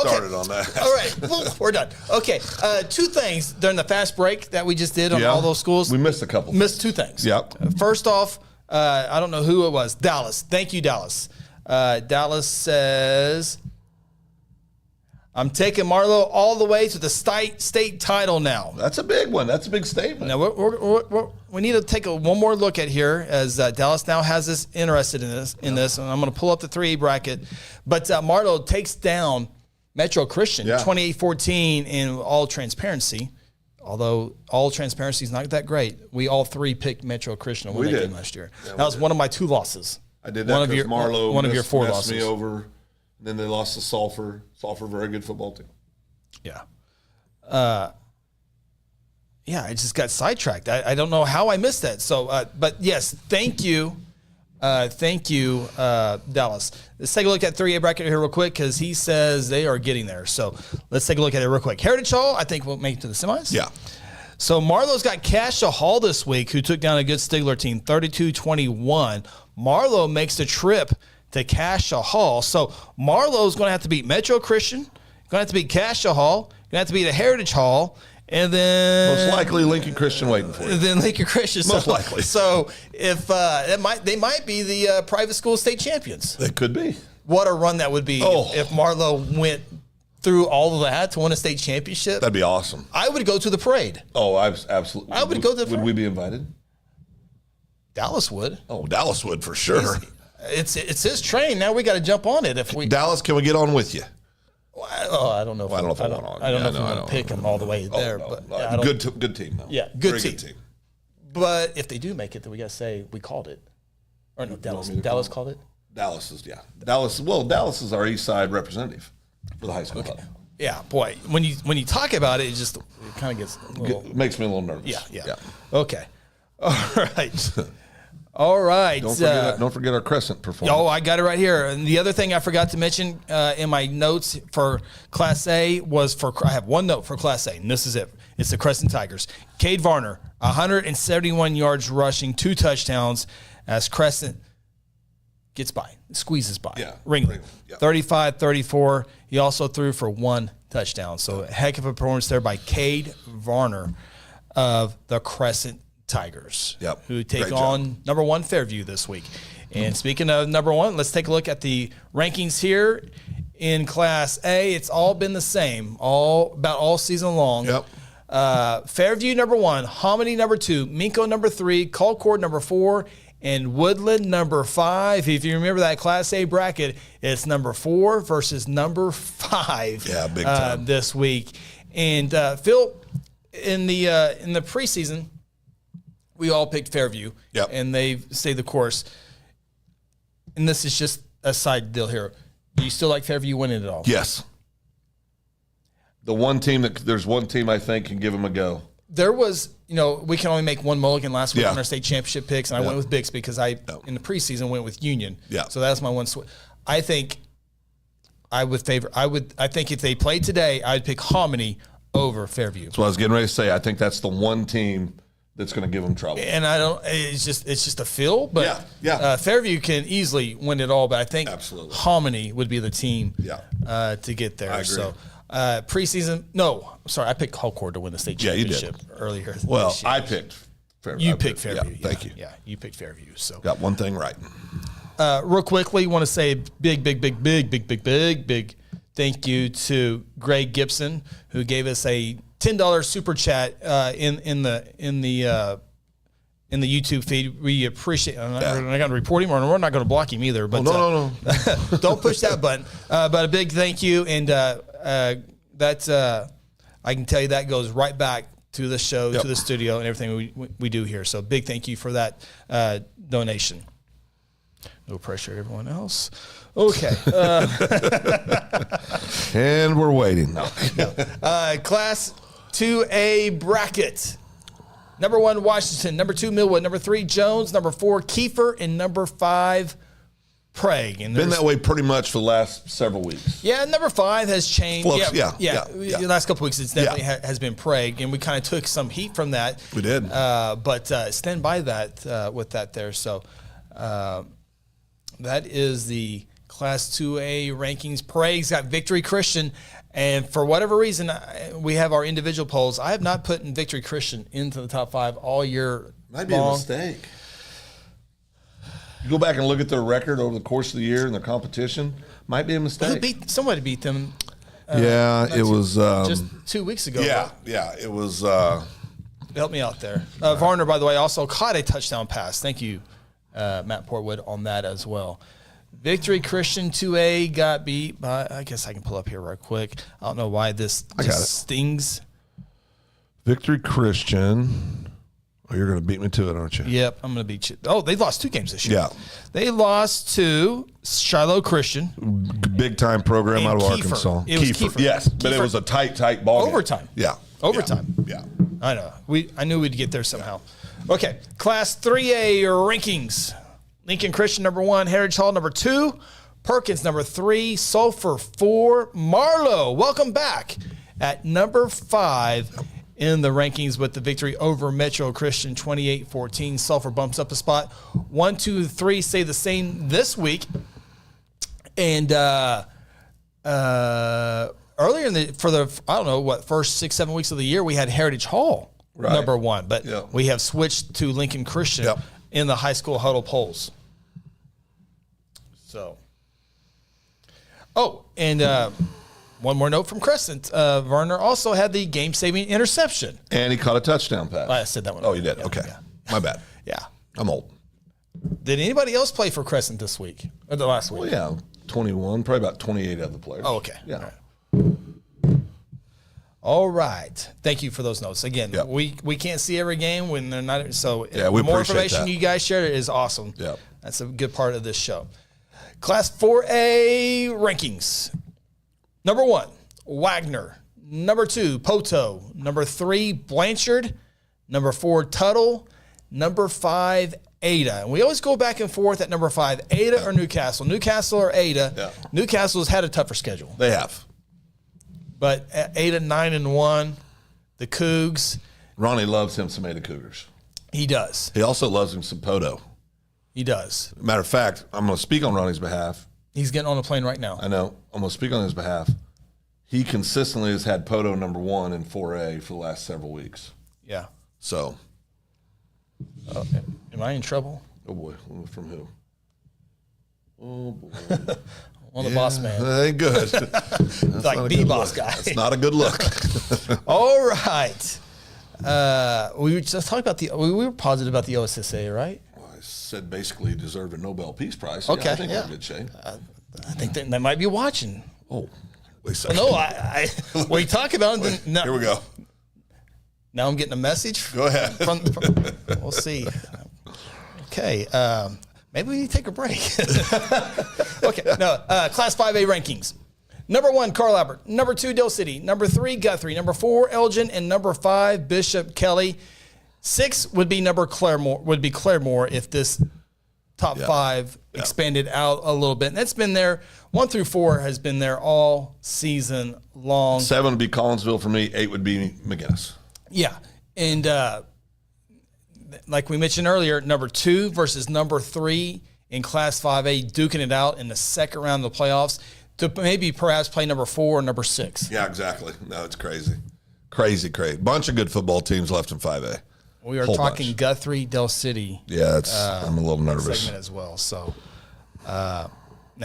started on that. All right, we're done. Okay, two things during the fast break that we just did on all those schools. We missed a couple. Missed two things. Yep. First off, I don't know who it was. Dallas. Thank you, Dallas. Dallas says, I'm taking Marlowe all the way to the state title now. That's a big one. That's a big statement. Now we need to take one more look at here as Dallas now has us interested in this. And I'm going to pull up the 3A bracket. But Marlowe takes down Metro Christian 28-14 in all transparency. Although all transparency is not that great, we all three picked Metro Christian to win that game last year. Yeah, that was one of my 2 losses. I did that because Marlowe one of your 4 losses. Me over. Then they lost to Sulphur. Sulphur, very good football team. Yeah. I just got sidetracked. I don't know how I missed that. So, but yes, thank you. Thank you, Dallas. Let's take a look at 3A bracket here real quick because he says they are getting there. So let's take a look at it real quick. Heritage Hall, I think we'll make it to the semis. Yeah. So Marlowe's got Cassia Hall this week, who took down a good Stigler team, 32-21. Marlowe makes the trip to Cassia Hall. So Marlowe's going to have to beat Metro Christian, going to have to beat Cassia Hall, going to have to beat the Heritage Hall, and then most likely Lincoln Christian waiting for you. Then Lincoln Christian, most likely. So if they might be the private school state champions. They could be. What a run that would be if Marlowe went through all of that to win a state championship. That'd be awesome. I would go to the parade. Oh, absolutely. I would go to the parade. Would we be invited? Dallas would. Oh, Dallas would for sure. It's his train. Now we got to jump on it. If we Dallas, can we get on with you? Oh, I don't know. I don't know if I want on. I don't know if I'm going to pick them all the way there. No, but no. Good team, though. Yeah, good team. But if they do make it, then we got to say we called it. Or no, Dallas called it? Dallas is our East Side representative for the high school. Okay. Yeah, boy. When you talk about it, it kind of gets a little, makes me a little nervous. Yeah. Okay. All right. Don't forget our Crescent performance. Oh, I got it right here. And the other thing I forgot to mention in my notes for Class A was I have one note for Class A, and this is it. It's the Crescent Tigers. Cade Varner, 171 yards rushing, 2 touchdowns as Crescent gets by, squeezes by. Yeah. Ringling. 35-34. He also threw for 1 touchdown. So a heck of a performance there by Cade Varner of the Crescent Tigers, who take on number 1 Fairview this week. And speaking of number 1, let's take a look at the rankings here in Class A. It's all been the same, all season long. Fairview number 1, Hominy number 2, Minko number 3, Colcord number 4, and Woodland number 5. If you remember that Class A bracket, it's number 4 versus number 5. Yeah, big time this week. And Phil, in the preseason, we all picked Fairview, and they stayed the course. And this is just a side deal here. Do you still like Fairview winning it all? Yes. There's one team I think can give them a go. There was, we can only make one mulligan last week on our state championship picks, and I went with Bixby because in the preseason, went with Union. Yeah. So that's my one. I think I think if they played today, I'd pick Hominy over Fairview. That's what I was getting ready to say. I think that's the one team that's going to give them trouble. And it's just a feel, but yeah. Fairview can easily win it all, but I think absolutely Hominy would be the team to get there. I agree. So preseason, I picked Colcord to win the state championship earlier. Well, this year. I picked Fairview. You picked Fairview. Yeah, thank you. Yeah, you picked Fairview. So got one thing right. Real quickly, want to say big thank you to Greg Gibson, who gave us a $10 super chat in the YouTube feed. We appreciate. I'm not going to report him, or we're not going to block him either. But no. Don't push that button. But a big thank you, and that I can tell you that goes right back to the show, to the studio, and everything we do here. So big thank you for that donation. No pressure, everyone else. Okay. And we're waiting. No. Class 2A bracket. Number 1, Washington. Number 2, Millwood. Number 3, Jones. Number 4, Kiefer. And number 5, Prague. And been that way pretty much for the last several weeks. Yeah, number 5 has changed. Yeah. The last couple weeks, it's definitely has been Prague, and we kind of took some heat from that. We did. But stand by that with that there. So that is the Class 2A rankings. Parade's got Victory Christian. And for whatever reason, we have our individual polls. I have not put in Victory Christian into the top 5 all year Might be a mistake. You go back and look at their record over the course of the year and their competition. Might be a mistake. Somebody beat them. It was just 2 weeks ago. Yeah, it was. Help me out there. Varner, by the way, also caught a touchdown pass. Thank you, Matt Portwood, on that as well. Victory Christian 2A got beat by, I guess I can pull up here real quick. I don't know why this just stings. Victory Christian. Oh, you're going to beat me to it, aren't you? Yep, I'm going to beat you. Oh, they lost 2 games this year. Yeah. They lost to Shiloh Christian. Big-time program out of Arkansas. It was Kiefer. Yes, but it was a tight ball Overtime. Game. Yeah. Overtime. Yeah. I know. I knew we'd get there somehow. Okay, Class 3A rankings. Lincoln Christian, number 1. Heritage Hall, number 2. Perkins, number 3. Sulphur, 4. Marlowe, welcome back, at number 5 in the rankings with the victory over Metro Christian, 28-14. Sulphur bumps up a spot. 1, 2, 3 stay the same this week. And earlier for the first 6-7 weeks of the year, we had Heritage Hall number 1, but we have switched to Lincoln Christian in the high school huddle polls. So, and one more note from Crescent. Varner also had the game-saving interception. And he caught a touchdown pass. I said that one. Oh, you did? Okay. Yeah. My bad. Yeah. I'm old. Did anybody else play for Crescent this week? Or the last week? Well, yeah. 21, probably about 28 other players. Oh, okay. Yeah. All right. Thank you for those notes. Again, we can't see every game when they're not. So yeah, we the more appreciate information that. you guys share is awesome. Yeah. That's a good part of this show. Class 4A rankings. Number 1, Wagner. Number 2, Poto. Number 3, Blanchard. Number 4, Tuttle. Number 5, Ada. And we always go back and forth at number 5, Ada or Newcastle. Newcastle or Ada. Yeah. Newcastle has had a tougher schedule. They have. But at Ada 9-1, the Cougs. Ronnie loves him some Ada Cougars. He does. He also loves him some Poto. He does. Matter of fact, I'm going to speak on Ronnie's behalf. He's getting on the plane right now. I know. I'm going to speak on his behalf. He consistently has had Poto number 1 in 4A for the last several weeks. Yeah. So. Am I in trouble? Oh, boy. From who? Oh, boy. On the boss man. That ain't good. Like the boss guy. That's not a good look. All right. We were just talking about we were positive about the OSSA, right? Well, I said basically he deserved a Nobel Peace Prize. Okay. Yeah, I think we're in good shape. I think they might be watching. Oh, wait a second. No, we talk about it. No. Here we go. Now I'm getting a message. Go ahead. We'll see. Okay. Maybe we need to take a break. Okay. No. Class 5A rankings. Number 1, Carl Albert. Number 2, Dale City. Number 3, Guthrie. Number 4, Elgin. And number 5, Bishop Kelly. 6 would be Claremore if this top 5 expanded out a little bit. And that's been there. 1 through 4 has been there all season long. 7 would be Collinsville for me. 8 would be McGinnis. Yeah. And like we mentioned earlier, number 2 versus number 3 in Class 5A, duking it out in the second round of the playoffs to maybe perhaps play number 4 or number 6. Yeah, exactly. No, it's crazy. Crazy. Bunch of good football teams left in 5A. We are talking bunch. Guthrie, Del City. Yeah, I'm a little nervous. Segment as well. So now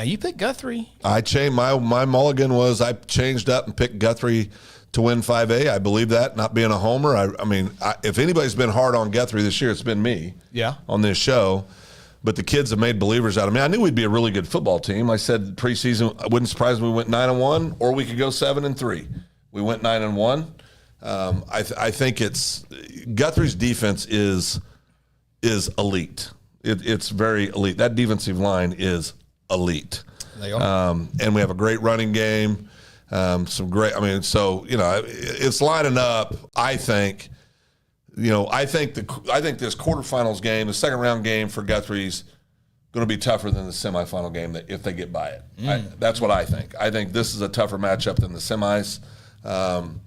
you picked Guthrie. I changed my mulligan was I changed up and picked Guthrie to win 5A. I believe that, not being a homer. I mean, if anybody's been hard on Guthrie this year, it's been me. Yeah. On this show. But the kids have made believers out of me. I knew we'd be a really good football team. I said preseason, it wouldn't surprise me we went 9-1, or we could go 7-3. We went 9-1. I think Guthrie's defense is elite. It's very elite. That defensive line is elite. They are. And we have a great running game. Some great. I mean, so it's lining up. I think this quarterfinals game, the second round game for Guthrie's, going to be tougher than the semifinal game if they get by it. That's what I think. I think this is a tougher matchup than the semis. And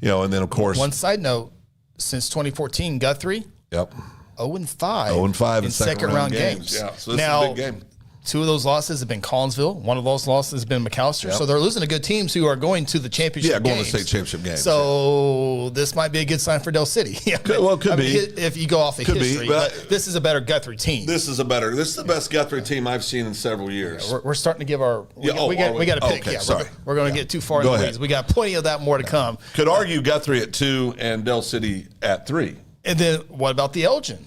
then of course, one side note: since 2014, Guthrie. Yep. 0-5. 0-5 in second round games. Yeah. So this is a big game. 2 of those losses have been Collinsville. 1 of those losses has been McAllister. Yep. So they're losing to good teams who are going to the championship games. Yeah, going to state championship games. So this might be a good sign for Del City. Could be. If you go off of history. But this is a better Guthrie team. This is the best Guthrie team I've seen in several years. Yeah, we're starting to give our we got to pick. Okay, sorry. We're going to get too far in the weeds. We got plenty of that more to come. Could argue Guthrie at 2 and Del City at 3. And then what about the Elgin?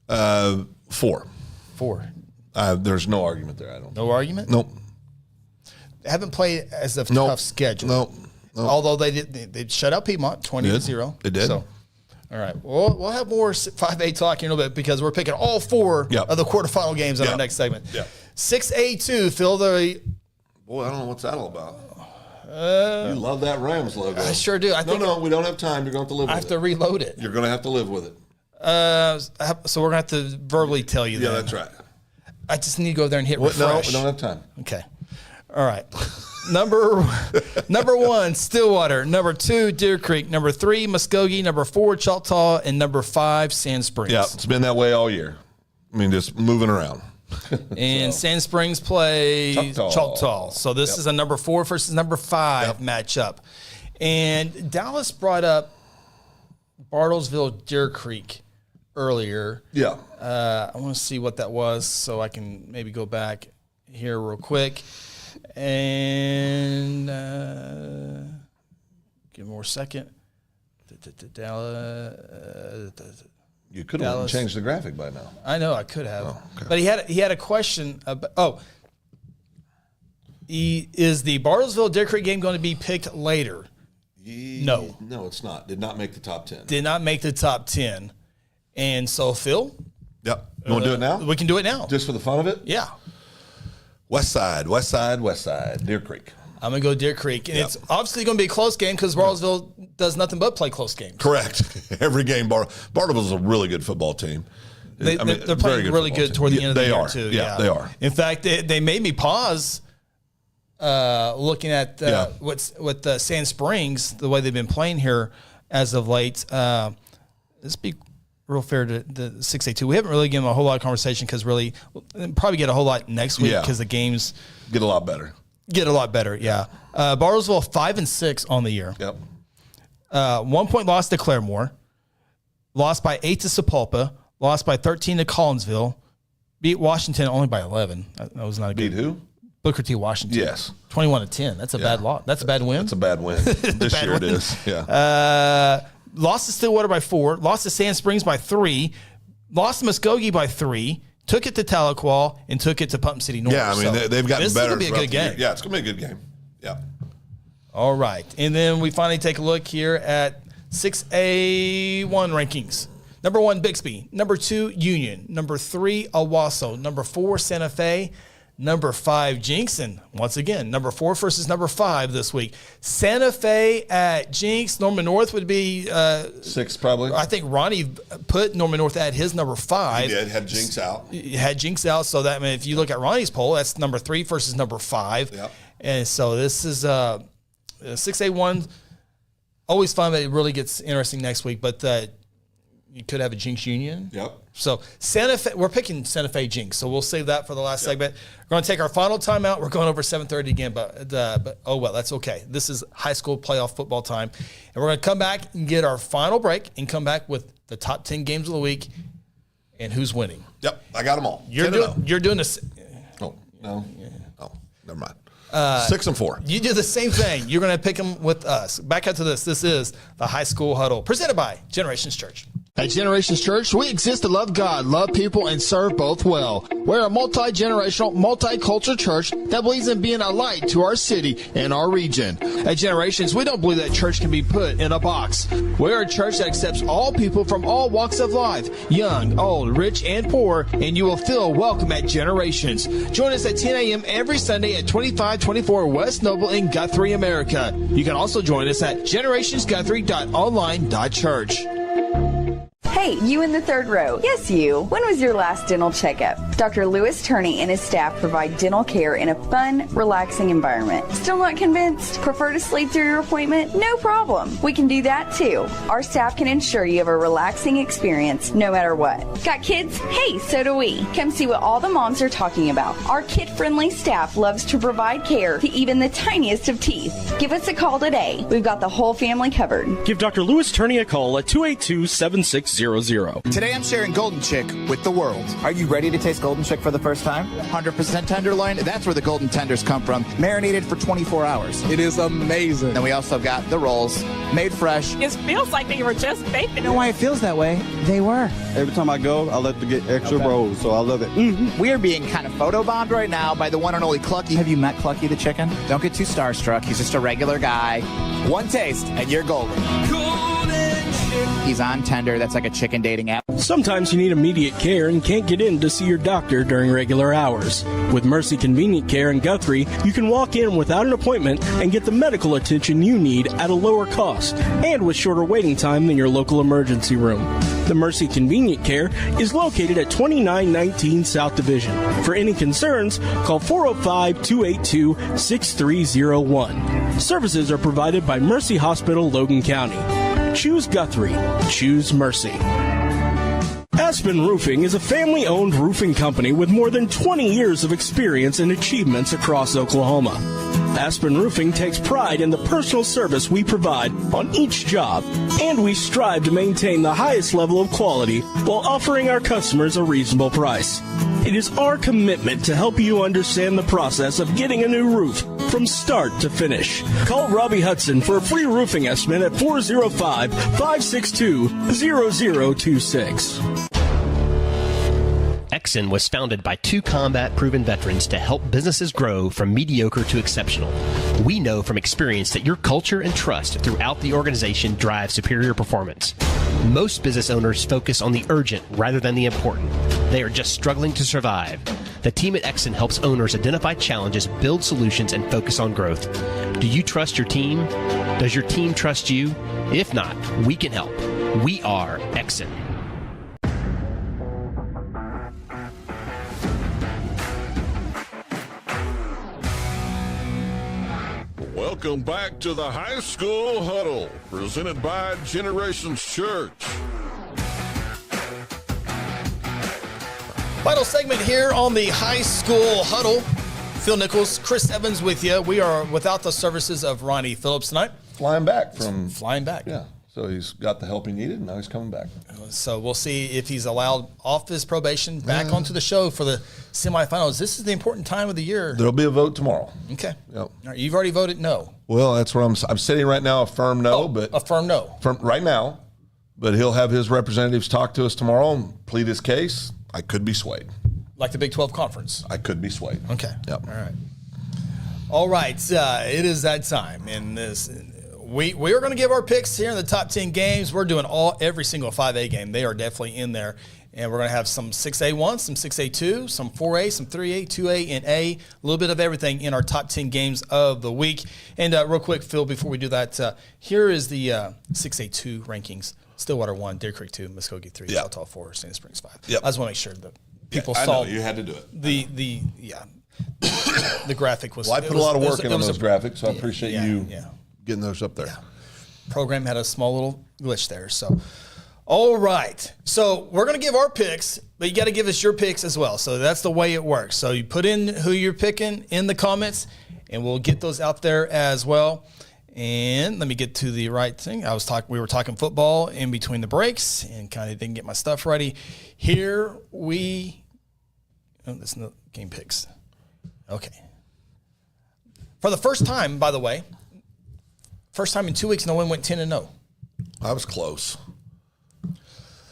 4. There's no argument there. I don't. No argument. Nope. They haven't played as a tough schedule. Nope. Although they shut out Piedmont 20-0. It did. So, all right. Well, we'll have more 5A talk in a little bit because we're picking all 4 of the quarterfinal games on our next segment. Yeah. 6A2, Phil. Boy, I don't know what's that all about. You love that Rams logo. I sure do. No, we don't have time. You're going to have to live with it. I have to reload it. You're going to have to live with it. So we're going to have to verbally tell you that. Yeah, that's right. I just need to go there and hit refresh. No, we don't have time. Okay. All right. Number 1, Stillwater. Number 2, Deer Creek. Number 3, Muskogee. Number 4, Choctaw. And number 5, Sand Springs. Yeah, it's been that way all year. I mean, just moving around. And Sand Springs play Choctaw. So this is a number 4 versus number 5 matchup. And Dallas brought up Bartlesville, Deer Creek earlier. Yeah. I want to see what that was so I can maybe go back here real quick. And give me more a second. You could have changed the graphic by now. I know I could have. Oh, okay. But he had a question about is the Bartlesville Deer Creek game going to be picked later? No. No, it's not. Did not make the top 10. Did not make the top 10. And so, Phil? Yep. You want to do it now? We can do it now. Just for the fun of it? Yeah. West side, Deer Creek. I'm going to go Deer Creek. And it's obviously going to be a close game because Bartlesville does nothing but play close games. Correct. Every game. Bartlesville's a really good football team. They're playing really good toward the end of the year, too. Yeah, they are. In fact, they made me pause looking at what's with the Sand Springs, the way they've been playing here as of late. Let's be real fair to the 6A2. We haven't really given them a whole lot of conversation because really we'll probably get a whole lot next week because the games get a lot better. Yeah. Bartlesville 5-6 on the year. Yep. 1 point loss to Claremore. Lost by 8 to Sapulpa. Lost by 13 to Collinsville. Beat Washington only by 11. That was not a good. Beat who? Booker T. Washington. Yes. 21-10. That's a bad loss. That's a bad win. That's a bad win. This year it is. Yeah. Lost to Stillwater by 4. Lost to Sand Springs by 3. Lost to Muskogee by 3. Took it to Tahlequah and took it to Pump City North. Yeah, I mean, they've gotten better. This is going to be a good game. Yeah, it's going to be a good game. Yeah. All right. And then we finally take a look here at 6A1 rankings. Number 1, Bixby. Number 2, Union. Number 3, Owasso. Number 4, Santa Fe. Number 5, Jinx. And once again, number 4 versus number 5 this week. Santa Fe at Jinx. Norman North would be 6 probably. I think Ronnie put Norman North at his number 5. He did. Had Jinx out. So that, I mean, if you look at Ronnie's poll, that's number 3 versus number 5. Yep. And so this is 6A1. Always fun, but it really gets interesting next week. But you could have a Jinx Union. Yep. So Santa Fe, we're picking Santa Fe Jinx. So we'll save that for the last segment. We're going to take our final timeout. We're going over 7:30 again, but oh well, that's okay. This is high school playoff football time, and we're going to come back and get our final break and come back with the top 10 games of the week and who's winning. Yep, I got them all. You're doing this. Oh no. Oh, never mind. 6 and 4. You do the same thing. You're going to pick them with us. Back up to this. This is the High School Huddle, presented by Generations Church. At Generations Church, we exist to love God, love people, and serve both well. We're a multi-generational, multicultural church that believes in being a light to our city and our region. At Generations, we don't believe that church can be put in a box. We're a church that accepts all people from all walks of life, young, old, rich, and poor, and you will feel welcome at Generations. Join us at 10 a.m. every Sunday at 2524 West Noble in Guthrie, America. You can also join us at generationsguthrie.online.church. Hey, you in the third row. Yes, you. When was your last dental checkup? Dr. Louis Turney and his staff provide dental care in a fun, relaxing environment. Still not convinced? Prefer to sleep through your appointment? No problem. We can do that too. Our staff can ensure you have a relaxing experience no matter what. Got kids? Hey, so do we. Come see what all the moms are talking about. Our kid-friendly staff loves to provide care to even the tiniest of teeth. Give us a call today. We've got the whole family covered. Give Dr. Louis Turney a call at 282-7600. Today I'm sharing Golden Chick with the world. Are you ready to taste Golden Chick for the first time? 100% tenderloin, that's where the golden tenders come from. Marinated for 24 hours. It is amazing. And we also got the rolls, made fresh. It feels like they were just baked. You know why it feels that way? They were. Every time I go, I like to get extra rolls, so I love it. We are being kind of photobombed right now by the one and only Clucky. Have you met Clucky the chicken? Don't get too starstruck. He's just a regular guy. One taste, and you're golden. He's on Tender. That's like a chicken dating app. Sometimes you need immediate care and can't get in to see your doctor during regular hours. With Mercy Convenient Care in Guthrie, you can walk in without an appointment and get the medical attention you need at a lower cost and with shorter waiting time than your local emergency room. The Mercy Convenient Care is located at 2919 South Division. For any concerns, call 405-282-6301. Services are provided by Mercy Hospital, Logan County. Choose Guthrie. Choose Mercy. Aspen Roofing is a family-owned roofing company with more than 20 years of experience and achievements across Oklahoma. Aspen Roofing takes pride in the personal service we provide on each job, and we strive to maintain the highest level of quality while offering our customers a reasonable price. It is our commitment to help you understand the process of getting a new roof from start to finish. Call Robbie Hudson for a free roofing estimate at 405-562-0026. Exxon was founded by two combat-proven veterans to help businesses grow from mediocre to exceptional. We know from experience that your culture and trust throughout the organization drive superior performance. Most business owners focus on the urgent rather than the important. They are just struggling to survive. The team at Exxon helps owners identify challenges, build solutions, and focus on growth. Do you trust your team? Does your team trust you? If not, we can help. We are Exxon. Welcome back to the High School Huddle, presented by Generations Church. Final segment here on the High School Huddle. Phil Nichols, Chris Evans with you. We are without the services of Ronnie Phillips tonight. Flying back. Yeah. So he's got the help he needed, and now he's coming back. So we'll see if he's allowed off his probation, back onto the show for the semifinals. This is the important time of the year. There'll be a vote tomorrow. Okay. Yep. All right, you've already voted no. Well, that's where I'm sitting right now, a firm no. But a firm no. Right now. But he'll have his representatives talk to us tomorrow and plead his case. I could be swayed. Like the Big 12 Conference. I could be swayed. Okay. Yep. All right. It is that time. And we are going to give our picks here in the top 10 games. We're doing every single 5A game. They are definitely in there. And we're going to have some 6A1, some 6A2, some 4A, some 3A, 2A, and A. A little bit of everything in our top 10 games of the week. And real quick, Phil, before we do that, here is the 6A2 rankings. Stillwater 1, Deer Creek 2, Muskogee 3, Delta 4, Sandy Springs 5. Yep. I just want to make sure that people I saw. know, you had to do it. The graphic was. Well, I put a lot of work in on those graphics, so I appreciate you getting those up there. Yeah. Program had a small little glitch there. So, all right. So we're going to give our picks, but you got to give us your picks as well. So that's the way it works. So you put in who you're picking in the comments, and we'll get those out there as well. And let me get to the right thing. We were talking football in between the breaks and kind of didn't get my stuff ready. Here that's not game picks. Okay. For the first time, by the way, first time in 2 weeks, no one went 10-0. I was close.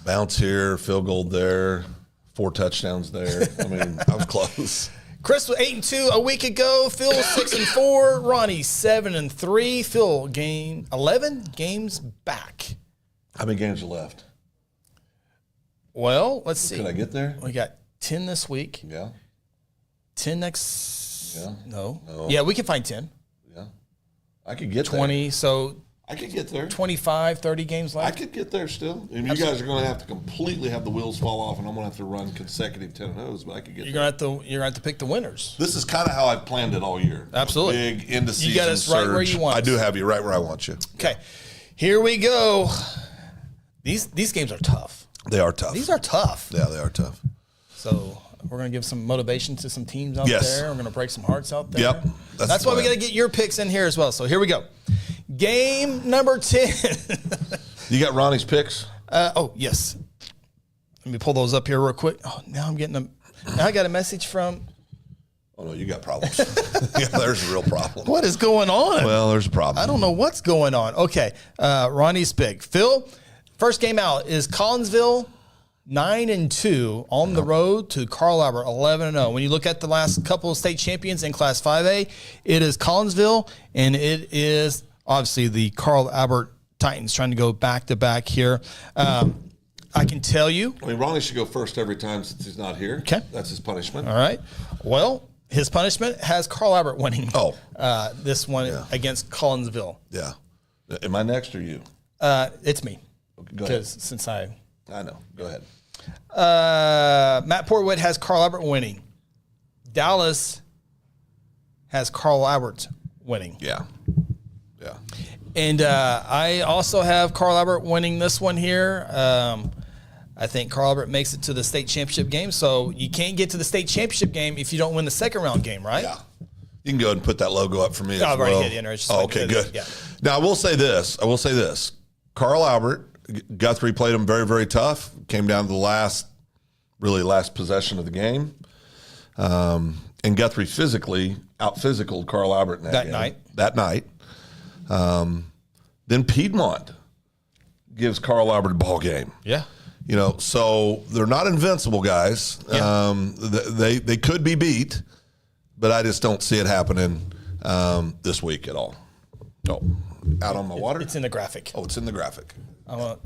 Bounce here, field goal there, 4 touchdowns there. I mean, I was close. Chris was 8-2 a week ago. Phil 6-4. Ronnie 7-3. Phil 11 games back. How many games are left? Well, let's see. Could I get there? We got 10 this week. Yeah. 10 next. Yeah. No. Yeah, we can find 10. Yeah. I could get 20. there. So I could get there. 25, 30 games left. I could get there still. And you guys are going to have to completely have the wheels fall off, and I'm going to have to run consecutive 10-0s, but I could get You're there. going to have to pick the winners. This is kind of how I've planned it all year. Absolutely. Big into season You got us right where you want I us. do have you right where I want you. Okay, here we go. These games are tough. They are tough. These are tough. Yeah, they are tough. So we're going to give some motivation to some teams out Yes. there. We're going to break some hearts out there. Yep. That's why we got to get your picks in here as well. So here we go. Game number 10. You got Ronnie's picks? Yes. Let me pull those up here real quick. Oh, now I'm getting them. Now I got a message from. Oh, no, you got problems. Yeah, there's a real problem. What is going on? Well, there's a problem. I don't know what's going on. Okay. Ronnie's pick. Phil, first game out is Collinsville 9-2 on the road to Carl Albert 11-0. When you look at the last couple of state champions in Class 5A, it is Collinsville and it is obviously the Carl Albert Titans trying to go back to back here. I can tell you. I mean, Ronnie should go first every time since he's not here. Okay. That's his punishment. All right. Well, his punishment has Carl Albert winning. This one against Collinsville. Yeah. Am I next or you? It's me. Okay, go ahead. Since I know. Go ahead. Matt Portwood has Carl Albert winning. Dallas has Carl Albert winning. Yeah. Yeah. And I also have Carl Albert winning this one here. I think Carl Albert makes it to the state championship game. So you can't get to the state championship game if you don't win the second round game, right? Yeah. You can go ahead and put that logo up for me. I've already well. hit enter. Okay, good. Yeah. Now, I will say this. Carl Albert, Guthrie played him very, very tough. Came down to the last possession of the game. And Guthrie physically out-physicaled Carl Albert in that game. That night. Then Piedmont gives Carl Albert a ball game. Yeah. You know, so they're not invincible, guys. Yeah. They could be beat, but I just don't see it happening this week at all. Oh, out on my water? It's in the graphic. Oh, it's in the graphic.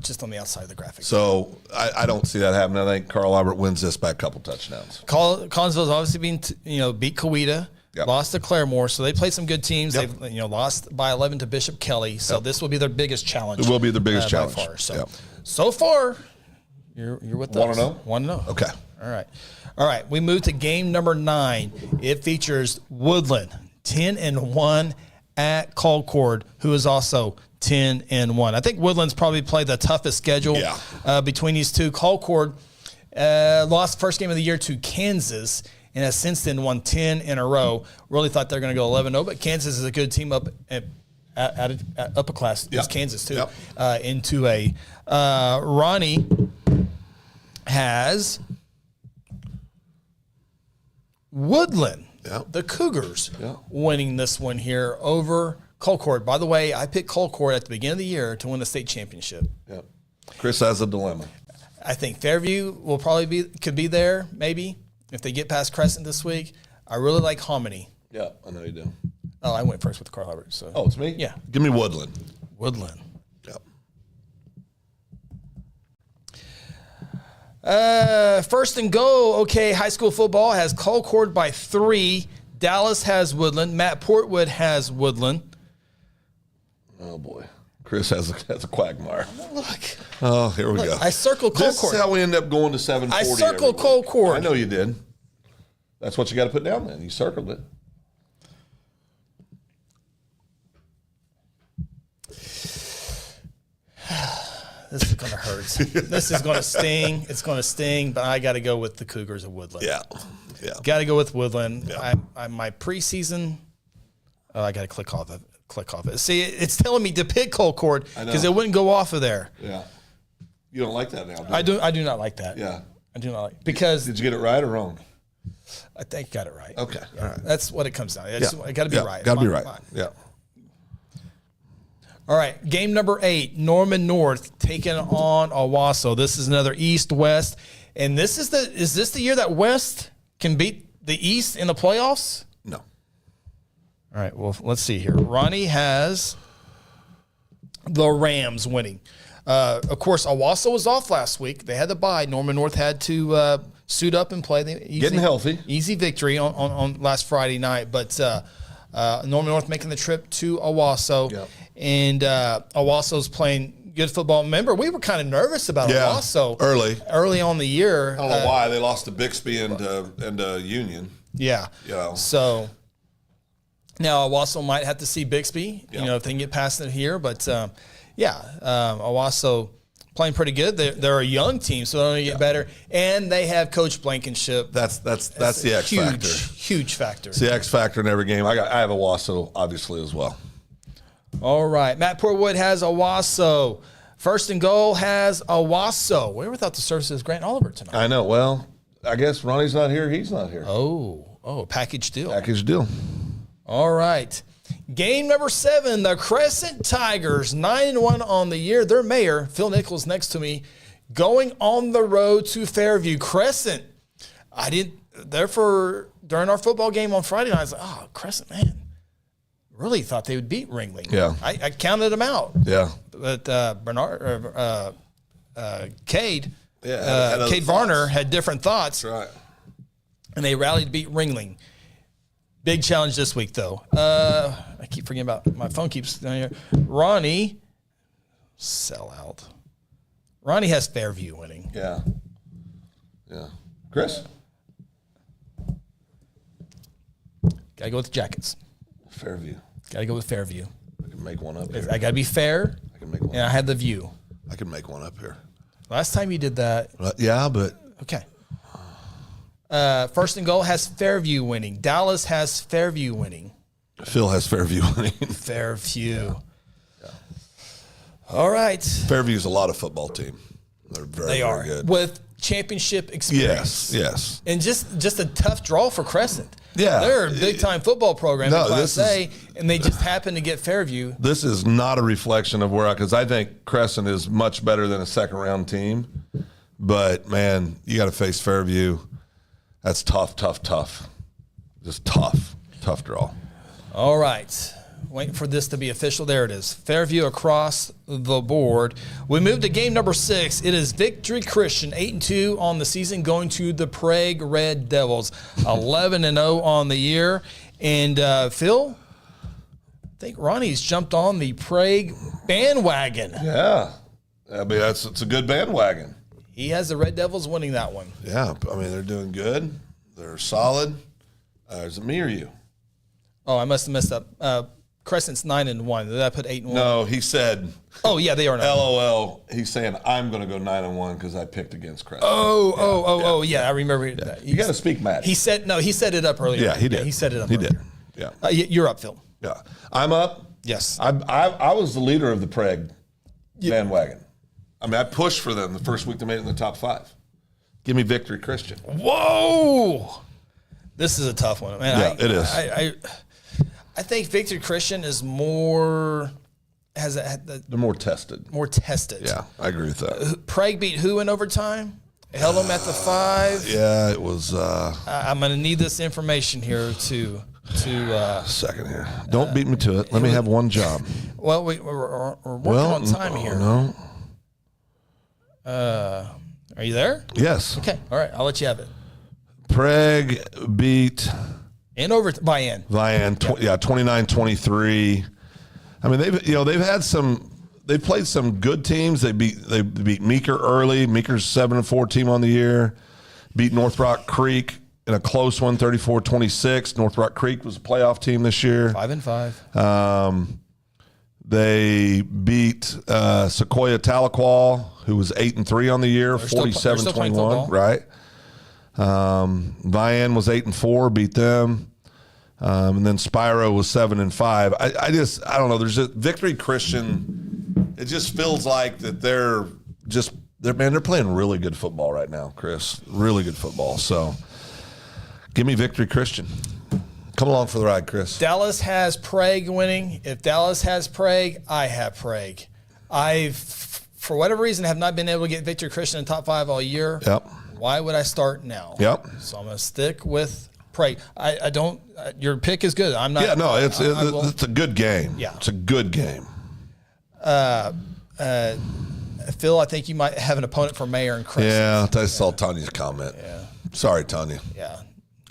Just on the outside of the graphic. So I don't see that happening. I think Carl Albert wins this by a couple touchdowns. Collinsville's obviously beat Coweta, Yep. lost to Claremore, so they played some good teams. Yep. They've lost by 11 to Bishop Kelly, so this will be their biggest challenge. It will be their biggest challenge. By far. So, Yep. so far, you're with us. 1-0? 1-0. Okay. All right. We move to game number 9. It features Woodland 10-1 at Concord, who is also 10-1. I think Woodland's probably played the toughest schedule between these two. Concord lost the first game of the year to Kansas and has since then won 10 in a row. Really thought they were going to go 11-0, but Kansas is a good team up at upper class. It's Kansas too. Into a Ronnie has Woodland, the Cougars, winning this one here over Concord. By the way, I picked Concord at the beginning of the year to win the state championship. Yep. Chris has a dilemma. I think Fairview will probably could be there, maybe, if they get past Crescent this week. I really like Hominy. Yeah, I know you do. Oh, I went first with Carl Albert. So. Oh, it's me? Yeah. Give me Woodland. Woodland. Yep. First and goal. Okay, high school football has Concord by 3. Dallas has Woodland. Matt Portwood has Woodland. Oh, boy. Chris has a quagmire. Look. Oh, here we go. I circled Concord. This is how we end up going to 740. I circled Concord. I know you did. That's what you got to put down then. You circled it. This is going to hurt. This is going to sting. It's going to sting, but I got to go with the Cougars of Woodland. Yeah. Got to go with Woodland. Yeah. I'm my preseason. Oh, I got to click off it. See, it's telling me to pick Concord because it wouldn't go off of there. Yeah. You don't like that now, do you? I do not like that. Yeah. I do not like because. Did you get it right or wrong? I think I got it right. Okay. Yeah. All right. That's what it comes down to. I got to be right. Got to be right. Yeah. All right, game number 8, Norman North taking on Owasso. This is another East-West, and is this the year that West can beat the East in the playoffs? No. All right, well, let's see here. Ronnie has the Rams winning. Of course, Owasso was off last week. They had to bye. Norman North had to suit up and play. Getting healthy. Easy victory on last Friday night, but Norman North making the trip to Owasso. Yep. and Owasso's playing good football. Remember, we were kind of nervous about Owasso early on the year. I don't know why they lost to Bixby and Union. Yeah. So now Owasso might have to see Bixby, if they can get past it here. But Owasso playing pretty good. They're a young team, so they're going to get better. And they have Coach Blankenship. That's the X factor. Huge factor. It's the X factor in every game. I have Owasso obviously as well. All right. Matt Portwood has Owasso. First and goal has Owasso. We were without the services Grant Oliver tonight. I know. Well, I guess Ronnie's not here. He's not here. Oh, package deal. Package deal. All right. Game number 7, the Crescent Tigers, 9-1 on the year. Their mayor, Phil Nichols, next to me, going on the road to Fairview. Crescent. During our football game on Friday night, I was like, Crescent, man. Really thought they would beat Ringling. Yeah. I counted them out. Yeah. But Cade, Cade Cade Varner had different thoughts. That's right. And they rallied to beat Ringling. Big challenge this week, though. I keep forgetting about my phone keeps down here. Ronnie, sell out. Ronnie has Fairview winning. Yeah. Chris? Got to go with the Jackets. Fairview. Got to go with Fairview. I can make one up here. I got to be fair. I can make one. And I had the view. I can make one up here. Last time you did that. Yeah, but. Okay. First and goal has Fairview winning. Dallas has Fairview winning. Phil has Fairview winning. Fairview. Yeah. All right. Fairview's a lot of football team. They're very good. With championship experience. Yes. And just a tough draw for Crescent. Yeah. They're a big-time football program in Class A, and they just happen to get Fairview. This is not a reflection of because I think Crescent is much better than a second-round team. But, man, you got to face Fairview. That's tough. Just tough draw. All right. Waiting for this to be official. There it is. Fairview across the board. We move to game number 6. It is Victory Christian, 8-2 on the season, going to the Prague Red Devils, 11-0 on the year. And Phil, I think Ronnie's jumped on the Prague bandwagon. Yeah. I mean, it's a good bandwagon. He has the Red Devils winning that one. Yeah. I mean, they're doing good. They're solid. Is it me or you? Oh, I must have messed up. Crescent's 9-1. Did I put 8-1? No, he said. Oh yeah, they are 9. LOL. He's saying I'm going to go 9-1 because I picked against Crescent. Yeah. I remember that. You got to speak Matt. He said it up earlier. Yeah, he did. Yeah, he set it up. He earlier. did. Yeah. You're up, Phil. Yeah, I'm up. Yes. I was the leader of the Prague bandwagon. I mean, I pushed for them the first week they made it in the top 5. Give me Victory Christian. Whoa. This is a tough one, man. Yeah, it is. I think Victory Christian is more they're more tested. More tested. Yeah, I agree with that. Prague beat who in overtime? Held them at the 5. Yeah, it was. I'm going to need this information here to second here. Don't beat me to it. Let me have one job. Well, we're working on time here. No. Are you there? Yes. Okay. All right. I'll let you have it. Prague beat Vian. 29-23. I mean, they've played some good teams. They beat Meeker early. Meeker's 7-4 team on the year. Beat North Rock Creek in a close one, 34-26. North Rock Creek was a playoff team this year. 5-5. They beat Sequoia Tahlequah, who was 8-3 on the year, 47-21. Right. Vian was 8-4, beat them. And then Spiro was 7-5. I don't know. There's just Victory Christian. It just feels like that they're playing really good football right now, Chris. Really good football. So give me Victory Christian. Come along for the ride, Chris. Dallas has Prague winning. If Dallas has Prague, I have Prague. For whatever reason, have not been able to get Victory Christian in top 5 all year. Yep. Why would I start now? Yep. So I'm going to stick with Prague. I don't. Your pick is good. I'm not. Yeah, no, it's a good game. Yeah, it's a good game. Phil, I think you might have an opponent for mayor in Crescent. Yeah, I saw Tanya's comment. Yeah. Sorry, Tanya. Yeah.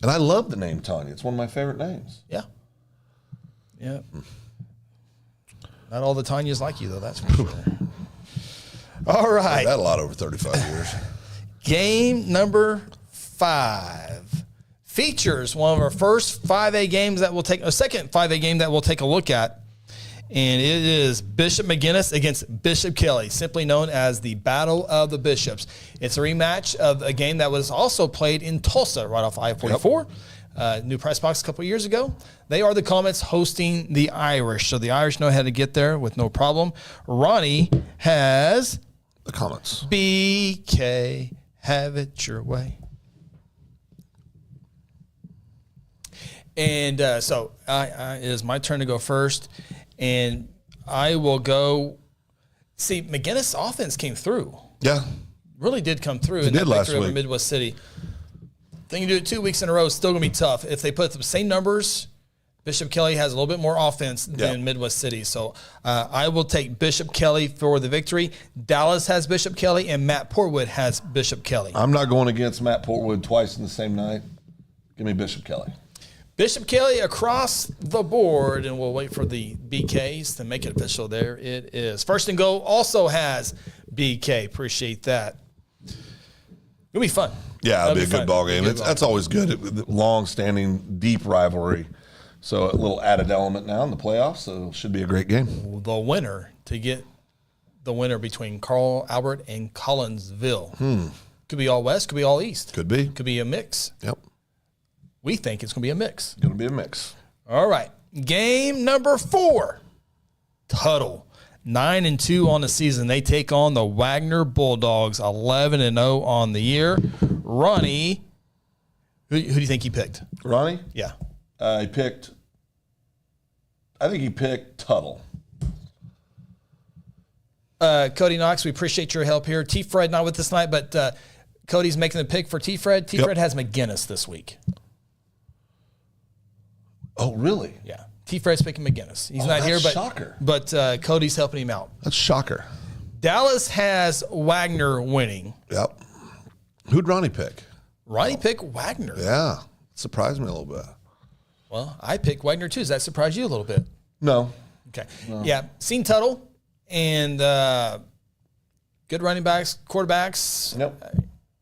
And I love the name Tanya. It's one of my favorite names. Yeah. Yeah. Not all the Tanyas like you, though, that's for sure. All right. I've had a lot over 35 years. Game number 5 features one of our first 5A games that we'll take, a second 5A game that we'll take a look at. And it is Bishop McGuinness against Bishop Kelly, simply known as the Battle of the Bishops. It's a rematch of a game that was also played in Tulsa, right off I-44. New press box a couple years ago. They are the Comets hosting the Irish. So the Irish know how to get there with no problem. Ronnie has The Comets. BK, have it your way. And so it is my turn to go first. And I will go. See, McGuinness' offense came through. Yeah. Really did come through. It did last over week. Midwest City. Then you do it 2 weeks in a row, it's still going to be tough. If they put the same numbers, Bishop Kelly has a little bit more offense than Midwest City. So I will take Bishop Kelly for the victory. Dallas has Bishop Kelly, and Matt Portwood has Bishop Kelly. I'm not going against Matt Portwood twice in the same night. Give me Bishop Kelly. Bishop Kelly across the board, and we'll wait for the BKs to make it official. There it is. First and Goal also has BK. Appreciate that. It'll be fun. Yeah, it'll be a good ball game. Good That's always good. Long-standing, deep rivalry. So a little added element now in the playoffs. So it should be a great game. The winner to get the winner between Carl Albert and Collinsville. Could be all West. Could be all East. Could be. Could be a mix. Yep. We think it's going to be a mix. Going to be a mix. All right. Game number 4. Tuttle. 9-2 on the season. They take on the Wagner Bulldogs. 11-0 on the year. Ronnie, who do you think he picked? Ronnie? Yeah. I think he picked Tuttle. Cody Knox, we appreciate your help here. T-Fred not with us tonight, but Cody's making the pick for T-Fred. T-Fred has McGuinness this week. Oh, really? Yeah. T-Fred's picking McGuinness. He's not here, but shocker. But Cody's helping him out. That's shocker. Dallas has Wagner winning. Yep. Who'd Ronnie pick? Ronnie picked Wagner. Yeah. Surprised me a little bit. Well, I picked Wagner too. Does that surprise you a little bit? No. Okay. No. Yeah. Seen Tuttle and good running backs, quarterbacks. Yep.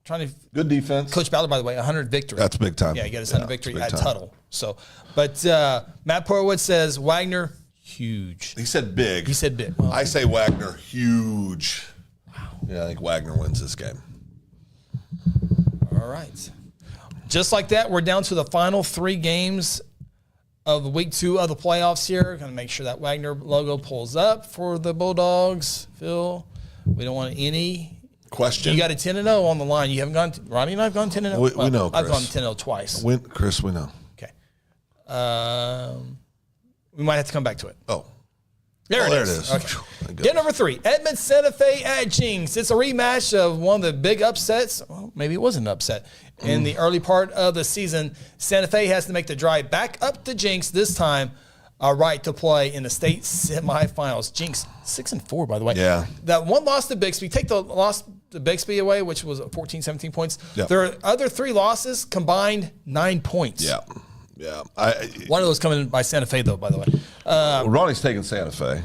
Trying to good defense. Coach Ballard, by the way, 100 victory. That's big time. Yeah, he got his 100 victory at Tuttle. So, but Matt Portwood says Wagner huge. He said big. He said big. Well, I say Wagner huge. Wow. Yeah, I think Wagner wins this game. All right. Just like that, we're down to the final 3 games of week 2 of the playoffs here. Going to make sure that Wagner logo pulls up for the Bulldogs. Phil, we don't want any question. You got a 10-0 on the line. You haven't gone. Ronnie and I've gone 10-0. We know, Chris. I've gone 10-0 twice. Chris, we know. Okay. We might have to come back to it. Oh. There it is. Okay. Game number 3, Edmond Santa Fe at Jinx. It's a rematch of one of the big upsets. Well, maybe it was an upset. In the early part of the season, Santa Fe has to make the drive back up to Jinx, this time a right to play in the state semifinals. Jinx, 6-4, by the way. Yeah. That one loss to Bixby. Take the loss to Bixby away, which was 14, 17 points. Yep. Their other 3 losses combined 9 points. Yeah. Yeah. One of those coming by Santa Fe, though, by the way. Ronnie's taking Santa Fe.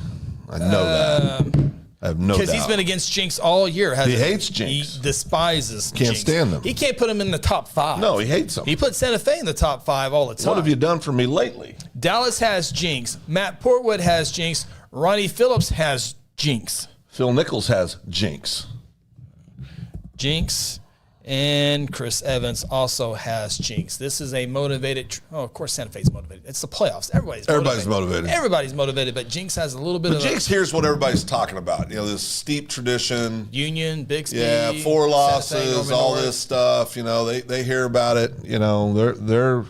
I know that. I have no doubt. Because he's been against Jinx all year. He hates Jinx. He despises Can't Jinx. stand them. He can't put him in the top 5. No, he hates them. He put Santa Fe in the top 5 all the time. What have you done for me lately? Dallas has Jinx. Matt Portwood has Jinx. Ronnie Phillips has Jinx. Phil Nichols has Jinx. Jinx. And Chris Evans also has Jinx. This is a motivated. Of course, Santa Fe's motivated. It's the playoffs. Everybody's motivated. Everybody's motivated, but Jinx has a little bit but of. Jinx here's what everybody's talking about. You know, this steep tradition. Union, Bixby. Yeah, 4 losses, Fe, all this stuff. You know, they hear about it. You know, they're.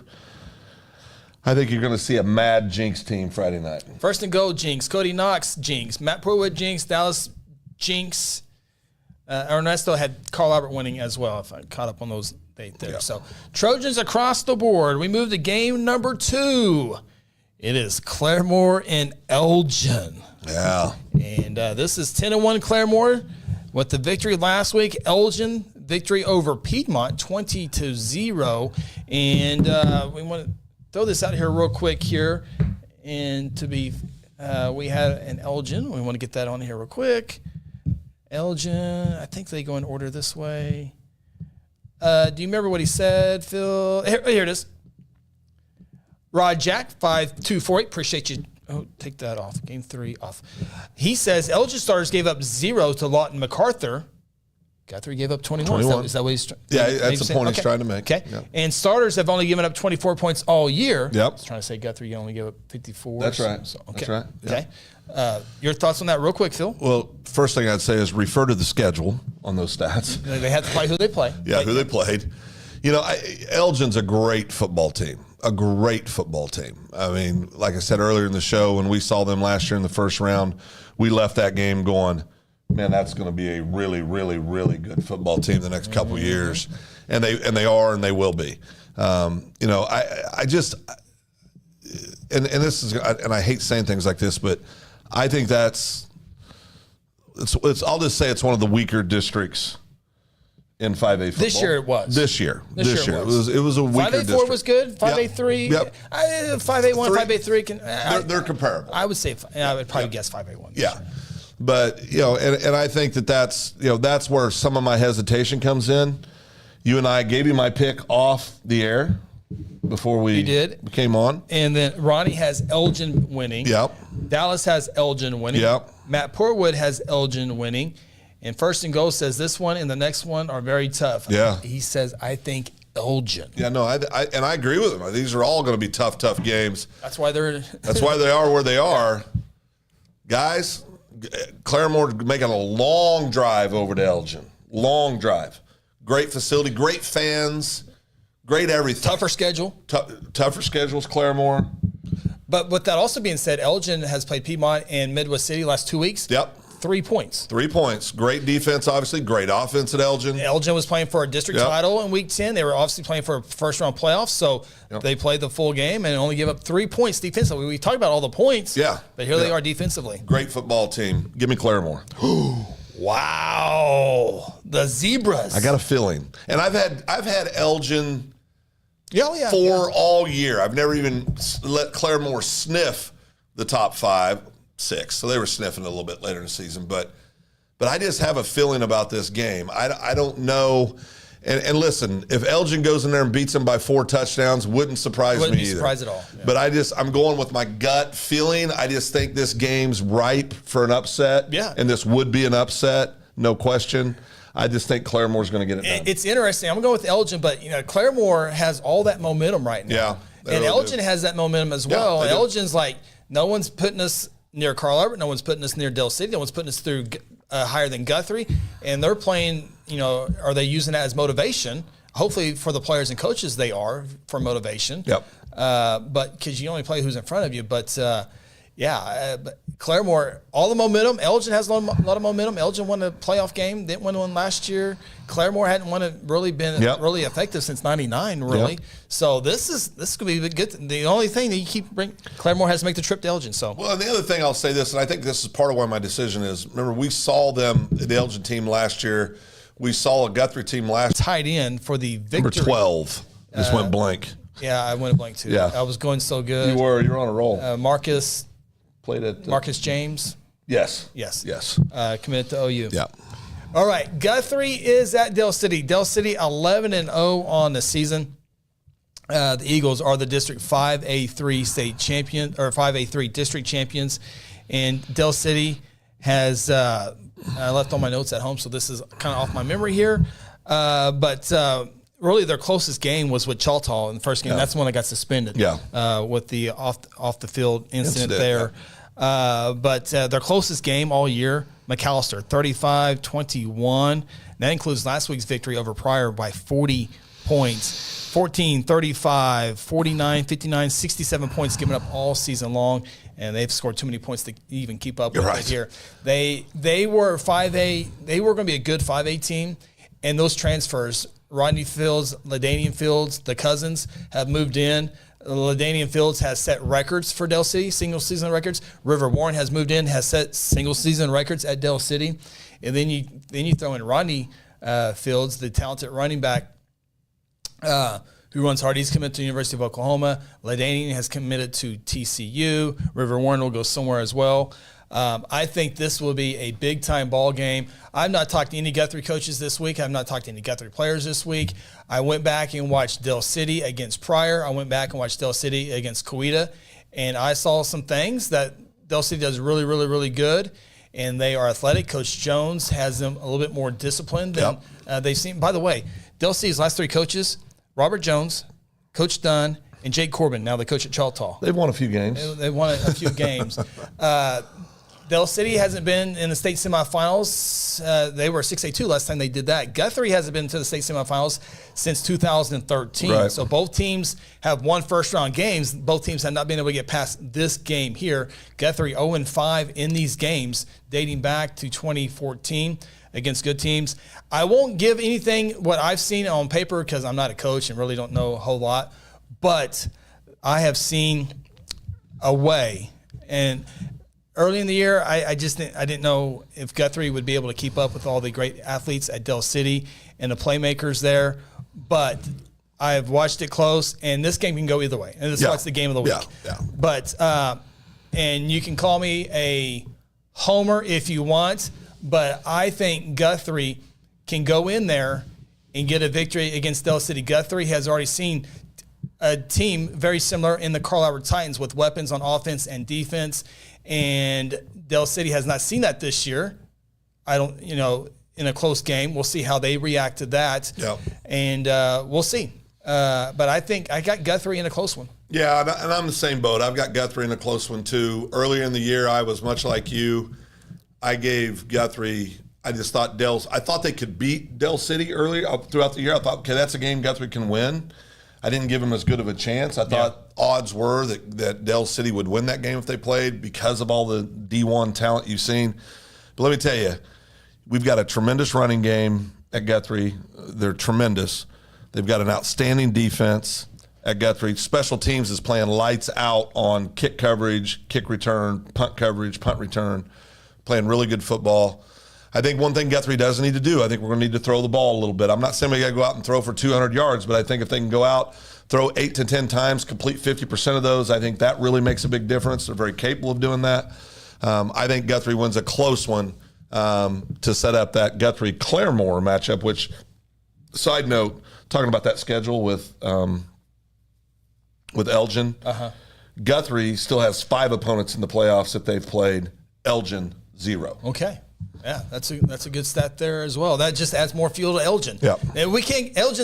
I think you're going to see a mad Jinx team Friday night. First and Goal, Jinx. Cody Knox, Jinx. Matt Portwood, Jinx. Dallas, Jinx. Ernesto had Carl Albert winning as well, if I caught up on those dates there. Yeah. So, Trojans across the board. We move to game number 2. It is Claremore and Elgin. Yeah. And this is 10-1 Claremore with the victory last week. Elgin, victory over Piedmont, 20-0. And we want to throw this out here real quick here. And to be we had an Elgin. We want to get that on here real quick. Elgin, I think they go in order this way. Do you remember what he said, Phil? Here it is. Rod Jack, 5248. Appreciate you. Oh, take that off. Game 3 off. He says Elgin starters gave up 0 to Lawton MacArthur. Guthrie gave up 21. Is that what he's trying to Yeah, that's the point he's trying to make. Okay. Yeah. And starters have only given up 24 points all year. Yep. I was trying to say Guthrie, you only gave up 54. That's right. So, okay. That's right. Yeah. Okay. Your thoughts on that real quick, Phil? Well, first thing I'd say is refer to the schedule on those stats. They have to play who they play. Yeah, who they played. You know, Elgin's a great football team. A great football team. I mean, like I said earlier in the show, when we saw them last year in the first round, we left that game going, man, that's going to be a really, really, really good football team the next couple years, and they are, and they will be. You know, I just, and this is, and I hate saying things like this, but I think it's I'll just say it's one of the weaker districts in 5A football. This year it was. This year it was a weaker 5A4 district. was good. 5A3. Yep. 5A1, 5A3 can. They're comparable. I would say. I would probably guess 5A1. Yeah. But, you know, and I think that's where some of my hesitation comes in. You and I gave you my pick off the air before we came on. And then Ronnie has Elgin winning. Yep. Dallas has Elgin winning. Yep. Matt Portwood has Elgin winning. And First and Goal says this one and the next one are very tough. Yeah. He says, I think Elgin. Yeah, no, I agree with him. These are all going to be tough games. That's why they're. That's why they are where they are. Guys, Claremore making a long drive over to Elgin. Long drive. Great facility, great fans, great everything. Tougher schedule. Tougher schedules, Claremore. But with that also being said, Elgin has played Piedmont and Midwest City last 2 weeks. Yep. 3 points. 3 points. Great defense, obviously. Great offense at Elgin. Elgin was playing for a district title in Week 10. They were obviously playing for a first-round playoff, so they played the full game and only gave up 3 points defensively. We talked about all the points, but here they are defensively. Great football team. Give me Claremore. Wow. The Zebras. I got a feeling. And I've had Elgin for all year. I've never even let Claremore sniff the top 5. 6, so they were sniffing a little bit later in the season, but I just have a feeling about this game. I don't know, and listen, if Elgin goes in there and beats them by 4 touchdowns, wouldn't surprise me either. Wouldn't be surprised at all. Yeah. But I'm going with my gut feeling. I just think this game's ripe for an upset. Yeah, and this would be an upset, no question. I just think Claremore's going to get it done. It's interesting. I'm going to go with Elgin, but Claremore has all that momentum right now. Yeah, and really Elgin has that momentum as well. Yeah, Elgin's like, no one's putting us near Carl Albert. No one's putting us near Dell City. No one's putting us through higher than Guthrie. And they're playing, are they using that as motivation? Hopefully for the players and coaches they are for motivation. Yep. But because you only play who's in front of you. But, but Claremore, all the momentum. Elgin has a lot of momentum. Elgin won a playoff game. Didn't win one last year. Claremore hadn't been really effective since '99, really. Yep. So this is going to be good. The only thing that you keep Claremore has to make the trip to Elgin. So well, and the other thing I'll say this, and I think this is part of why my decision is. Remember, we saw them, the Elgin team last year. We saw a Guthrie team last tight end for the victory. Number 12 just went blank. Yeah, I went blank too. Yeah, I was going so good. You're on a roll. Marcus played at Marcus James. Yes. Committed to OU. Yeah. All right, Guthrie is at Dell City. Dell City 11-0 on the season. The Eagles are the District 5A3 state champion or 5A3 district champions, and Dell City has. I left all my notes at home, so this is kind of off my memory here. But really, their closest game was with Choctaw in the first game. Yeah. That's the one that got suspended. Yeah. With the off the field incident there. Yeah. But their closest game all year, McAllister, 35-21. That includes last week's victory over Pryor by 40 points. 14, 35, 49, 59, 67 points given up all season long, and they've scored too many points to even keep up with it here. They were 5A. They were going to be a good 5A team, and those transfers, Rodney Fields, LaDainian Fields, the cousins have moved in. LaDainian Fields has set records for Dell City, single-season records. River Warren has moved in, has set single-season records at Dell City. And then you throw in Rodney Fields, the talented running back, who runs hard. He's committed to the University of Oklahoma. Ladanian has committed to TCU. River Warren will go somewhere as well. I think this will be a big-time ball game. I've not talked to any Guthrie coaches this week. I've not talked to any Guthrie players this week. I went back and watched Dell City against Pryor. I went back and watched Dell City against Coweta, and I saw some things that Dell City does really, really, really good, and they are athletic. Coach Jones has them a little bit more disciplined than they've seen. By the way, Dell City's last 3 coaches, Robert Jones, Coach Dunn, and Jake Corbin, now the coach at Choctaw. They've won a few games. They won a few games. Dell City hasn't been in the state semifinals. They were 6-2 last time they did that. Guthrie hasn't been to the state semifinals since 2013. Right. So both teams have won first-round games. Both teams have not been able to get past this game here. Guthrie 0-5 in these games dating back to 2014 against good teams. I won't give anything what I've seen on paper because I'm not a coach and really don't know a whole lot. But I have seen a way. And early in the year, I didn't know if Guthrie would be able to keep up with all the great athletes at Dell City and the playmakers there. But I've watched it close, and this game can go either way. And this is why it's the game of the week. Yeah. But and you can call me a homer if you want, but I think Guthrie can go in there and get a victory against Dell City. Guthrie has already seen a team very similar in the Carl Albert Titans with weapons on offense and defense. And Dell City has not seen that this year. In a close game. We'll see how they react to that. Yep. And we'll see. But I think I got Guthrie in a close one. Yeah, and I'm the same boat. I've got Guthrie in a close one, too. Earlier in the year, I was much like you. I gave Guthrie – I just thought I thought they could beat Dell City earlier throughout the year. I thought, okay, that's a game Guthrie can win. I didn't give them as good of a chance. I thought odds were that Dell City would win that game if they played because of all the D1 talent you've seen. But let me tell you, we've got a tremendous running game at Guthrie. They're tremendous. They've got an outstanding defense at Guthrie. Special teams is playing lights out on kick coverage, kick return, punt coverage, punt return, playing really good football. I think one thing Guthrie does need to do, I think we're going to need to throw the ball a little bit. I'm not saying we got to go out and throw for 200 yards, but I think if they can go out, throw 8 to 10 times, complete 50% of those, I think that really makes a big difference. They're very capable of doing that. I think Guthrie wins a close one to set up that Guthrie-Claremore matchup, which, side note, talking about that schedule with Elgin, Guthrie still has 5 opponents in the playoffs that they've played. Elgin, 0. Okay. Yeah, that's a good stat there as well. That just adds more fuel to Elgin. Yeah, and we can't catch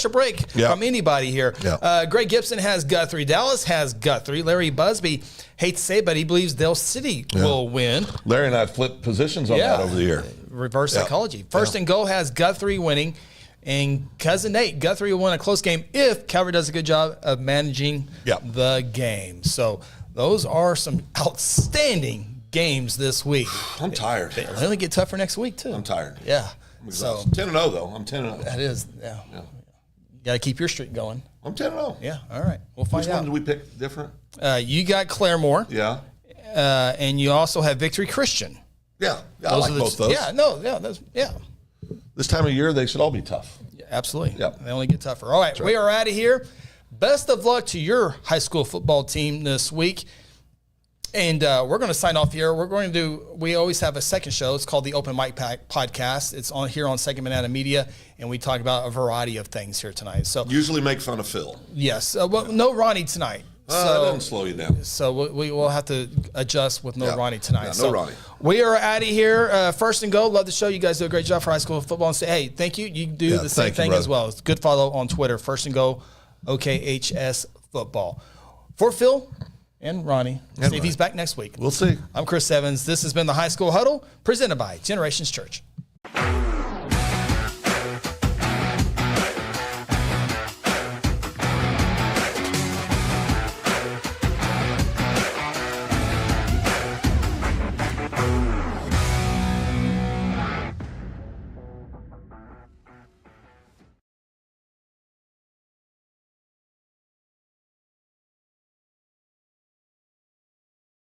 a break from anybody here. Yeah. Greg Gibson has Guthrie. Dallas has Guthrie. Larry Busby hates to say, but he believes Dell City will win. Larry and I flipped positions on that over the year. Reverse psychology. First and Goal has Guthrie winning, and Cousin Nate, Guthrie will win a close game if Calvary does a good job of managing the game. So those are some outstanding games this week. I'm tired. They only get tougher next week too. I'm tired. Yeah. So 10-0 though. I'm 10-0. That is, yeah. You got to keep your streak going. I'm 10-0. Yeah. All right. We'll find out. Which one did we pick different? You got Claremore. Yeah. And you also have Victory Christian. Yeah. I like both those. Yeah. No. Yeah. This time of year, they should all be tough. Yeah, absolutely. Yep. They only get tougher. All right. We are out of here. Best of luck to your high school football team this week. And we're going to sign off here. We always have a second show. It's called the Open Mic Podcast. It's on here on Second Banana Media, and we talk about a variety of things here tonight. So usually make fun of Phil. Yes. Well, no Ronnie tonight. That doesn't slow you down. So we will have to adjust with no Ronnie tonight. Yeah, no Ronnie. We are out of here. First and Goal. Love the show. You guys do a great job for high school football. And say, hey, thank you. You do the same thing as well. It's a good follow on Twitter. First and Goal, OKHS Football. For Phil and Ronnie. See if he's back next week. We'll see. I'm Chris Evans. This has been the High School Huddle, presented by Generations Church.